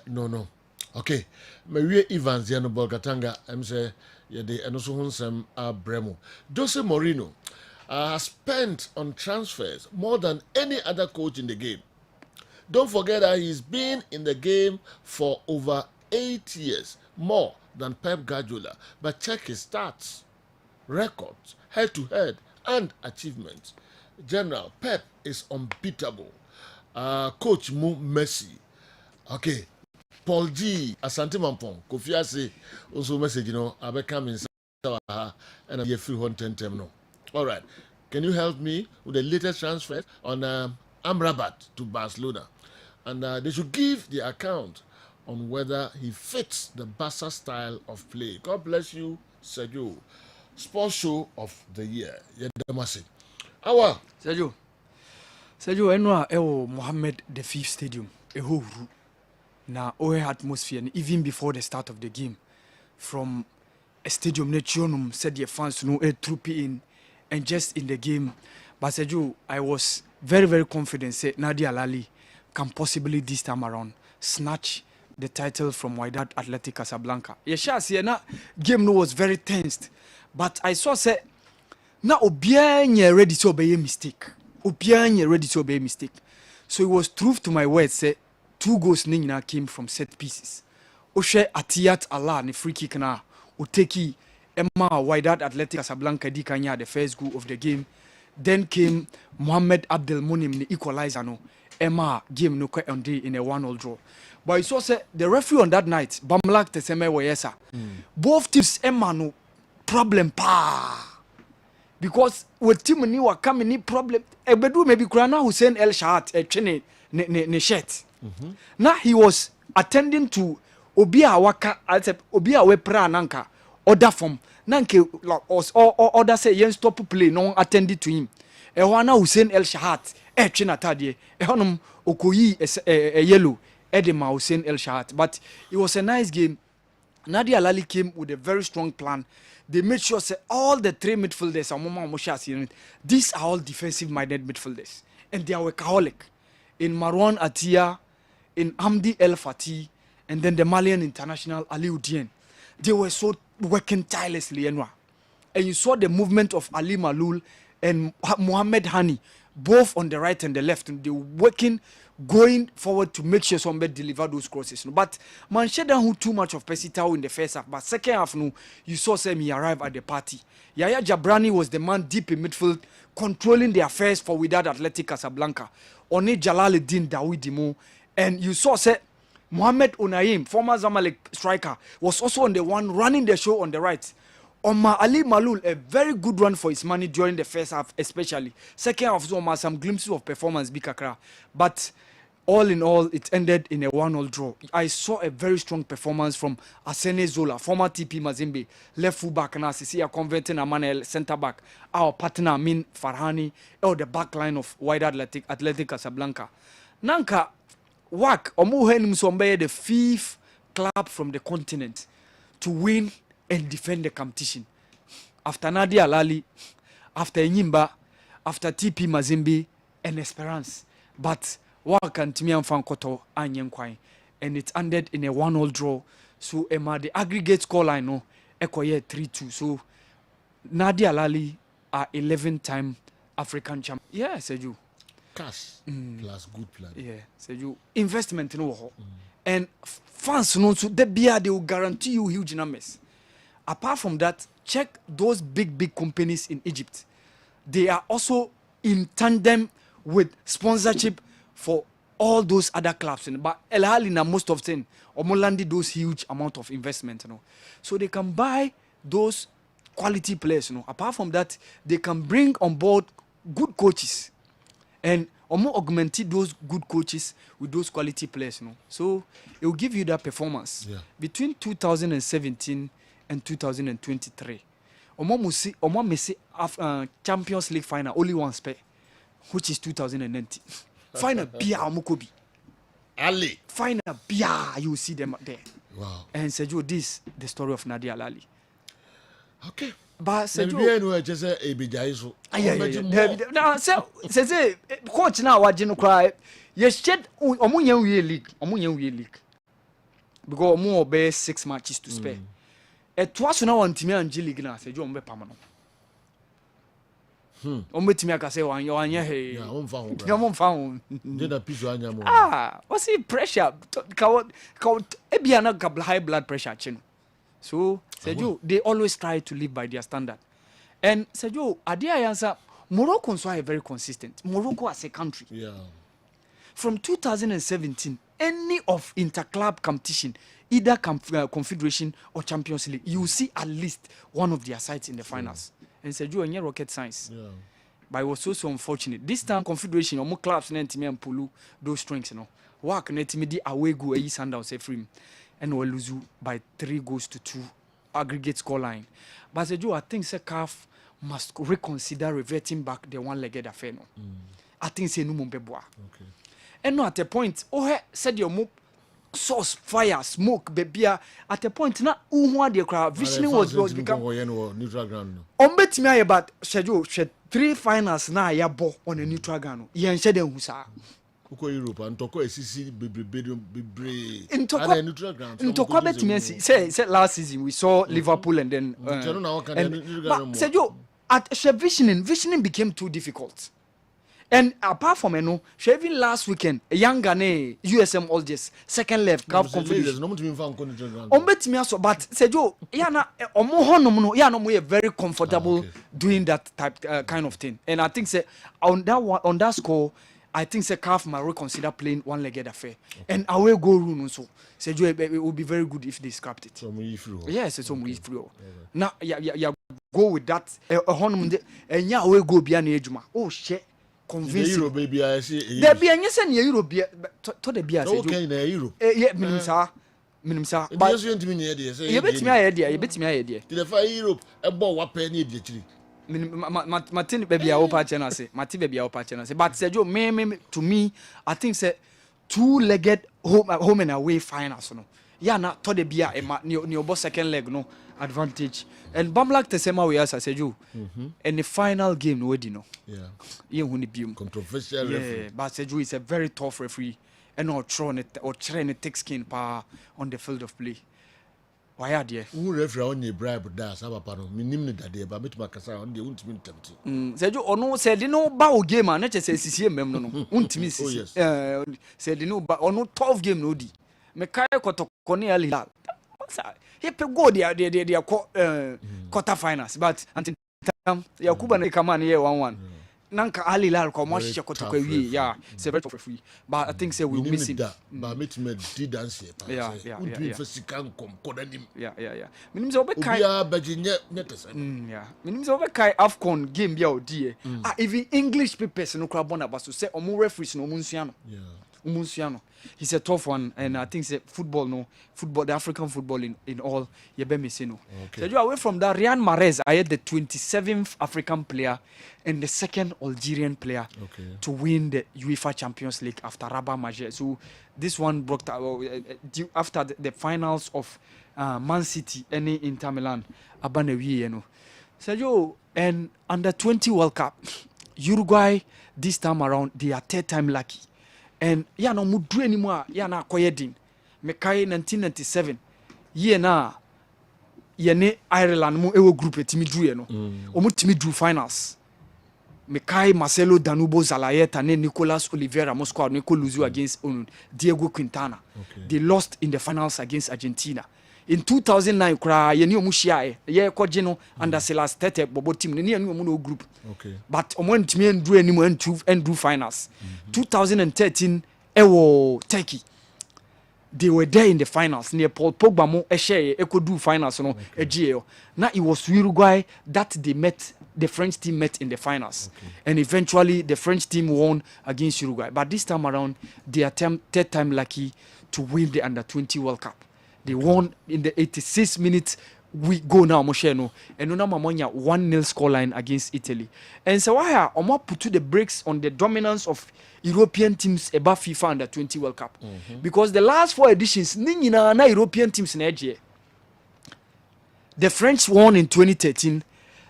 no. Okay, Maria Evans Yano Bolgatanga say yede and also Hunsem Bremo. Jose Mourinho has spent on transfers more than any other coach in the game. Don't forget that he's been in the game for over 8 years, more than Pep Guardiola. But check his stats, records, head-to-head, and achievements. General, Pep is unbeatable. Coach Mo Messi. Okay. Paul G. Asante Mampong. Kofi Ase also message, I become in and I'm here free 110 no. All right. Can you help me with the latest transfer on Amrabat to Barcelona? And they should give the account on whether he fits the Barca style of play. God bless you, Sergio. Sports show of the year. Yedamasi. Awa. Sergio, enwa ewo Mohammed the Fifth Stadium. Eho ru. Na ohe atmosphere even before the start of the game. From a stadium netionum said the fans no troop in and just in the game. But Sergio, I was very, very confident say Nadia Lali can possibly this time around snatch the title from Wydad Athletic Casablanca. Yes, na game no was very tensed, but I saw say na obianye ready to obey a mistake. Obianye ready to obey a mistake. So it was truth to my words say 2 goals nina came from set pieces. Oshe Atiyat Allah ni free kick na Uteki Emma Wydad Athletic Casablanca di kanya the first goal of the game. Then came Mohamed Abdelmonim the equalizer no Emma game no quite on day in a 1-1 draw. But it was the referee on that night, Bamlak Teseme Wayesa. Both teams Emma no problem pa. Because with team ni wa come ni problem. Ebedu maybe Kurana Hussein El Shahat chene ne shirt. Now he was attending to Obia Waka Obia Wepra Nanka order from Nanke order say yen stop play no attended to him. Ewana Hussein El Shahat chena tadie ehonum okoyi yellow Edema Hussein El Shahat. But it was a nice game. Nadia Lali came with a very strong plan. They made sure say all the 3 midfielders these are all defensive minded midfielders and they are workaholic. In Marwan Atia, in Hamdi El Fatih, and then the Malian international Ali Udien. They were so working tirelessly. And you saw the movement of Ali Malul and Mohamed Hani, both on the right and the left. And they were working, going forward to make sure somebody deliver those crosses. But Manchester who too much of Pesitao in the first half. But second half, you saw him he arrived at the party. Yaya Jabrani was the man deep in midfield, controlling the affairs for Wydad Athletic Casablanca. Oni Jalaluddin Dawidimo. And you saw Mohamed Onaim, former Zamalek striker, was also on the one running the show on the right. Omar Ali Malul, a very good run for his money during the first half, especially. Second half, Omar, some glimpses of performance, Bikakra. But all in all, it ended in a 1-1 draw. I saw a very strong performance from Asene Zola, former TP Mazembe, left fullback, and Asisia converting Amanel, centre back. Our partner, Amin Farhani, or the back line of Wydad Athletic Casablanca. Nanka, WAC, Omuhen Msombe, the 5th club from the continent to win and defend the competition. After Nadia Lali, after Nyimba, after TP Mazembe, and Esperance. But WAC and Timian Fankoto Anyenkwai. And it ended in a 1-1 draw. So Emma, the aggregate scoreline no Ekoye 3-2. So Nadia Lali are 11-time African champion. Yeah, Sergio. Cash plus good plan. Yeah, Sergio. Investment no. And fans no so they will guarantee you huge numbers. Apart from that, check those big companies in Egypt. They are also in tandem with sponsorship for all those other clubs. But El Halina most of them landed those huge amount of investment. So they can buy those quality players. Apart from that, they can bring on board good coaches and augmented those good coaches with those quality players. So it will give you that performance. Between 2017 and 2023, Omo messi Champions League final only once pay, which is 2019. Final bia omukobi. Ali. Final bia, you see them there. Wow. And Sergio, this the story of Nadia Lali. Okay. But Sergio, now say coach now watching cry. Yes, shed omunyan league, league. Because more be 6 matches to spare. Et twice now on Timmy and Gilly Gna, Sergio Mbe Pamano. Timmy aka say one your hey. Yeah, found. What's it pressure? Ebiana high blood pressure chin. So Sergio, they always try to live by their standard. And Sergio, Adia answer Morocco are very consistent. Morocco as a country. Yeah. From 2017, any of interclub competition, either Confederation or Champions League, you will see at least one of their sides in the finals. And Sergio, and rocket science. Yeah. But it was so unfortunate. This time, Confederation, almost clubs, and Pulu, those strengths, you know. Work, and away go, Sundowns, free. And we'll lose by 3-2 aggregate scoreline. But Sergio, I think CAF must reconsider reverting back the one-legged affair. No? I think c'est nous mon bebois. Okay. And no, at a point, said your move source, fire, smoke, baby. At a point, na the crowd visioning was become neutral ground. On bet me about Sergio, shed 3 finals na ya bo on a neutral ground. Yen shed en husa. Europe and Toko SCC be in Toko bet me say last season we saw Liverpool and then Sergio at visioning became too difficult. And apart from even last weekend, a young Ghanaian USM all this second left CAF Confederation. Bet me also, but Sergio, we are very comfortable doing that type kind of thing. And I think say on that score, I think CAF might reconsider playing one-legged affair. Okay. And away go rule also. Sergio, it would be very good if they scrapped it. Yes, it's some free. Now, go with that. And yeah, away go beyond ejuma. Oh shit, convincing. Euro baby, I see. There be any sen Euro be to the beer. Okay, in Euro. Yeah, minimum sir. But you idea. You bet me idea. You bet me idea. To the fire Europe, a ball what penny actually. Martin baby a opa channel say Martin baby a opa channel say but Sergio me to me I think say 2-legged home and away finals no yeah na to the bia ni boss second leg no advantage and Bamlak the same way as Sergio and the final game no wedi no yeah controversial referee but Sergio is a very tough referee and or train it thick skin pa on the field of play. Why are there? Who referee on your bribe that Sabapano, minimum that day, but Macassa on the Untimin tempting. Said you or no said no bow game, and not just a CCM member, Untimis. Said you no, but or no 12 game no D. Mekaya Koto Cornelia. He go their quarter finals, but until Yakuba come on here 1-1. Nanka Ali Lal commercial yeah, it's a very tough free. But I think say we miss him. But meet me did dance yeah. Minimum over Kai yeah. Minimum over Kai Afcon game be out there. Even English papers no crab on about to say omu referees no Munsiano. Yeah. Munsiano. He's a tough one, and I think football, the African football in all, you be missing. So you away from that, Riyad Mahrez, I had the 27th African player and the second Algerian player to win the UEFA Champions League after Rabat Majer. So this one broke after the finals of Man City and Inter Milan. So you and under 20 World Cup, Uruguay this time around they are 3rd time lucky. And ya no mudu anymore ya na akoyedin mekai 1997 ye na ye ne Ireland mu ewo group etimi dru ye no omu timi dru finals mekai Marcelo Danubo Zalayeta ne Nicolas Oliveira Moscow ne ko lose against Diego Quintana. They lost in the finals against Argentina. In 2009 kra ye ni omu hia ye koje no under Silas Tete bobo team ne anu omu no group but omo ntimi endru animu endru finals 2013 ewo Turkey they were there in the finals near Paul Pogba mo share ekodu finals no ejeo na it was Uruguay that the French team met in the finals and eventually the French team won against Uruguay, but this time around they are 3rd time lucky to win the under 20 World Cup. They won in the 86 minutes we go now mo share no eno na mamonya 1-0 scoreline against Italy. And so why omo put the brakes on the dominance of European teams above FIFA under 20 World Cup. Because the last 4 editions ni nyina na European teams na eje. The French won in 2013,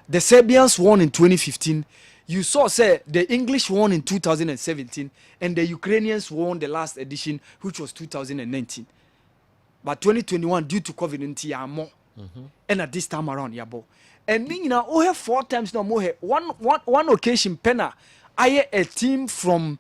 the Serbians won in 2015. You saw say the English won in 2017 and the Ukrainians won the last edition which was 2019. But 2021 due to COVID nti more. And at this time around yabo. And me na oh have 4 times no more one occasion penna I a team from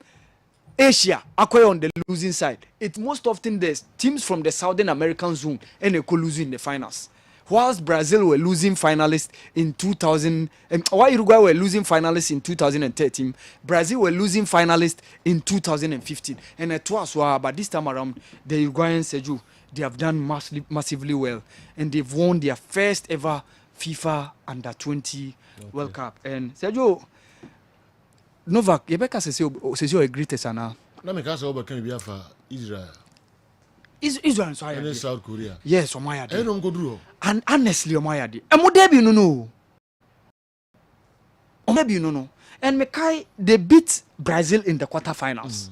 Asia acquire on the losing side. It's most often the teams from the Southern American zone and they could lose in the finals. Whilst Brazil were losing finalists in 2000, while Uruguay were losing finalists in 2013, Brazil were losing finalists in 2015. And it was but this time around, the Uruguayans, Sergio, they have done massively well. And they've won their first ever FIFA Under 20 World Cup. And Sergio, Novak, Rebecca says you're a greatest now. Let me cast over can be for Israel. Israel so and South Korea. Yes, Omaya. I don't go through. And honestly, Omaya. And what debi no. Or maybe no. And Mekai, they beat Brazil in the quarterfinals.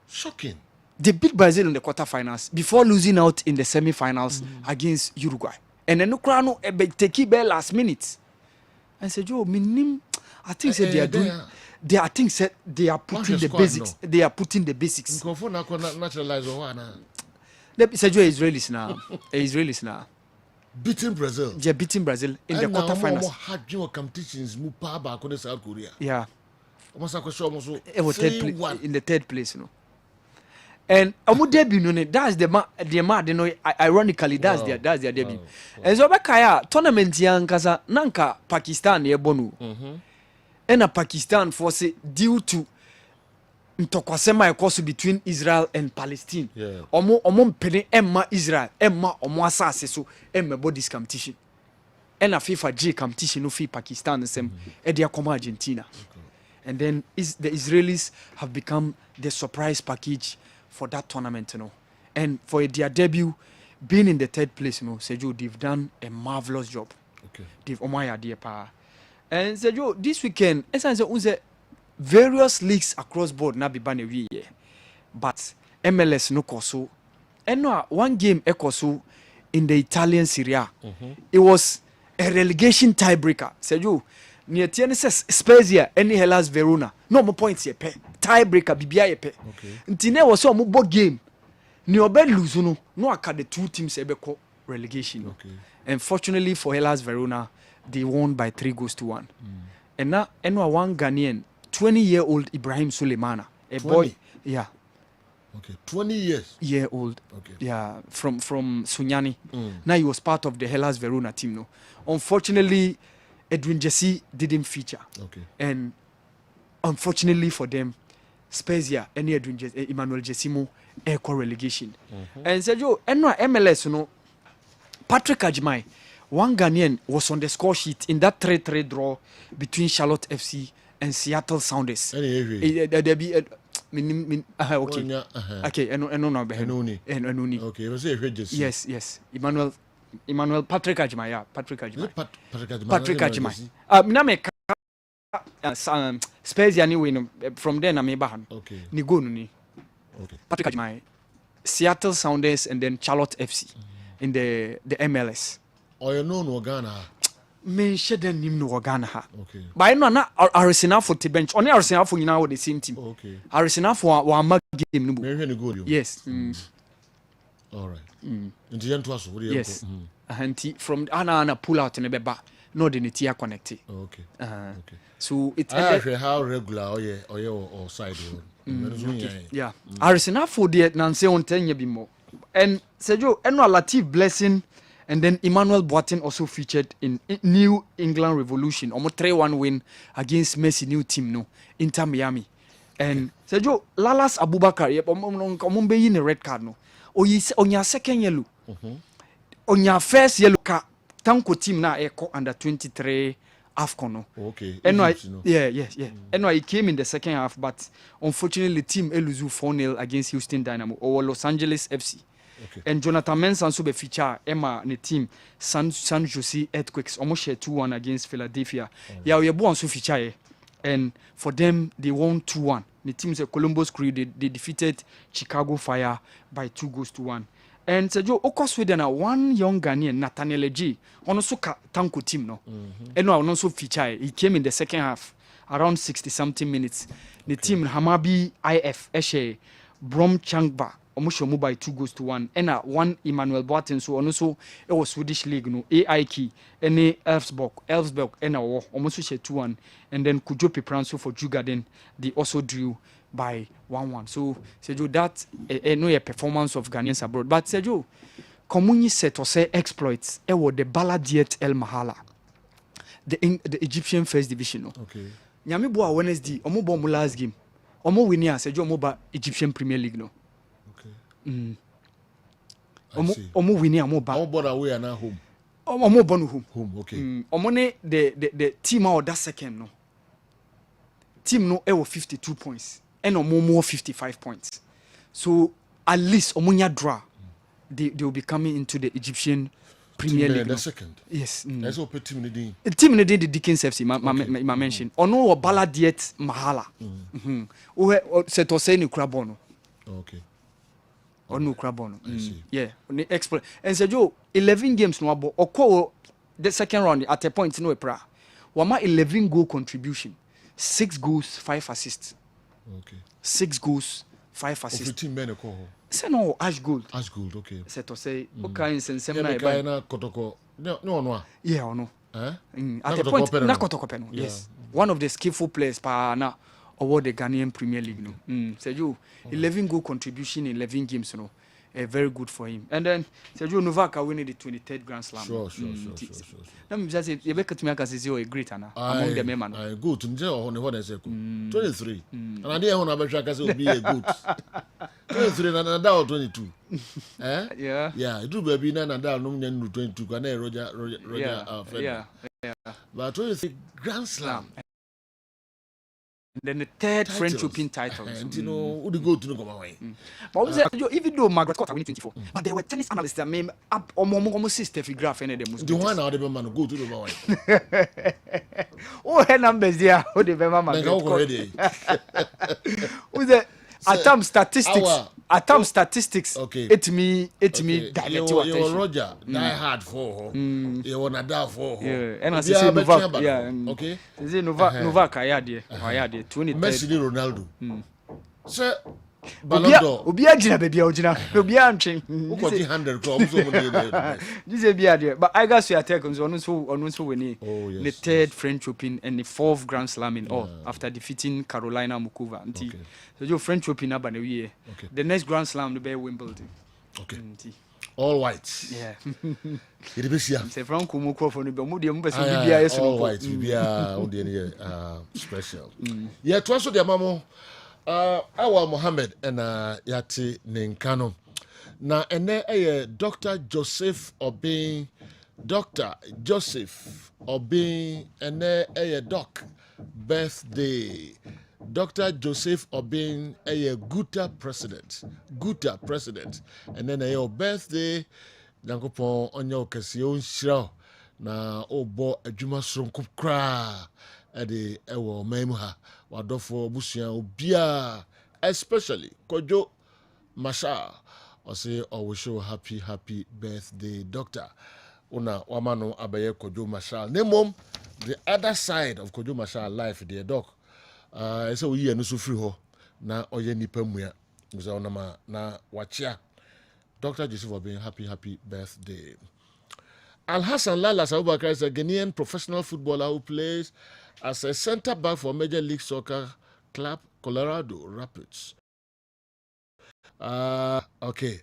Shocking. They beat Brazil in the quarterfinals before losing out in the semi-finals against Uruguay. And then Ukraine take it last minute. And said, "Joe, minim." I think they are doing. I think they are putting the basics. No. They are putting the basics. Naturalize one. Sergio Israelis now. Israelis now. Beating Brazil. They're beating Brazil in the quarterfinals. Had your competitions move back on South Korea. Yeah. Almost also in the third place, you know. And amu debut no, that's the man. You know, ironically, that's their debut. And so bakaya tournament yankasa nanka Pakistan ye bonu. And a Pakistan force due to ntokwasema ekoso between Israel and Palestine. Omo mpene emma Israel emma omo asase so emma bodies competition. And a FIFA J competition no fi Pakistan sem e dia come Argentina. And then the Israelis have become the surprise package for that tournament, you know. And for their debut being in the third place, you know, Sergio, they've done a marvelous job. Okay. They've omaya dear pa. And Sergio, this weekend, essentially, various leagues across board na bibane we ye. But MLS no koso. And no one game ekoso in the Italian Serie A. It was a relegation tiebreaker. Sergio, near Tiene says Spezia any Hellas Verona. No more points ye pe. Tiebreaker bibia ye pe. Ntine was so mo game. Ni obe lose no aka the two teams ebeko relegation. Okay. And fortunately for Hellas Verona, they won by 3-1. And now one Ghanaian 20-year-old Ibrahim Suleimana, a 20? boy, yeah. Okay, 20 years. Year old. Okay. Yeah, from Sunyani. Now he was part of the Hellas Verona team. No, unfortunately, Edwin Jesse didn't feature. Okay. And unfortunately for them, Spezia and Edwin Emmanuel Jessimo equal relegation. And Sergio, MLS, you know, Patrick Ajimai, one Ghanaian was on the score sheet in that 3-3 draw between Charlotte FC and Seattle Sounders. Okay. Okay, Enoni. Okay, was it Yes. Emmanuel Patrick Ajimai, yeah. Patrick Ajimai. Spezia anyway, from then I'm Abraham. Okay. Ni go ni. Okay. Patrick Ajimai, Seattle Sounders and then Charlotte FC in the MLS. Or you know Ghana. Me shede nim no Ghana ha. Okay. But I know na Arsenal for the bench. Only Arsenal for now with the same team. Okay. Arsenal for one game no. Maybe go. Yes. All right. Into yan to us. Yes. Anti from ana pull out in the beba. No the netia connected. Okay. Okay. So it how regular or side. Yeah. Arsenal for the Nancy on 10 year be more. And Sergio, Enwa Latif Blessing and then Emmanuel Boateng also featured in New England Revolution. Almost 3-1 win against Messi new team no Inter Miami. And Sergio Lalas Abubakar omumbe yin a red card no. On your second yellow. On your first yellow card, Tanko team na echo under 23 AFCON no. Okay. And yeah. And he came in the second half, but unfortunately the team lose 4-0 against Houston Dynamo or Los Angeles FC. and Jonathan Mensah nso be feature Emma ne team San Jose Earthquakes almost share 2-1 against Philadelphia. Yeah, we bo nso feature and for them they won 2-1. The team say Columbus Crew they defeated Chicago Fire by 2-1. And Sergio Oko Sweden one young Ghanaian Nathaniel G on also tanko team no. And no also feature he came in the second half around 60 something minutes. The team Hamabi IF Eshe Brom Changba Omushomu by 2-1 and one Emmanuel Boatin so also it was Swedish league no AIK and Elfsborg and almost 2-1 and then Kujo Pepranso for Djurgården they also drew by 1-1. So Sergio that no a performance of Ghanaians abroad but Sergio Komuni set or say exploits it was the Baladiet El Mahala the Egyptian first division no. Okay. Nyame bo a Wednesday omo bo mo last game omo win here Sergio omo ba Egyptian Premier League no. Omo win here omo ba. Omo born away and home. Omo born home. Home, okay. Omo ne the team out that second no. Team no e 52 points and omo more 55 points. So at least omo nya draw. They will be coming into the Egyptian Premier League. The second. Yes. That's what team need. Team need the Dickens FC ma mention. Ono o Baladiet Mahala. O se to say ni krabono. Okay. Ono krabono. Yeah. Oni expert. And Sergio 11 games no abo oko the second round at a point no pra. Wama 11 goal contribution. 6 goals, 5 assists. Okay. 6 goals, 5 assists. 15 men ko. Say no Ash Gold. Ash Gold, okay. Say to say okay in sensem na e na kotoko. No. Yeah, ono. Eh? At the point na kotoko peno. Yes. One of the skillful players pa na award the Ghanaian Premier League no. Sergio 11 goal contribution in 11 games no. Very good for him. And then Sergio Novak winning the 23rd Grand Slam. Sure. Let me just say you be to me can say a great among the men. I go to nje on what say 23. And I dey on abetwa ka say obi a good. 23 na Nadal 22. Eh? Yeah, it do baby na Nadal no nya 22 ka na Roger yeah. But 23 Grand Slam. Then the third French Open title. And you know, who the go to no come away. But even though Margaret Court winning 24, but there were tennis analysts that made up almost Steffi Graf and the most. The one now the man go to the away. Oh, her numbers there. Oh, the Margaret Court. Who's that? Atom statistics. Okay. It me direct you Roger die hard for her. You want Nadal for her. Yeah. And I say Novak. Yeah. Okay. Say Novak ayade 23. Messi Ronaldo. Sir Ballon d'Or. Obi agina baby ogina. Obi antwen. Who got 100 clubs so many. This is be but I got to attack on so winning the third French Open and the fourth Grand Slam in all after defeating Carolina Mukova. So your French Open up and we the next Grand Slam to be Wimbledon. Okay. All white. Yeah. It be sia. Say from Kumoko for no be mo de mo person bibia yes no. All white bibia on the special. Yeah, to also the mamo Awa Mohammed and Yati Ninkano. Na ene Dr. Joseph Obin ene doc birthday. Dr. Joseph Obin Guta president. And then your birthday Nankopon onyo kasiyo nshira na obo adwuma sonko kra ade ewo maimu ha wadofo busua obia especially Kojo Masha or say wish you happy birthday doctor una wamano abaye Kojo Masha nemom the other side of Kojo Masha life the doc so we no so free ho na oye nipa mua uza onama na wachia Dr. Joseph Obin happy birthday. Al Hassan Lala Abubakar is a Ghanaian professional footballer who plays as a center back for Major League Soccer club Colorado Rapids. Okay.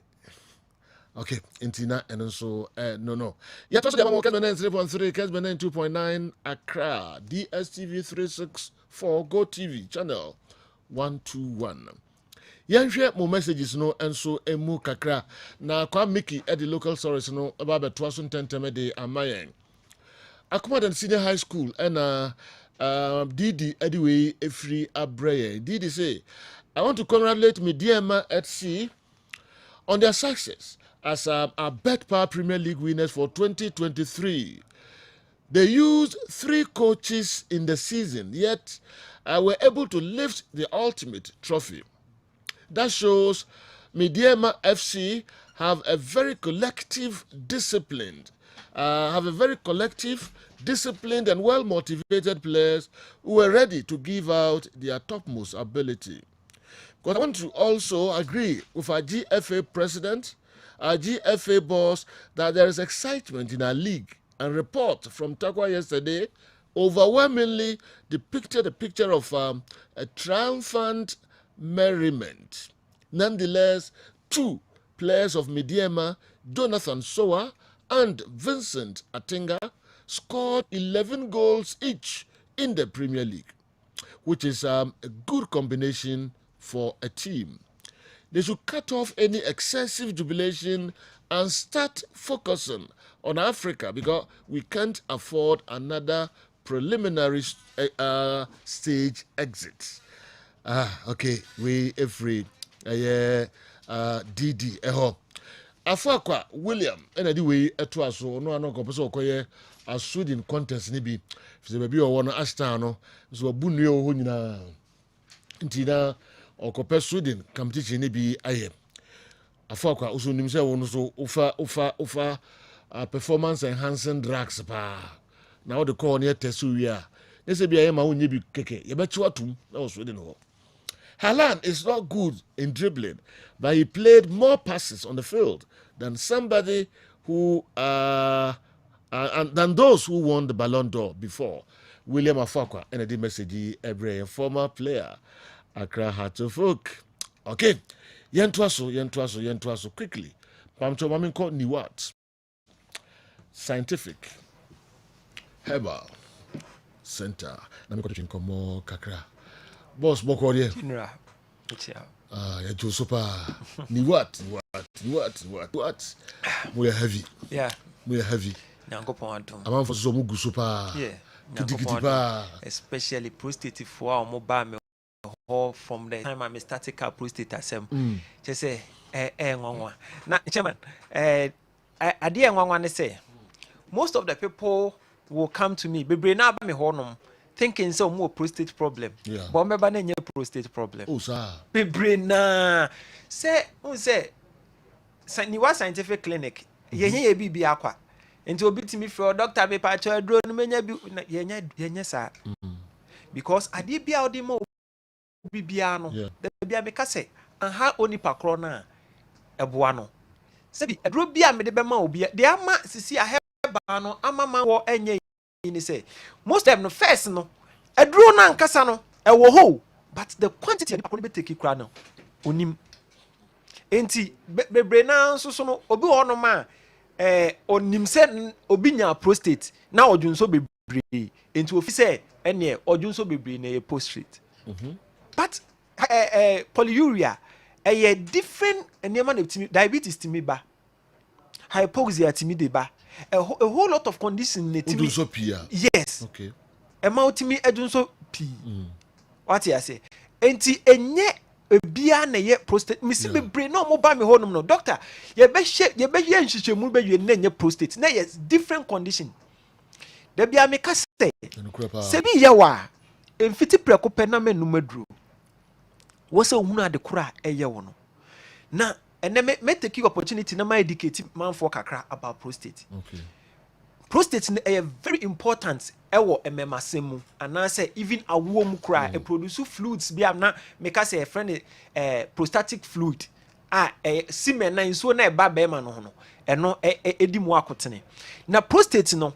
Intina and so no. Yet also the Kessben 3.3, Kessben 2.9, Accra, DSTV 364, Go TV channel 121. Yanhwe mo messages no enso emu kakra na kwa Mickey at the local source no about the 2010 de amayen. Akuma Senior High School and Didi anyway free abreye. Didi say, I want to congratulate Mediama at sea on their success as our Bet Power Premier League winners for 2023. They used 3 coaches in the season, yet were able to lift the ultimate trophy. That shows Midfield FC have a very collective, disciplined, and well-motivated players who are ready to give out their topmost ability. Because I want to also agree with our GFA president, our GFA boss, that there is excitement in our league. And report from Takwa yesterday overwhelmingly depicted a picture of a triumphant merriment. Nonetheless, 2 players of Midfield, Jonathan Soa and Vincent Atinga, scored 11 goals each in the Premier League, which is a good combination for a team. They should cut off any excessive jubilation and start focusing on Africa, because we can't afford another preliminary stage exit. Okay, we free. DD Afakwa William ena we eto aso no anoko pese okoye a Sweden contest ni bi fi be bi o no Ashton no so bunu e ho nyina ntina okope Sweden competition ni bi aye Afakwa uso nim se won so ufa performance enhancing drugs pa na wo de call ne test wi a ne se bi aye ma wonye bi keke ye be chi watum na Sweden ho. Haaland is not good in dribbling, but he played more passes on the field than somebody who than those who won the Ballon d'Or before. William Afakwa, ND message every former player. Accra Hatofuk. Okay, yentuaso quickly. Pamcho maminko ni what? Scientific Herbal Center. Nami koto chinkomo kakra. Boss Bokorie. Ya Josopa. Ni what? We are heavy. Yeah. We are heavy. Nyankopon adom. Amam for so mugu super. Yeah. Kitikitipa. Especially prostate for our mobile from the time I started car prostate asem. Just say ngwa. Na chairman, ade ngwa ne say most of the people will come to me. Bebre na ba me honum. Thinking so more prostate problem. Yeah. But remember na prostate problem. Oh sir. Bebre na say niwa scientific clinic. Ye bibi akwa. Nti obi timi for doctor be pa cho adro no menya bi yenye sa. Because ade bia odi mo bibia no. Da bia me ka say aha onipa kro na eboa no. Sebi adro bia me de be ma obi de ama sisi aheba no amama wo enye ni say most of them no first no aduro na nkasa no e wo ho, but the quantity of people be take kra no onim enti bebre na so no obi ho no ma onim se obi nya prostate na odwunso bebre enti ofi se ene odwunso bebre na e prostate. But polyuria a different enema na diabetes timi ba, hypoxia timi de ba, a whole lot of conditions. Yes. Okay. Amountimi edunso p. What I say? Enti enye ebia na ye prostate. Misi bebre no mo ba me honum no. Doctor, ye be ye nhihwemu be ye na nye prostate. Na yes different condition. De bia me ka say. Sebi ye wa emfiti preko pe na menum aduro. Wo se ohunu ade kura eye wo no. Na ene me take opportunity na my educate man for kakra about prostate. Okay. Prostate is very important ewo ememasemu and I say even a warm cry produce fluids be am na make us a friend prostatic fluid semen na so na eba be ma no no eno edi mu akotene na prostate no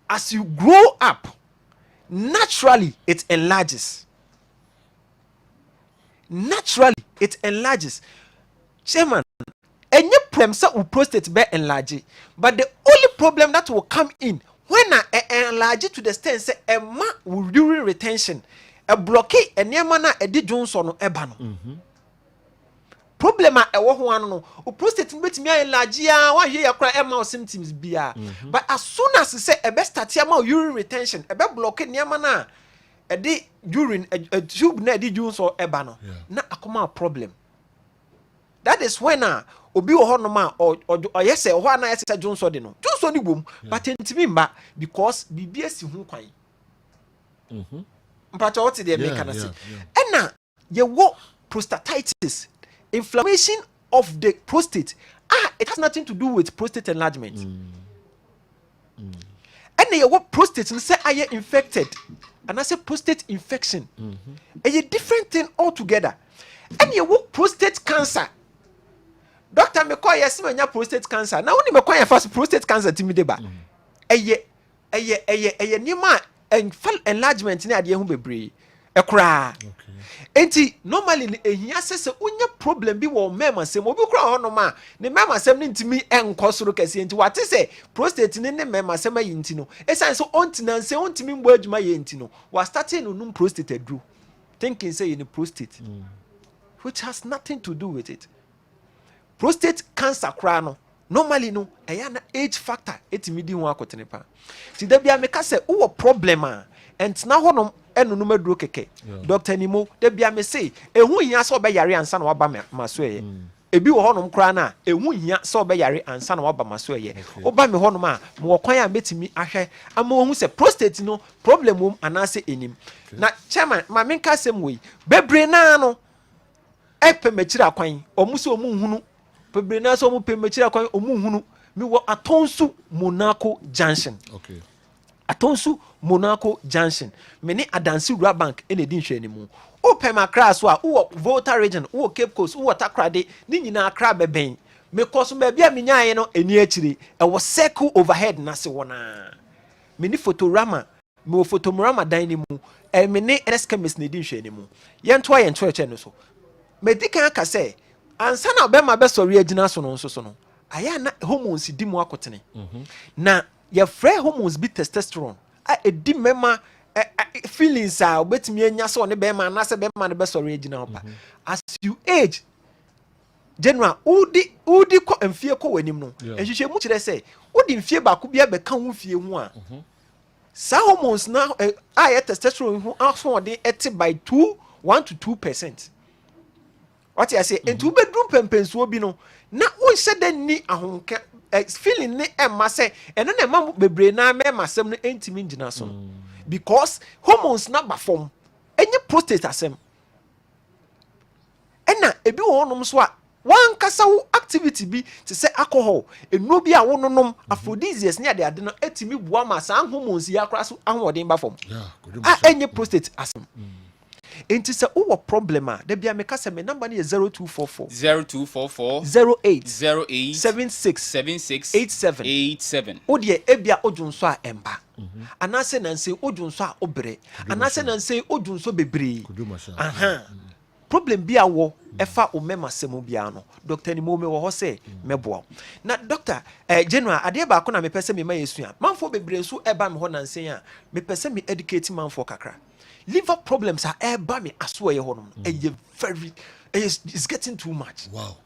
as you grow up naturally it enlarges. Chairman, any problem say prostate be enlarge, but the only problem that will come in when enlarge to the extent say a man will urine retention, a blockade, a near a di Johnson no eba no. Problem a wo ho ano no, o prostate betimi enlarge ya wa hwe yakra ema symptoms bia. But as soon as say e be start ya ma urine retention, e be blockade near na e di urine a tube na e di Johnson eba no. Na akoma problem. that is when obi wo ho no ma or yes ho ana yes Johnson de no Johnson ni bom but ntimi mba because bibia si hu kwan mpacha what dey make can say na ye wo prostatitis, inflammation of the prostate. It has nothing to do with prostate enlargement. And ye wo prostate say aye infected and I say prostate infection. A different thing altogether. And ye wo prostate cancer. Doctor me call yes me prostate cancer. Now only me call you first prostate cancer timi deba. Eye nima enlargement ni ade hu bebre. Ekra. Enti normally ehia sese unya problem bi wo mema sem obi kura ho no ma ne mema sem ne ntimi enkosoro kase enti wate se prostate ne mema sem ayi nti no esan so ontina nse ontimi mbo adwuma ye nti no wa starting no num prostate adru thinking say in prostate which has nothing to do with it. Prostate cancer kura no normally no eya na age factor etimi di ho akotene pa ti da bia meka se wo problem entina ho no enu no maduro keke Dr. Nimo da bia me say ehu hia so be yare ansa na waba maso ye ebi wo honom kra na ehu hia so be yare ansa na waba maso ye oba me honom a mo kwan a metimi ahwe ama ohu se prostate no problem wom anase enim na chairman ma menka sem we bebre na no epe machira kwan omuso omunhunu bebre na so omu pe machira kwan omunhunu mi wo Atonsu Monaco Junction. Okay. Atonsu Monaco Junction. Many Adansi Rua Bank in the Dinshire anymore. O Pema Kraswa, o Volta region, o Cape Coast, o Takrade, Nina Crab Bain. Me cause me be a minyano and yetri. I was circle overhead Nasiwana. Many photorama, mo photomorama dynamo, and many escamis in the Dinshire anymore. Yantway and church and so. Medica Case, and son of Bema best or regional son so no. I am not hormones di mo akotene. Na your free hormones be testosterone. I di mema feelings are betimi anya so ne bema na se bema ne best original pa. As you age, general udi ko mfie ko wanim no. Ehwehwe mu kire se udi mfie ba ko bia be ka ho fie hu a. Sa hormones na testosterone hu aso de ete by 1 to 2%. What I say, and 2 bedroom pempensuo bi no. Na won se den ni ahonka feeling ni emma say and na emma bebre na mema asem no entimi ngina so because hormones na ba form enye prostate asem ena ebi wonom so a wan kasa wo activity bi te say alcohol enu bi a wononom aphrodisiacs ni ade no etimi bua ma san hormones ya kra so ahoden ba form enye prostate asem. Enti se uwo problema de bia me kasa me number ni 0244 08 76 87 odie ebia odwunso a emba anase nanse odwunso a obre anase nanse odwunso bebre problem bia wo efa o mema semu bia no Dr. Nimo me wo ho se meboa na doctor general ade ba ko na me pese me ma yesua manfo bebre so eba me ho nanse a me pese me educate manfo kakra. Liver problems are me as well. It's getting too much. Wow.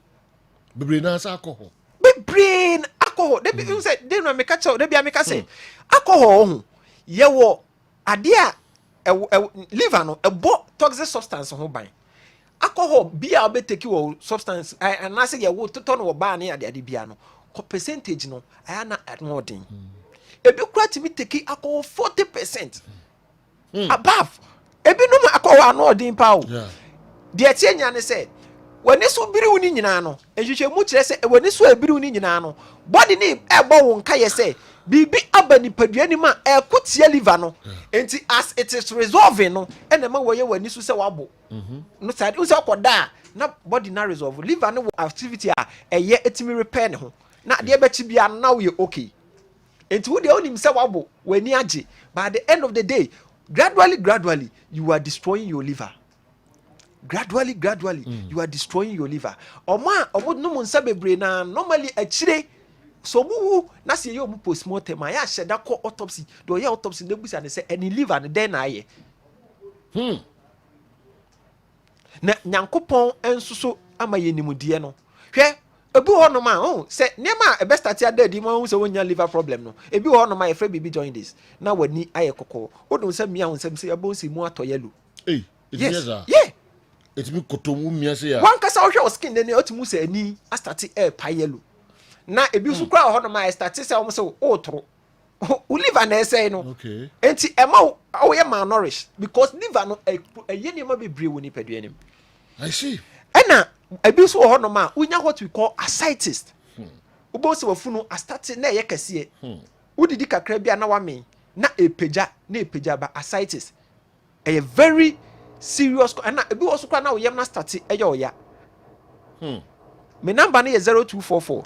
The brain has alcohol. The brain alcohol. They be say they no make say they be make say alcohol. Ye wo adia liver no bo toxic substance ho ban. Alcohol be be take you substance and I say ye wo to no ba na ade bia no percentage no I na admodin. Ebi kura timi take alcohol 40%. Above ebi no akọwa no odin pa o de etienya ne se wani so biri uni nyina no ehwehwe mu kire se wani so ebiri uni nyina no body ni ebo wo nka ye se bibi abani paduani ma ekotia liver no enti as it is resolving no ene ma woye wani so se wabo no side usa koda na body na resolve liver no activity a eye etimi repair ne ho na de be chi bia na wo ye okay enti wo de onim se wabo wani age but at the end of the day gradually you are destroying your liver. Gradually you are destroying your liver. Oma no mo nsa bebre na normally achire so mu na se ye mu postmortem ya sheda ko autopsy do ye autopsy na busa ne se any liver ne den na ye na nyankopon ensuso ama ye nimude no hwe ebi ho no ma se nema e best start ya daddy mo se wonya liver problem no ebi ho no ma e free baby join this na wani aye kokko odun se mia ho se ya bon se mu ato yellow yes yeah etimi kotomu miase ya wan kasa ohwe o skin ne otumu se ani astati pa yellow na ebi su kra ho no ma start se o so o toro o liver na say no okay enti ema o ye malnourished because liver no ye ne ma bebre woni padua nim I see ena ebi su ho no ma unya what we call ascites ubo se wafunu astati na ye kase udidi kakra bia na wame na epeja ba ascites a very serious ena ebi wo su kra na wo yem na start eye oya my number is 0244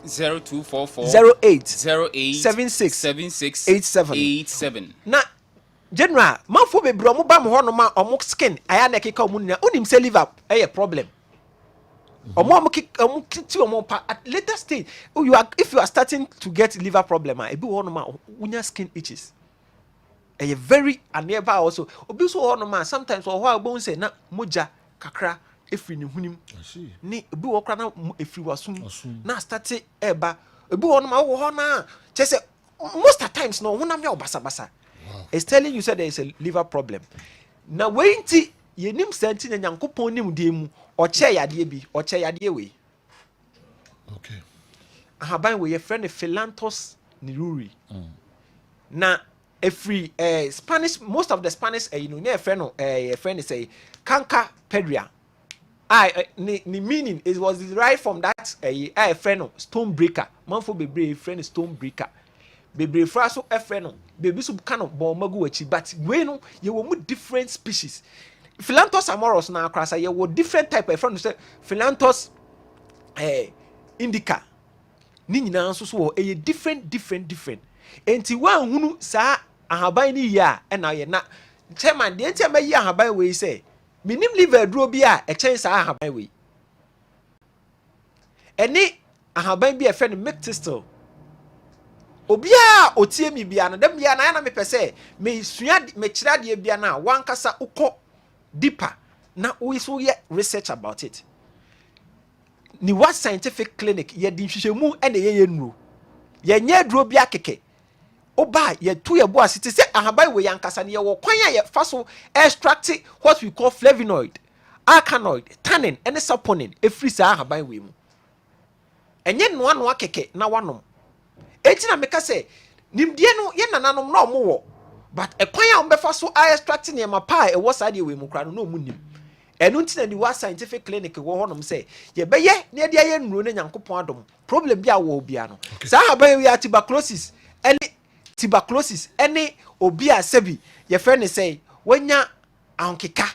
08 76 87. Na general, man for be bro mo ba mo hono ma omo skin aya na keka omo nia unim say liver a problem. Omo kiti omo pa at later stage if you are starting to get liver problem e be hono ma unya skin itches. A very nearby also obi so hono ma sometimes or how bon say na moja kakra efri ni hunim ni ebi wo kra na efri wasum na start eba ebi wo no ma wo ho na chese most of times no honam ya obasa it's telling you said there is a liver problem na wenti yenim senti na nyankopon nim de mu oche yade bi oche yade we okay ahaban we your friend philanthos niruri na efri Spanish most of the Spanish you know near friend friend say canker pedria the meaning it was derived from that a friend stone breaker manfo bebre friend stone breaker bebre fra so a friend baby so kind of bon magu achi but we no you will different species philanthos amoros na akrasa you will different type of friend say philanthos indica ni nyina so so e different enti wan hunu sa ahaban ni ya na ye na chairman de enti amayi ahaban we say minim liver duro bi a chen sa ahaban we eni ahaban bi e fe no mectistel obia otie mi bia no dem bia na me pese me sua me kira de bia na wan kasa ukọ deeper na we so ye research about it ni what scientific clinic ye di hwehwemu ene ye nuro ye nya duro bia keke oba ye tu ye bo asite se ahaban we yankasa ne ye wo kwan ye fa so extract what we call flavonoid alkaloid tannin and saponin efri sa ahaban we mu enye no akeke na wanom enti na meka se nimdie no ye nananom na omo wo but ekwan a ombefa so extract ne ma pa e wo sa de we mu kra no omu nim enu ntina ni wa scientific clinic wo honom se ye beye ne de ye nuro ne nyankopon adom problem bi a wo bia no sa ahaban we tuberculosis any obi a sebi ye friend say wanya ankeka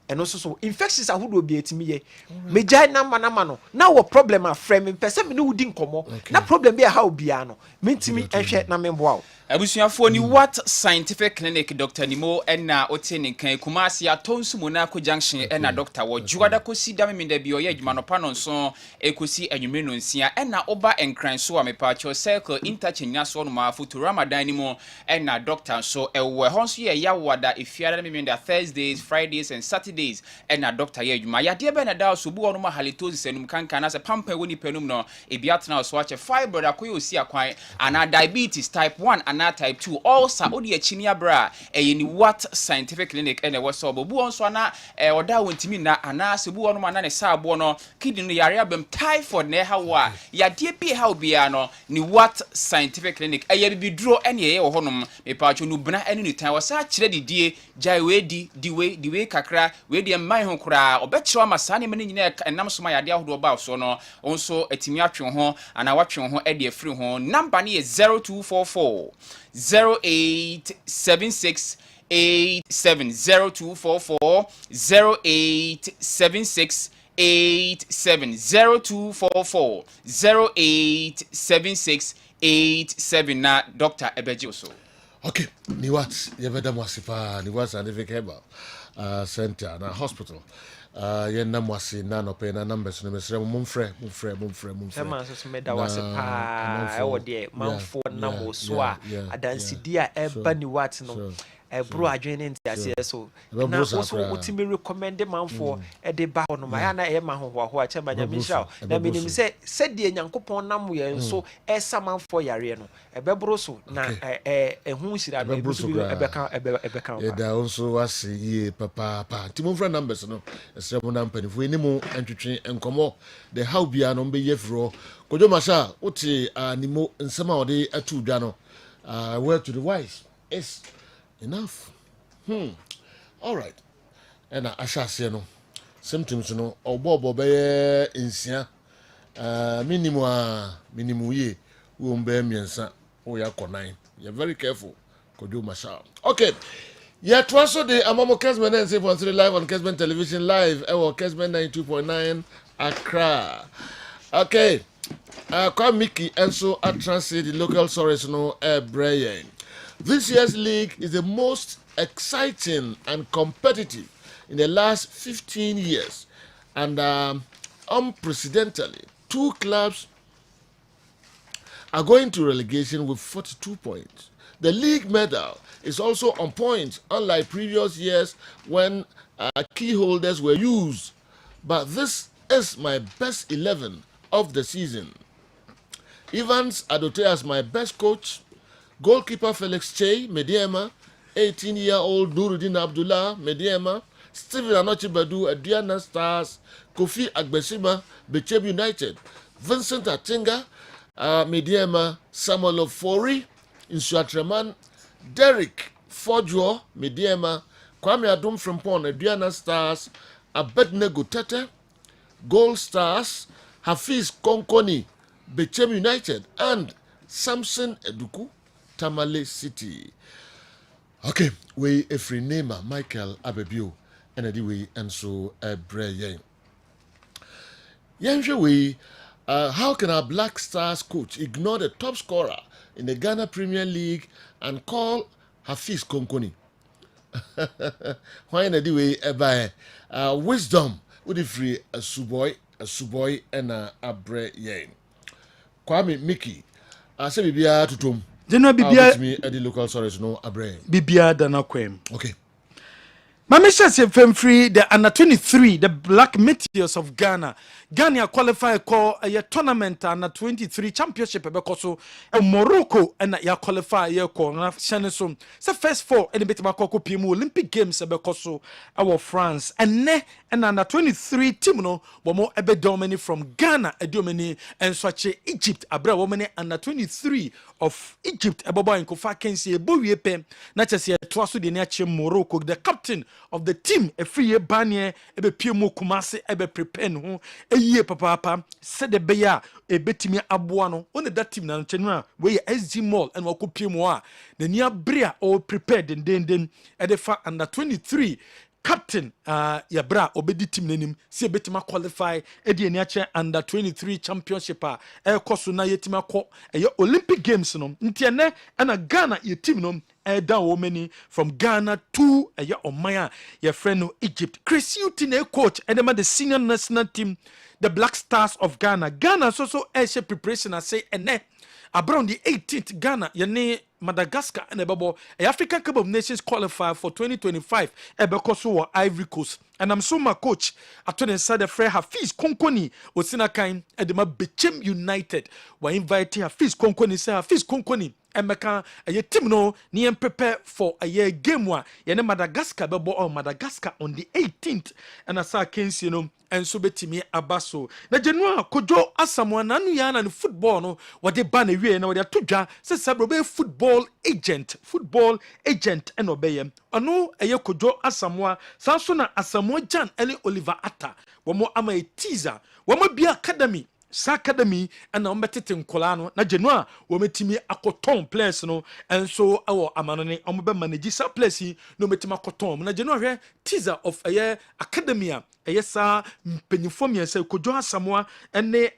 eno so infections ahodo obi etimi ye meja na no na wo problem a frame pese me ne wudi nkomo na problem bi a ha obi a no mentimi ehwe na memboa abusuafo ni what scientific clinic Dr. Nimo ena otene kan Kumasi atonsu Monaco junction ena Dr. wo juada kosi da memenda bi oye adwuma no pa no nso ekosi anwumre no nsia ena oba enkran so amepacho circle interchange so no ma futu Ramadan ni mo ena Dr. so ewe honso ye yawada efiara memenda Thursdays, Fridays and Saturdays ena Dr. ye adwuma yade be na da so bu wono ma halitosis enum kankan na se pampa woni penum no ebiatna so ache fibroid akoye osi akwan ana diabetes type 1 ana type 2 also odi achinia bra ni what scientific clinic ene woso bobu onso na oda wontimi na ana se bu wono ma na ne saabo no kidney no yare abem typhoid na ha wa yade bi ha obia no ni what scientific clinic bi duro ene ye wo honom me paacho no buna ene ni tan wasa kire didie jai we di we kakra we di man ho kura obekire ama sane me nyina enam so ma yade ahodo ba so no onso atimi atwe ho ana watwe ho de afiri ho number ni 0244 0876 87024 0876 87024 0876 87 na Dr. Ebeji Oso. Okay, ni what yebeda mwasipa ni what scientific herbal center na hospital. Yena mwasi na no pe na numbers no mesre mumfre. Tema so meda wase pa e wo de manfo na mo so a adansidia eba ni what no bro adwene ne ntiase so na also ultimate recommend man for de ba ho no ma ya na e ma ho a chema nya misha na minim se de nyankopon nam ye so esa man for yare no ebebro so na hu shira no ebeka e da also was ye papa timon friend numbers no esre mo na mpanifo eni mu antwetwe enkomo the how bia no be yefro kojo masha uti animo nsema ode atu dwa no word to the wise is enough. All right. And I shall say no symptoms no obo be insia minimum ye we be miensa o ya ko9. You're very careful. Kojo masha. Okay. Yeah, also the Amamo Kessben and 7.3 live on Kessben Television live or Kessben 92.9 Accra. Okay. Kwa Mickey and so at transit the local source no Brian. This year's league is the most exciting and competitive in the last 15 years, and unprecedentedly, 2 clubs are going to relegation with 42 points. The league medal is also on point, unlike previous years when key holders were used. But this is my best 11 of the season. Evans Adote as my best coach. Goalkeeper Felix Che, Mediema. 18-year-old Nuruddin Abdullah, Mediema. Stephen Anochi Badu, Adriana Stars. Kofi Agbesima, Becheb United. Vincent Atinga, Mediema. Samuel Ofori, Insuatreman. Derek Fojo, Mediema. Kwame Adum Frimpong, Adriana Stars. Abednego Tete, Gold Stars. Hafiz Konkoni, Becheb United. And Samson Eduku, Tamale City. Okay, we a free name Michael Abebio and anyway and so Brian. We how can our Black Stars coach ignore the top scorer in the Ghana Premier League and call Hafiz Konkoni? Why anyway by wisdom would free a suboy and a Brian. Kwame Mickey, I say bibia tutum. General bibia me at the local source no abre. Bibia dana kwem. Okay. Mama says FM free the under 23 the Black Meteors of Ghana. Ghana qualify call a tournament under 23 championship bekoso Morocco and ya qualify ya call na shaneso. So first 4 and bit makoko pimu Olympic Games bekoso our France and ne and under 23 team no bomo ebe domini from Ghana a domini and swache Egypt abra woman under 23 of Egypt ebobo en kofa kensi ebowie pe na chese toaso de ne Morocco the captain of the team a free banye ebe piemu kumase ebe prepare no eye papa said the beya e betimi aboa no on that team na nchenu we SG Mall and wako piemu a the near bria all prepared den edefa under 23 captain yabra obedi team nanim si betima qualify edi eni ache under 23 championship koso na yetima ko Olympic Games no ntiene na Ghana ye team no down woman from Ghana to Omaya your friend no Egypt. Chris Utine coach and the senior national team the Black Stars of Ghana so air preparation I say ene around the 18th Ghana yene Madagascar and Ebobo African Cup of Nations qualifier for 2025 Ebekoso Ivory Coast. And I'm so my coach atone inside the Frey Hafiz Konkoni Osina Kain Edema Bechem United were invited Hafiz Konkoni say Hafiz Konkoni Emeka a team no ni prepare for a year game one yene Madagascar bebo or Madagascar on the 18th and asa Kensi you know and so betimi abaso na January kojo asamoa nanu ya na football no wode ba na wie na wode atodwa se sabro be football agent and obeyem ono eye kojo asamoa sanso na asamoa Jan ele Oliver Atta womo ama a teaser womo bia academy and ombetete nkola no na January wometimi akoton players no and so awo amanone ombe manage sa players no metimi akoton na January teaser of a academia sa mpenyifo miense kojo asamoa ene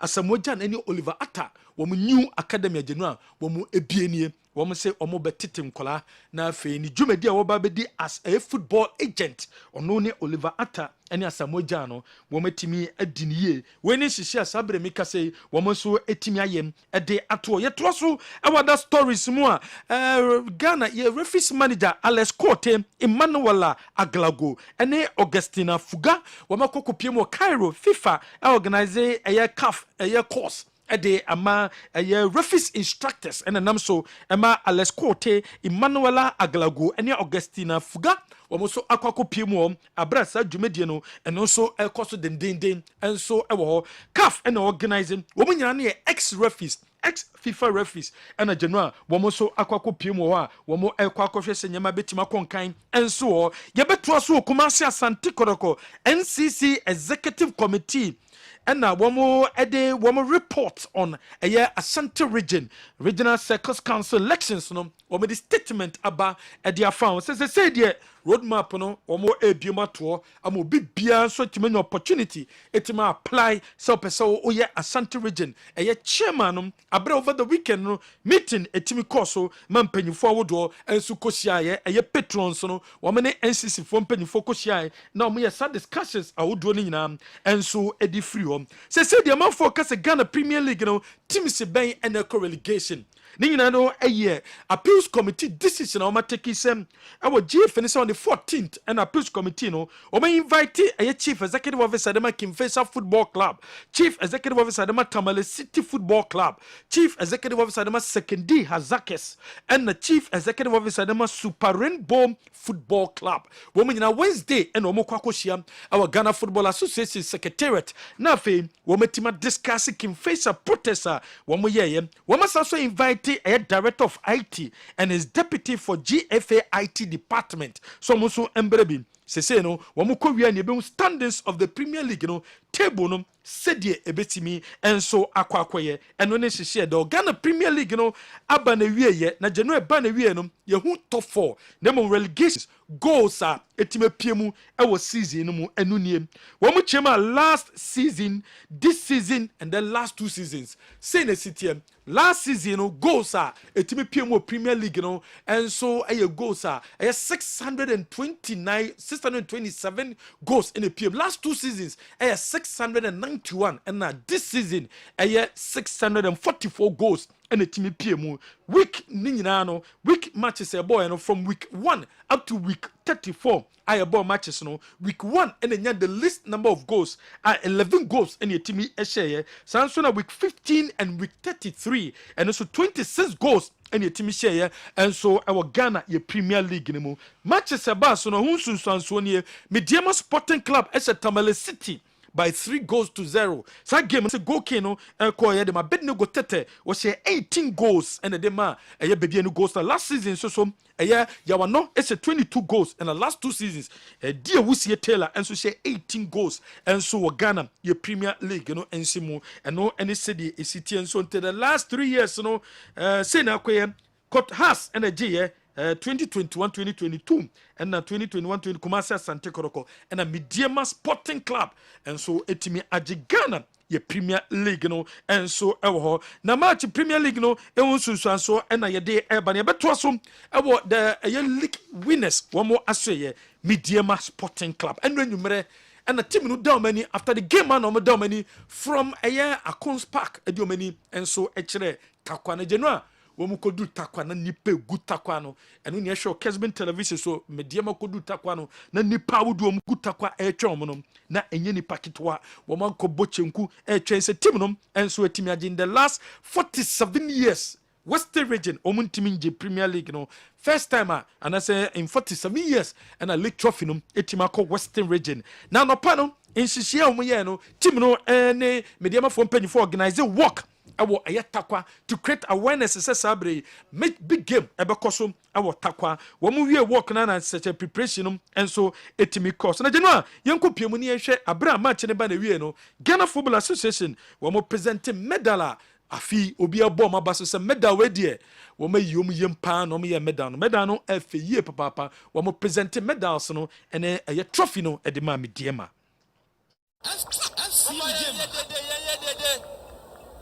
asamoa Jan ene Oliver Atta womu new academia January womu ebienie wɔn say ɔmo bɛtete nkola na afei ni dwumadi a wɔba bɛdi as a football agent ɔno ne Oliver Atta ɛne Asamoah Gyan no wɔn atimi adi ne yie wɔn ne hyehyɛ asabre mi kasa yi wɔn nso atimi ayɛm ɛde ato yɛtoa so ɛwɔ da stories mu a Ghana yɛ referees manager Alex Kote Emmanuel Aglago ɛne Augustina Fuga wɔn akɔkɔ pie mu Cairo FIFA organize ɛyɛ CAF ɛyɛ course ɛde ama ɛyɛ referees instructors ɛna nam so ɛma Alex Kote Emmanuel Aglago ɛne Augustina Fuga wɔn nso akɔkɔ pie mu wɔn abira saa dwumadie no ɛno nso ɛkɔ so dendenden ɛnso ɛwɔ hɔ CAF ɛna organizing wɔn nyinaa no yɛ ex-referees ex-FIFA referees ɛna general wɔn nso akɔkɔ pie mu hɔ a wɔn ɛkɔ akɔhwɛ sɛ nyɛma bɛtumi akɔnkan ɛnso hɔ yɛbɛtoa so Kumasi Asante Kotoko NCC Executive Committee ɛna wɔn report on ɛyɛ Asante Regional Circus Council elections no wɔn de statement aba ɛde afa wɔn sɛ deɛ roadmap no wɔn ebiem atoɔ ama obi biara nso tumi nya opportunity etimi apply sɛ ɔpɛ sɛ ɔyɛ Asante region ɛyɛ chairman no abere over the weekend no meeting etimi kɔ so ma mpanyinfo awodoɔ nso kɔhyiaeɛ ɛyɛ patrons no wɔn ne NCC fo mpanyinfo kɔhyiaeɛ na wɔn yɛ sa discussions awodoɔ no nyinaa nso edi free hɔ sɛ deɛ amanfoɔ kasa Ghana Premier League no teams bɛn ɛna ɛkɔ relegation ne nyinaa no ɛyɛ appeals committee decision a wɔn atake sɛm ɛwɔ GFN sɛ on the 14th and appeals committee no wɔn invite ɛyɛ chief executive officer dema Kimfesa Football Club, chief executive officer dema Tamale City Football Club, chief executive officer dema Sekendi Hazakes and the chief executive officer dema Super Rainbow Football Club. Wɔn nyinaa Wednesday and wɔn kɔ akɔhyia ɛwɔ Ghana Football Association secretariat na afei wɔn tima discuss Kimfesa protest a wɔn yɛyɛ wɔn also invite a director of IT and his deputy for GFA IT department. So muso embrebi se no wamuko wi ani be standings of the Premier League no table no sedie ebetimi enso akwakoye eno ne hihye the Ghana Premier League no aba na wieye na January ba na wieye no yehu top 4 na mo relegations goals a etime piemu ewo season no mu enu nie wamu chema last season, this season and the last 2 seasons say na city last season no goals a etime piemu Premier League no enso eye goals a 627 goals in a PM last 2 seasons 691 and now this season 644 goals and a team PM week no week matches a boy from week 1 up to week 34 I ball matches no week 1 and then the least number of goals are 11 goals in your team share Sansona week 15 and week 33 and also 26 goals and your team share and so our Ghana your Premier League no matches about so no hunsun so Mediama Sporting Club as a Tamale City by 3-0. That game is a goal kino koye de ma bedne go tete was 18 goals and the ma eye baby no goals last season so eye yawano it's a 22 goals and the last 2 seasons dear Wusie Taylor and so say 18 goals and so Ghana your Premier League you know ensimu and no any city is city and so until the last 3 years you know say na koye court has and a G 2021-2022 and 2021-20 Kumasi Asante Kotoko and a Mediama Sporting Club and so etimi agi Ghana ye Premier League no and so ewo na match Premier League no ewo sunsu so and ye de eba ne beto so ewo the league winners one more asye Mediama Sporting Club and when you mere and the team no down many after the game man no down many from Akons Park edio many and so echere takwa na January womu kodu takwa na nipa gu takwa no enu ne show Kessben television so Mediama kodu takwa no na nipa wudu womu gu takwa etwa omo no na enye nipa kitwa womu anko bochenku etwa se team no enso etimi agi in the last 47 years Western region omuntimi nje Premier League no first time and I say in 47 years and a league trophy no etima ko Western region na no pa no insisia omu ye no team no ne Mediama for mpanyfo organize work awo ayatakwa to create awareness sabre make big game ebekoso awo takwa wo mu wie work na such a preparation and so etimi course na jenua yenko piemu ni ehwe abra match ne ba na wie no Ghana Football Association wo mo present medal afi obi abo ma baso se medal we die wo ma yom yempa no mo ye medal no afeye papa wo mo present medals no ene eye trophy no e de ma Mediama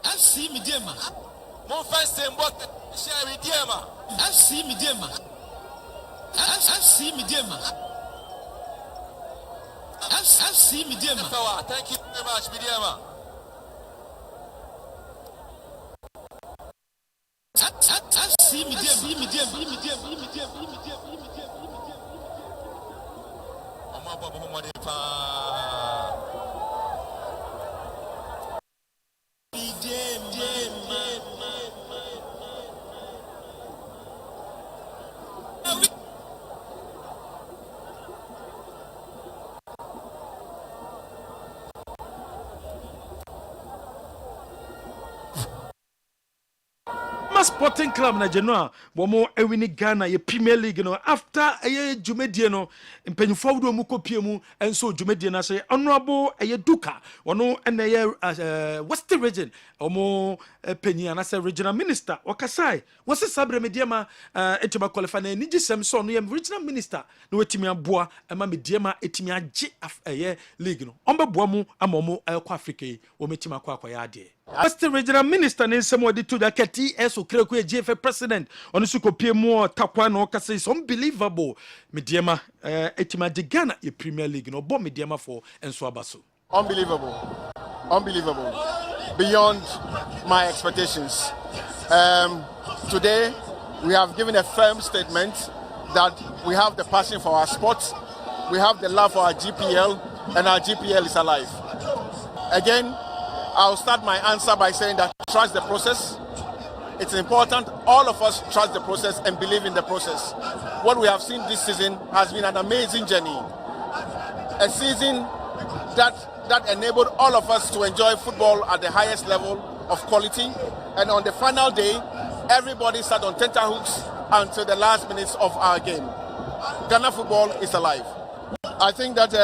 FC Mediama Mon fans symbole share Midiema. FC Midiema. FC Midiema. FC Midiema. Thank you very much, Midiema. FC Midiema. Sporting Club na Genoa, Bomo Ewini Ghana, ye Premier League, after a Jumediano, in Penfodo Mukopiemu, and so Jumediana say, Honorable a Duka, or no, and a Western region, or more Penny, and as a regional minister, or Kasai, was a Sabre Mediama, Etima qualifying, Niji Samson, regional minister, no Etimia Bois, and Mammy Diama, Etimia G of a year league, Omba Boamu, Amomo, El Quafrike, or Metima Quaquayade. As the regional minister in some way to the KTS or Kreko GFA president on the Suko more Takwano Kasa is unbelievable. Mediama Etima de Ghana, a Premier League, no bomb Mediama for and Swabasu. Unbelievable. Unbelievable. Beyond my expectations. Today, we have given a firm statement that we have the passion for our sport, we have the love for our GPL, and our GPL is alive. Again, I'll start my answer by saying that trust the process. It's important all of us trust the process and believe in the process. What we have seen this season has been an amazing journey. A season that enabled all of us to enjoy football at the highest level of quality. And on the final day, everybody sat on tenterhooks until the last minutes of our game. Ghana football is alive. I think that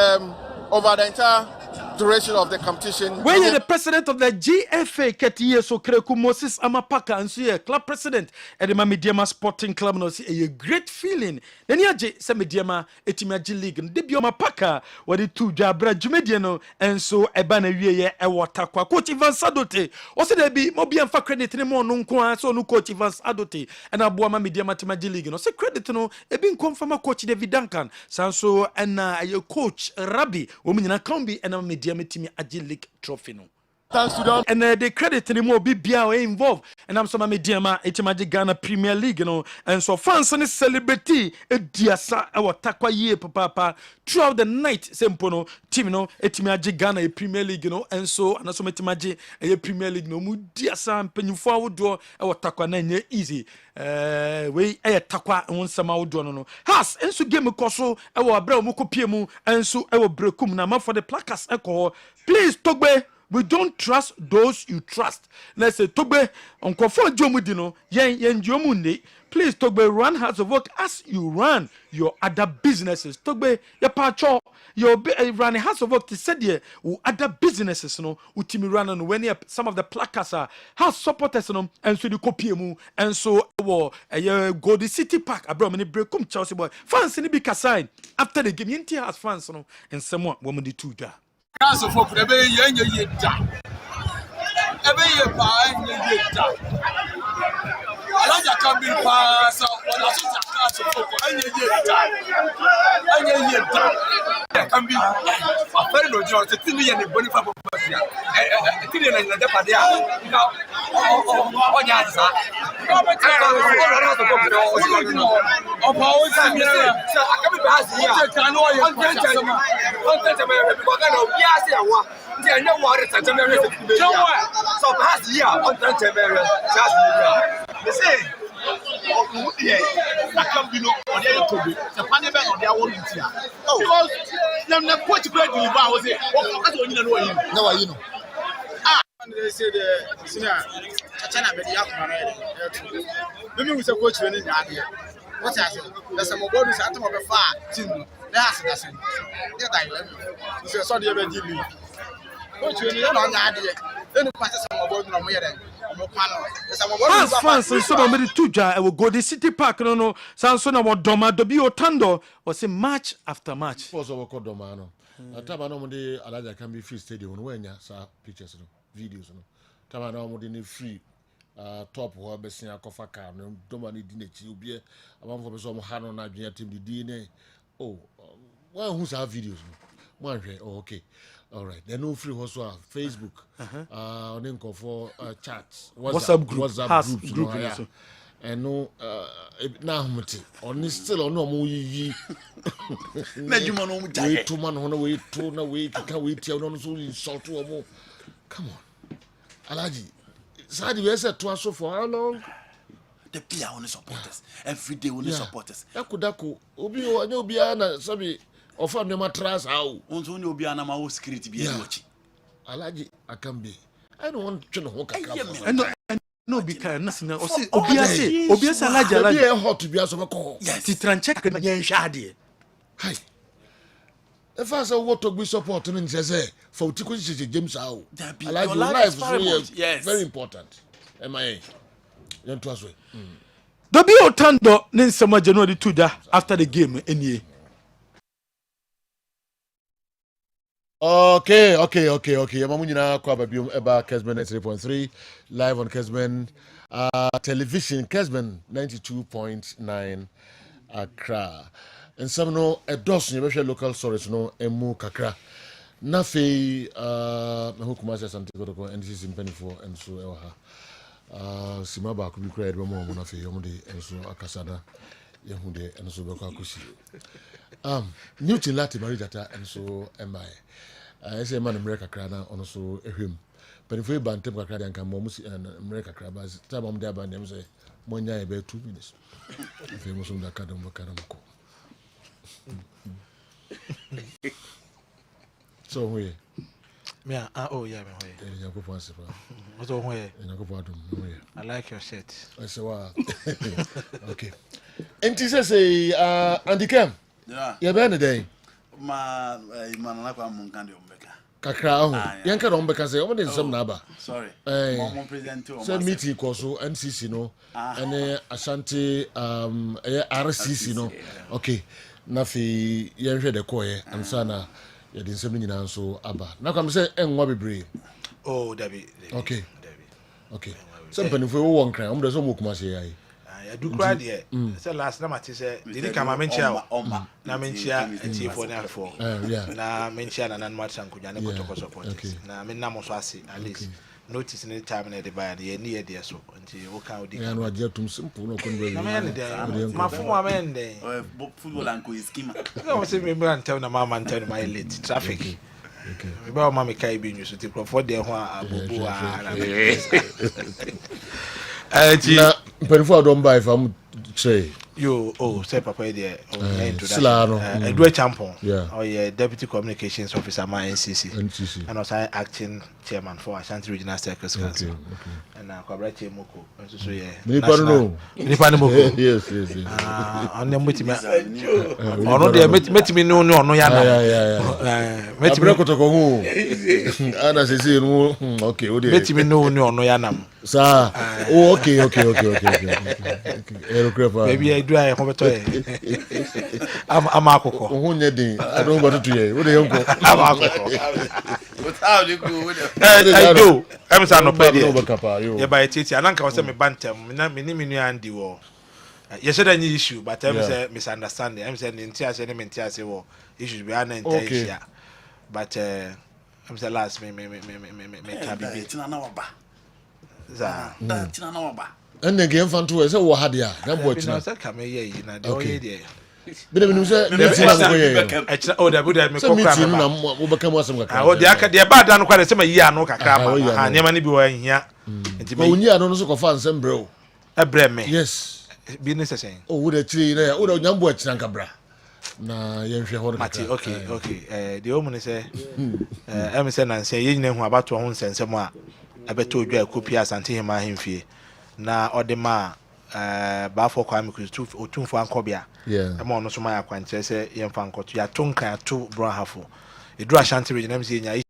over the entire duration of the competition. When you're the president of the GFA, Ketia Sokreku Moses Amapaka, and so you're club president at the Mamidiama Sporting Club, no, a great feeling. Then you have Samidiama Etimaji League, and Debio Mapaka, what the two Jabra Jumediano, and so Ebana Ye, a Watakwa, Coach Ivan Sadote, also there be Mobian for credit anymore, no Kwa, so no Coach Ivan Sadote, and Abuama Midiama Timaji League, no, say credit no, a being confirmed Coach David Duncan, Sanso, and your coach Rabbi, woman in a combi, and a Diametimi Agilik Trophy. Thanks to them. And they credit anymore BBA involved. And I'm some Diama Etimaji Ghana Premier League, and so fans and celebrity a diasa our takwa ye papa throughout the night sempono team Etimaji Ghana a Premier League, and so and also Etimaji a Premier League no mu diasa and penufo would do our takwa na easy. We a takwa and sama would do has and so game koso our bra mukopiemu and so our brekum na for the placards alcohol. Please Togbe. We don't trust those you trust. Let's say Togbe on Kofo Jomudino, yen Jomunde. Please Togbe run house of work as you run your other businesses. Togbe your pacho your run a house of work to said here other businesses utimi run on when some of the placards are house supporters and so the kopiemu and so go the city park abroad breakum Chelsea boy fans in the big sign after the game inti has fans and someone woman the two da. Council for the baby, you die. Every year, I like that can be passed out when I see the council for any year. There can be a friend of yours, a thing and a body for a thing and a depadia. What is that? I can't be no on the Toby. The funny man on their own here. Because the coach great deliver was it. No, you know. They say the senior China Media. Maybe we say coach when in here. What I say? There's some body at the far team. That's the same. So the event. Coach when you on the idea. Then you pass some about no more than. As fans and some of the tuja, I will go the city park. No, Samson about Doma, Dobio Tando was a match after match. Was our Domano. Tabano de Alaja can be free stadium when ya saw pictures, videos. Tabano in free top ho besia kofa car no domani di na chi obi amamfo be so mo ha no na adwenya team di ne oh one who's have videos no one oh okay all right then no free also Facebook on nkofo chats WhatsApp groups no and no na humti on still on no mo yi na juma no mo jaye we to man hono we to na we ka we tia no so insult mo come on Alaji Sadi we said to us for how long the player on supporters every day on supporters yakudako obi obi ana sabi ofa me matras how onzo ni obi ana ma wo security bi e wachi Alaji Akambe I don't want to know no be kind nothing obi ase Alaji be hot to be aso ko yes titranche na yen hwa ade hi if I say what to be support no say for tiko James how Alaji life is yes very important am I you to us Dobi Otando ne nsema January 2 da after the game enie Okay. Yamamu nyina kwa babium eba Kessben 3.3 live on Kessben television Kessben 92.9 Accra. And some no a dozen local stories no emu kakra. Na fe me hukuma se Santiago ko NCC mpanifo enso ewa sima ba ku bi kra edbe mo na fe yomu de enso akasada yehude enso be kwa kusi. Newton Lati Marijata enso embaye. I say man America crana on so ehwem. But if we ban tem kakra de anka mo musi America craba time am dey ban dem say mo nya e be 2 minutes. If you musu da kadam ko. So we me oh yeah me we. You go for answer. What oh we? You go for adum we. I like your shirt. I say wow. Okay. Enti say Andy Kem. Yeah. You be na dey. Ma na kwa munkan de ombeka kakra ho yanka do ombeka say omo de nsem na aba sorry mo present o say meeting ko so NCC no ene Ashanti RCC no okay na fi yenhwe de koye ansa na ye de nsem nyina nso aba na kwam say enwa bebre oh dabi okay some penifo wo won kran omo de so mo kuma say yayi I do cry there. So last time I said, did come a mention na mentia enti for na for. Na mentia na nan match ankunya ne kotoko support. Na me na mo so ase at least notice any time na dey buy dey near there so enti wo kan odi. Ya no aje tum simple no kon be. Na me dey. Ma fu mo amen dey. Football anko is schema. No say me brand tell na mama tell my late traffic. Okay. Ba mama me kai bi nyu so ti for there ho abubu na penfo don buy from say you say papa there introduction Edward Champon deputy communications officer my NCC and also acting chairman for Ashanti Regional Circus Council and Kwabrache Moko so yes on them with me ono there met me no ya na met me ko to ko hu ana se no okay o dey met me no ono ya nam sir okay baby I do I come to I'm akoko hu nye din I don't go to ye o dey yanko I'm akoko what how you go with I do I'm say no pay there yeah by titi ananka say me bantem na me ni menu andi wo yes said any issue but I'm say misunderstanding I'm saying ntia say me ntia say wo issues be an intention but I'm say last me kabibi tina na waba za tina na waba and the game fan to say wo ha dia na bo tina say come here na dey oye there bidem ni say meeting na go here oh da buda me ko meeting na wo beka mo asem kakra oh dia ka dia ba da no kwa say ma yi anu kakra ma ha nyema ni bi wo ahia enti ba onyi anu no so ko fa nsem bre o ebre me yes business saying oh wo da chiri na wo da nyambo achina nkabra na yenhwe ho mati okay the woman say em say na say yin na hu abato ho nsensem a abeto odwa kopi Asante hema ahemfie na odema bafo kwa amiku otumfo ankobia ema ono so ma yakwanche se yemfa nkoto ya tonka ya to brohafo edru Ashanti region em say nya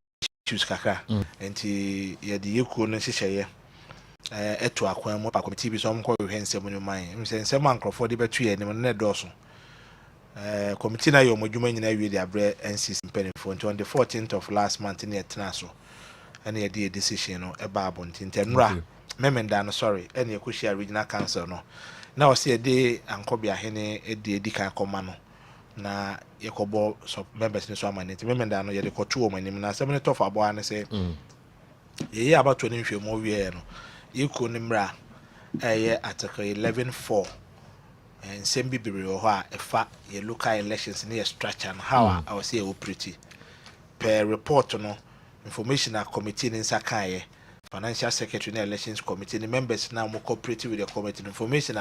issues kakra enti ye de yekuo no hyehyeye eto akwan mo pa committee bi so mko hwe nsem no man em say nsem ankrofo de betu ye ne ne doso committee na yo modwuma nyina wie de abre NCC mpenifo on the 14th of last month ne etna so and ye the decision no eba abonti ntemra memenda no sorry ene yakushia regional council no na o se de ankobia hene edi kan koma no na yekobo so members ni so amaneti memenda no yede kotu o manim na asem ne tofa abo ane se ye about 20 nhwe mo wie no yiko ni mra article 11.4 and same bibiri ho a efa ye local elections ni structure and how I was say operate per report no information committee in Sakaye financial secretary and elections committee the members now more cooperative with the committee information